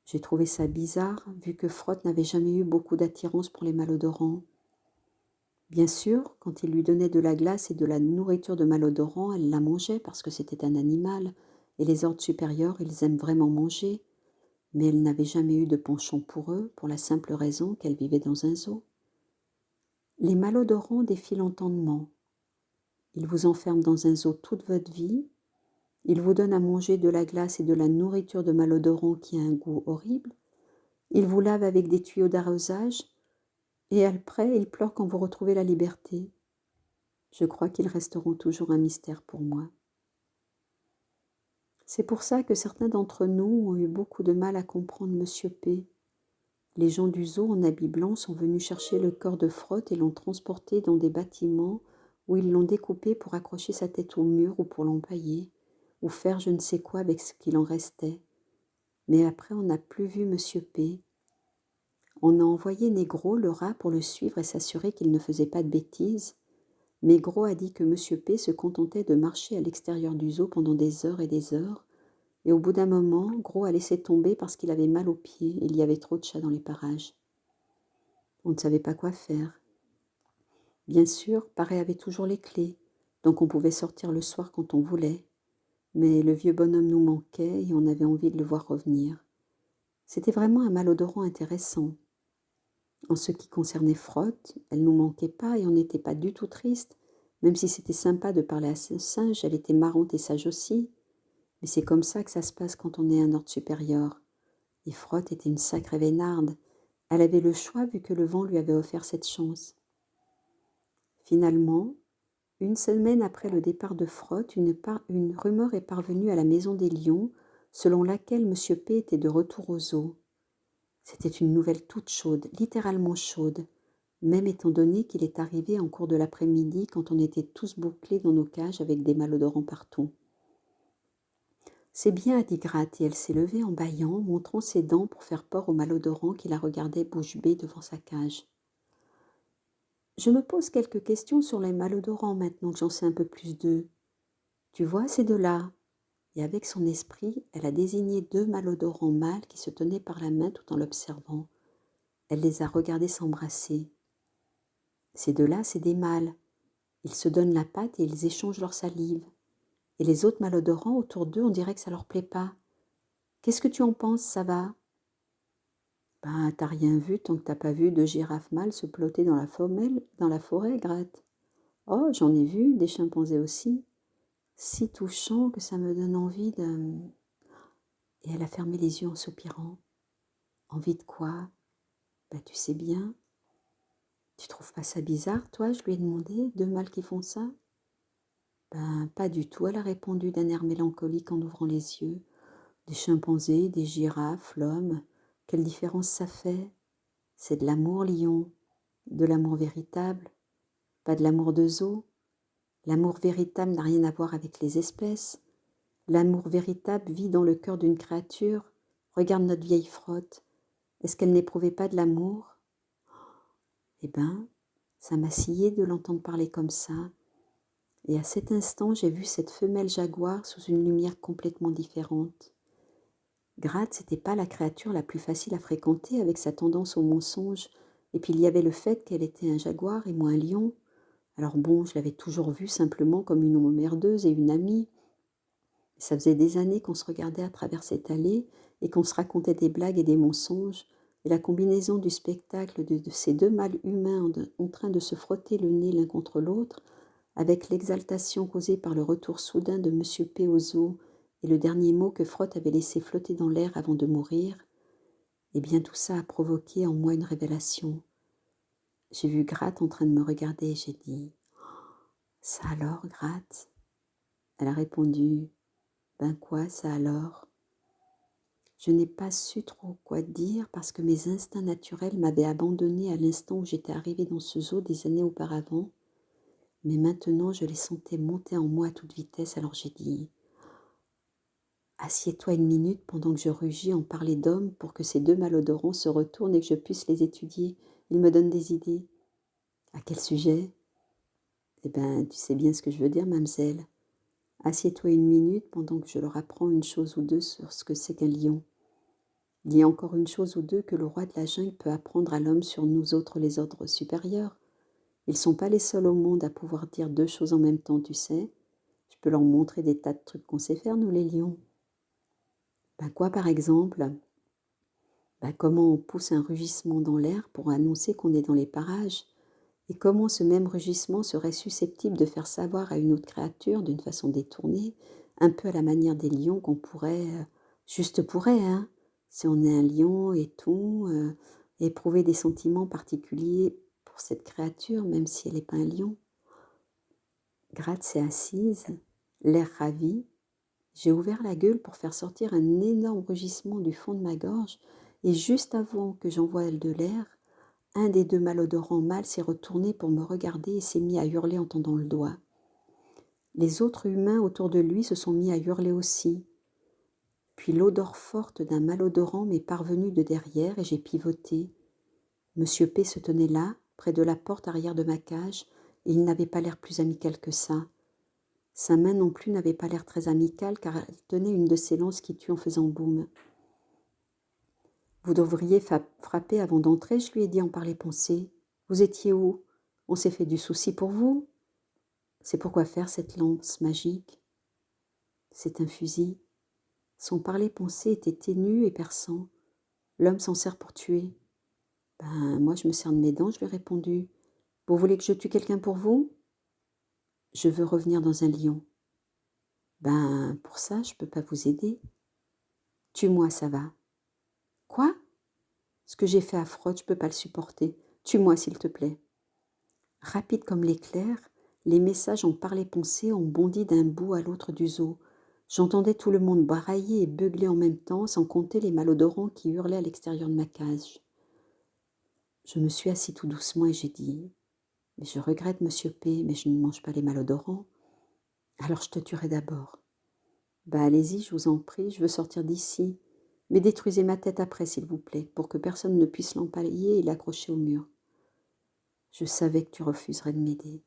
J'ai trouvé ça bizarre, vu que Frotte n'avait jamais eu beaucoup d'attirance pour les malodorants. Bien sûr, quand il lui donnait de la glace et de la nourriture de malodorants, elle la mangeait parce que c'était un animal, et les ordres supérieurs, ils aiment vraiment manger. Mais elle n'avait jamais eu de penchant pour eux, pour la simple raison qu'elle vivait dans un zoo. Les malodorants défient l'entendement. Ils vous enferment dans un zoo toute votre vie. Ils vous donnent à manger de la glace et de la nourriture de malodorants qui a un goût horrible. Ils vous lavent avec des tuyaux d'arrosage. Et après, ils pleurent quand vous retrouvez la liberté. Je crois qu'ils resteront toujours un mystère pour moi. C'est pour ça que certains d'entre nous ont eu beaucoup de mal à comprendre Monsieur P. Les gens du zoo en habits blancs sont venus chercher le corps de Frotte et l'ont transporté dans des bâtiments où ils l'ont découpé pour accrocher sa tête au mur ou pour l'empailler, ou faire je ne sais quoi avec ce qu'il en restait. Mais après, on n'a plus vu Monsieur P. On a envoyé Négro, le rat, pour le suivre et s'assurer qu'il ne faisait pas de bêtises. Mais Gros a dit que Monsieur P se contentait de marcher à l'extérieur du zoo pendant des heures, et au bout d'un moment, Gros a laissé tomber parce qu'il avait mal aux pieds, il y avait trop de chats dans les parages. On ne savait pas quoi faire. Bien sûr, Paré avait toujours les clés, donc on pouvait sortir le soir quand on voulait. mais le vieux bonhomme nous manquait et on avait envie de le voir revenir. C'était vraiment un malodorant intéressant. En ce qui concernait Frotte, elle nous manquait pas et on n'était pas du tout triste. Même si c'était sympa de parler à ce singe, elle était marrante et sage aussi. Mais c'est comme ça que ça se passe quand on est un ordre supérieur. Et Frotte était une sacrée vénarde. Elle avait le choix vu que le vent lui avait offert cette chance. Finalement, une semaine après le départ de Frotte, une rumeur est parvenue à la maison des lions, selon laquelle M. P était de retour au zoo. C'était une nouvelle toute chaude, littéralement chaude, même étant donné qu'il est arrivé en cours de l'après-midi quand on était tous bouclés dans nos cages avec des malodorants partout. C'est bien, a dit Gratte, et elle s'est levée en bâillant, montrant ses dents pour faire peur au malodorant qui la regardait bouche bée devant sa cage. Je me pose quelques questions sur les malodorants maintenant que j'en sais un peu plus d'eux. Tu vois ces deux-là ? Et avec son esprit, elle a désigné 2 malodorants mâles qui se tenaient par la main tout en l'observant. Elle les a regardés s'embrasser. Ces 2-là, c'est des mâles. Ils se donnent la patte et ils échangent leur salive. Et les autres malodorants autour d'eux, on dirait que ça leur plaît pas. Qu'est-ce que tu en penses, ça va ? Ben, t'as rien vu tant que t'as pas vu 2 girafes mâles se plotter dans la forêt, Gratte. Oh, j'en ai vu, des chimpanzés aussi. Si touchant que ça me donne envie de... Et elle a fermé les yeux en soupirant. Envie de quoi ? Ben, tu sais bien. Tu trouves pas ça bizarre, toi ? Je lui ai demandé. 2 mâles qui font ça ? Ben, pas du tout, elle a répondu d'un air mélancolique en ouvrant les yeux. Des chimpanzés, des girafes, l'homme. Quelle différence ça fait ? C'est de l'amour, lion. De l'amour véritable. Pas de l'amour de zoo. L'amour véritable n'a rien à voir avec les espèces. L'amour véritable vit dans le cœur d'une créature. Regarde notre vieille Frotte. Est-ce qu'elle n'éprouvait pas de l'amour ? Eh ben, ça m'a scié de l'entendre parler comme ça. Et à cet instant, j'ai vu cette femelle jaguar sous une lumière complètement différente. Gratte, c'était pas la créature la plus facile à fréquenter avec sa tendance au mensonge. Et puis il y avait le fait qu'elle était un jaguar et moi un lion. Alors bon, je l'avais toujours vue simplement comme une emmerdeuse et une amie. Ça faisait des années qu'on se regardait à travers cette allée et qu'on se racontait des blagues et des mensonges. Et la combinaison du spectacle de ces 2 mâles humains en train de se frotter le nez l'un contre l'autre, avec l'exaltation causée par le retour soudain de M. P au zoo et le dernier mot que Frotte avait laissé flotter dans l'air avant de mourir, eh bien tout ça a provoqué en moi une révélation. J'ai vu Gratte en train de me regarder et j'ai dit « Ça alors, Gratte ?» Elle a répondu « Ben quoi, ça alors ?» Je n'ai pas su trop quoi dire parce que mes instincts naturels m'avaient abandonnée à l'instant où j'étais arrivée dans ce zoo des années auparavant. Mais maintenant, je les sentais monter en moi à toute vitesse, alors j'ai dit « Assieds-toi une minute pendant que je rugis en parler d'hommes pour que ces 2 malodorants se retournent et que je puisse les étudier. Ils me donnent des idées. » « À quel sujet ?»« Eh ben, tu sais bien ce que je veux dire, mademoiselle. Assieds-toi une minute pendant que je leur apprends une chose ou deux sur ce que c'est qu'un lion. Il y a encore une chose ou deux que le roi de la jungle peut apprendre à l'homme sur nous autres les ordres supérieurs. Ils sont pas les seuls au monde à pouvoir dire 2 choses en même temps, tu sais. Je peux leur montrer des tas de trucs qu'on sait faire, nous les lions. Ben quoi, par exemple ? Ben comment on pousse un rugissement dans l'air pour annoncer qu'on est dans les parages ? Et comment ce même rugissement serait susceptible de faire savoir à une autre créature, d'une façon détournée, un peu à la manière des lions qu'on pourrait, juste pourrait, hein, si on est un lion et tout, éprouver des sentiments particuliers pour cette créature, même si elle n'est pas un lion. Gratte s'est assise, l'air ravi. J'ai ouvert la gueule pour faire sortir un énorme rugissement du fond de ma gorge, et juste avant que j'envoie de l'air, un des 2 malodorants mâles s'est retourné pour me regarder et s'est mis à hurler en tendant le doigt. Les autres humains autour de lui se sont mis à hurler aussi. Puis l'odeur forte d'un malodorant m'est parvenue de derrière et j'ai pivoté. Monsieur P se tenait là, près de la porte arrière de ma cage, et il n'avait pas l'air plus amical que ça. Sa main non plus n'avait pas l'air très amicale car elle tenait une de ces lances qui tuent en faisant boum. « Vous devriez frapper avant d'entrer, je lui ai dit en par les pensées. Vous étiez où ? On s'est fait du souci pour vous. C'est pourquoi faire cette lance magique ? C'est un fusil. Son parler-pensée était ténu et perçant. L'homme s'en sert pour tuer. Moi je me sers de mes dents, je lui ai répondu. Vous voulez que je tue quelqu'un pour vous? Je veux revenir dans un lion. Pour ça, je peux pas vous aider. Tue-moi, ça va. Quoi? Ce que j'ai fait à Freud, je peux pas le supporter. Tue-moi, s'il te plaît. Rapide comme l'éclair, les messages en parler-pensée ont bondi d'un bout à l'autre du zoo. J'entendais tout le monde brailler et beugler en même temps, sans compter les malodorants qui hurlaient à l'extérieur de ma cage. Je me suis assis tout doucement et j'ai dit « Mais je regrette, monsieur P, mais je ne mange pas les malodorants. Alors je te tuerai d'abord. » Allez-y, je vous en prie, je veux sortir d'ici. Mais détruisez ma tête après, s'il vous plaît, pour que personne ne puisse l'empailler et l'accrocher au mur. Je savais que tu refuserais de m'aider.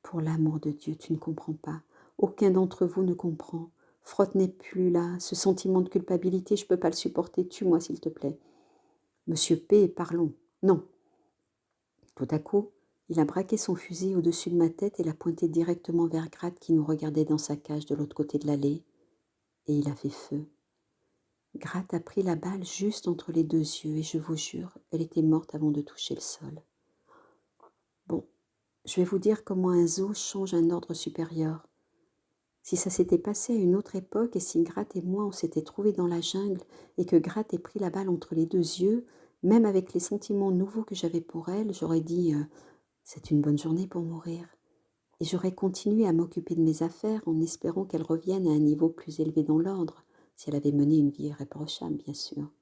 Pour l'amour de Dieu, tu ne comprends pas. Aucun d'entre vous ne comprend. Frotte n'est plus là. Ce sentiment de culpabilité, je ne peux pas le supporter. Tue-moi, s'il te plaît. Monsieur P, parlons. Non. Tout à coup, il a braqué son fusil au-dessus de ma tête et l'a pointé directement vers Gratte qui nous regardait dans sa cage de l'autre côté de l'allée. Et il a fait feu. Gratte a pris la balle juste entre les deux yeux et je vous jure, elle était morte avant de toucher le sol. Bon, je vais vous dire comment un zoo change un ordre supérieur. Si ça s'était passé à une autre époque et si Gratte et moi on s'était trouvés dans la jungle et que Gratte ait pris la balle entre les deux yeux, même avec les sentiments nouveaux que j'avais pour elle, j'aurais dit c'est une bonne journée pour mourir. Et j'aurais continué à m'occuper de mes affaires en espérant qu'elle revienne à un niveau plus élevé dans l'ordre, si elle avait mené une vie irréprochable, bien sûr.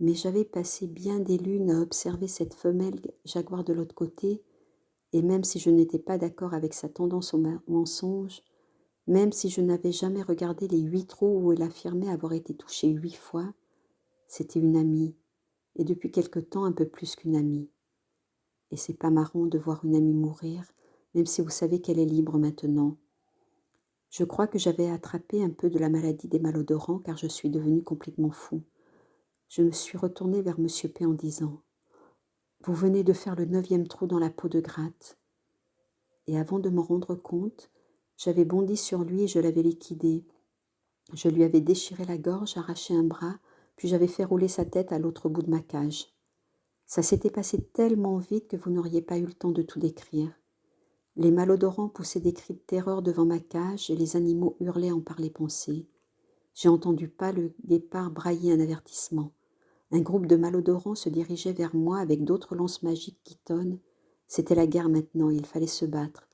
Mais j'avais passé bien des lunes à observer cette femelle jaguar de l'autre côté, et même si je n'étais pas d'accord avec sa tendance au mensonge, même si je n'avais jamais regardé les 8 trous où elle affirmait avoir été touchée 8 fois, c'était une amie, et depuis quelque temps un peu plus qu'une amie. Et c'est pas marrant de voir une amie mourir, même si vous savez qu'elle est libre maintenant. Je crois que j'avais attrapé un peu de la maladie des malodorants car je suis devenue complètement fou. Je me suis retournée vers monsieur P en disant « Vous venez de faire le 9e trou dans la peau de Gratte. » Et avant de m'en rendre compte, j'avais bondi sur lui et je l'avais liquidé. Je lui avais déchiré la gorge, arraché un bras, puis j'avais fait rouler sa tête à l'autre bout de ma cage. Ça s'était passé tellement vite que vous n'auriez pas eu le temps de tout décrire. Les malodorants poussaient des cris de terreur devant ma cage et les animaux hurlaient en parler-pensée. J'ai entendu pas le guépard brailler un avertissement. Un groupe de malodorants se dirigeait vers moi avec d'autres lances magiques qui tonnent. C'était la guerre maintenant, il fallait se battre.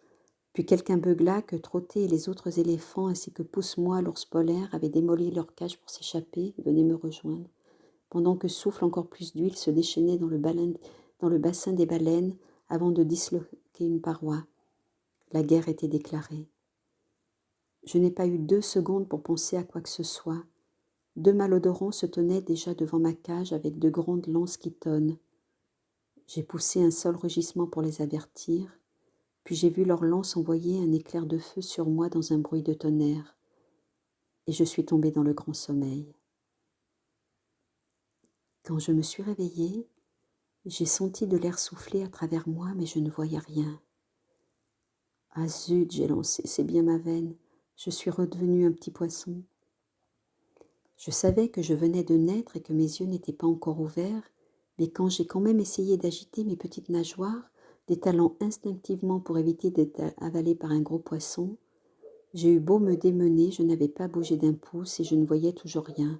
Puis quelqu'un beugla que Trotté et les autres éléphants ainsi que Pousse-moi, l'ours polaire, avaient démoli leur cage pour s'échapper et venaient me rejoindre. Pendant que souffle encore plus d'huile se déchaînait dans le bassin des baleines avant de disloquer une paroi. La guerre était déclarée. Je n'ai pas eu 2 secondes pour penser à quoi que ce soit. 2 malodorants se tenaient déjà devant ma cage avec de grandes lances qui tonnent. J'ai poussé un seul rugissement pour les avertir, puis j'ai vu leurs lances envoyer un éclair de feu sur moi dans un bruit de tonnerre, et je suis tombée dans le grand sommeil. Quand je me suis réveillée, j'ai senti de l'air souffler à travers moi, mais je ne voyais rien. Ah zut, j'ai lancé, c'est bien ma veine, je suis redevenue un petit poisson. Je savais que je venais de naître et que mes yeux n'étaient pas encore ouverts, mais quand j'ai quand même essayé d'agiter mes petites nageoires, détalant instinctivement pour éviter d'être avalée par un gros poisson, j'ai eu beau me démener, je n'avais pas bougé d'un pouce et je ne voyais toujours rien.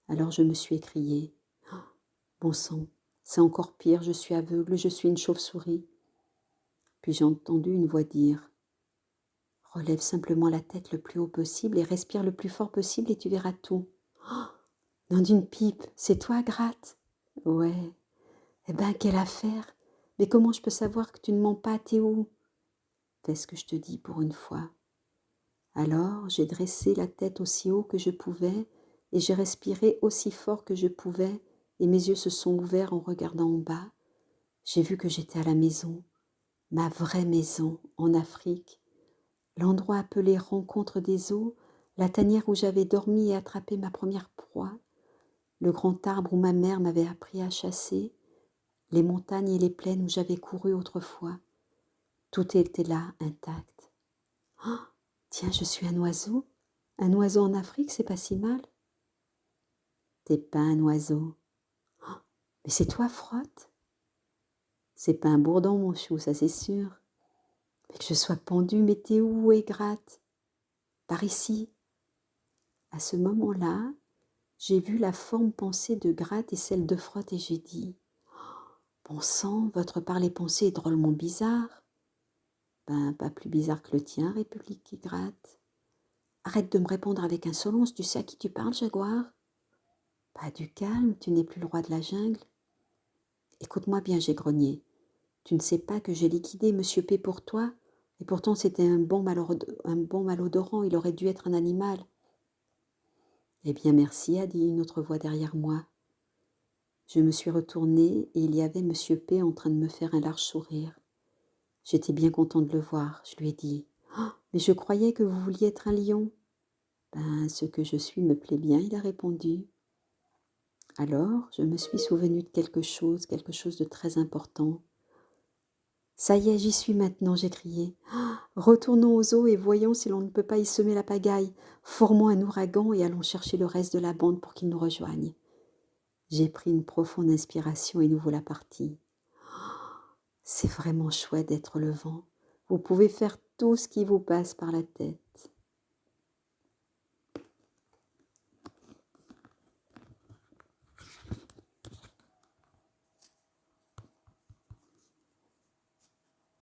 Alors je me suis écriée « Oh, bon sang, c'est encore pire, je suis aveugle, je suis une chauve-souris. » Puis j'ai entendu une voix dire « Relève simplement la tête le plus haut possible et respire le plus fort possible et tu verras tout. » Oh, nom d'une pipe, c'est toi, Gratte? Ouais. Eh ben, quelle affaire! Mais comment je peux savoir que tu ne mens pas, t'es où? Fais ce que je te dis pour une fois. Alors, j'ai dressé la tête aussi haut que je pouvais et j'ai respiré aussi fort que je pouvais et mes yeux se sont ouverts en regardant en bas. J'ai vu que j'étais à la maison, ma vraie maison, en Afrique. L'endroit appelé Rencontre des eaux, la tanière où j'avais dormi et attrapé ma première proie, le grand arbre où ma mère m'avait appris à chasser, les montagnes et les plaines où j'avais couru autrefois. Tout était là, intact. Oh, tiens, je suis un oiseau. Un oiseau en Afrique, c'est pas si mal. T'es pas un oiseau. Oh, mais c'est toi, Frotte. C'est pas un bourdon, mon chou, ça c'est sûr. Mais que je sois pendue, mais t'es où, et gratte? Par ici. À ce moment-là, j'ai vu la forme pensée de Gratte et celle de Frotte et j'ai dit « Bon sang, votre parler-pensée est drôlement bizarre. » Ben, pas plus bizarre que le tien, réplique Gratte. « Arrête de me répondre avec insolence, tu sais à qui tu parles, Jaguar? » Pas du calme, tu n'es plus le roi de la jungle. Écoute-moi bien, j'ai grogné. Tu ne sais pas que j'ai liquidé Monsieur P pour toi, et pourtant c'était un bon malodorant, il aurait dû être un animal. Eh bien merci, a dit une autre voix derrière moi. Je me suis retournée et il y avait Monsieur P en train de me faire un large sourire. J'étais bien content de le voir. Je lui ai dit « Oh, mais je croyais que vous vouliez être un lion. » Ben, ce que je suis me plaît bien, il a répondu. Alors, je me suis souvenu de quelque chose de très important. Ça y est, j'y suis maintenant, j'ai crié. Oh, retournons aux eaux et voyons si l'on ne peut pas y semer la pagaille. Formons un ouragan et allons chercher le reste de la bande pour qu'ils nous rejoignent. J'ai pris une profonde inspiration et nous voilà partis. C'est vraiment chouette d'être le vent. Vous pouvez faire tout ce qui vous passe par la tête.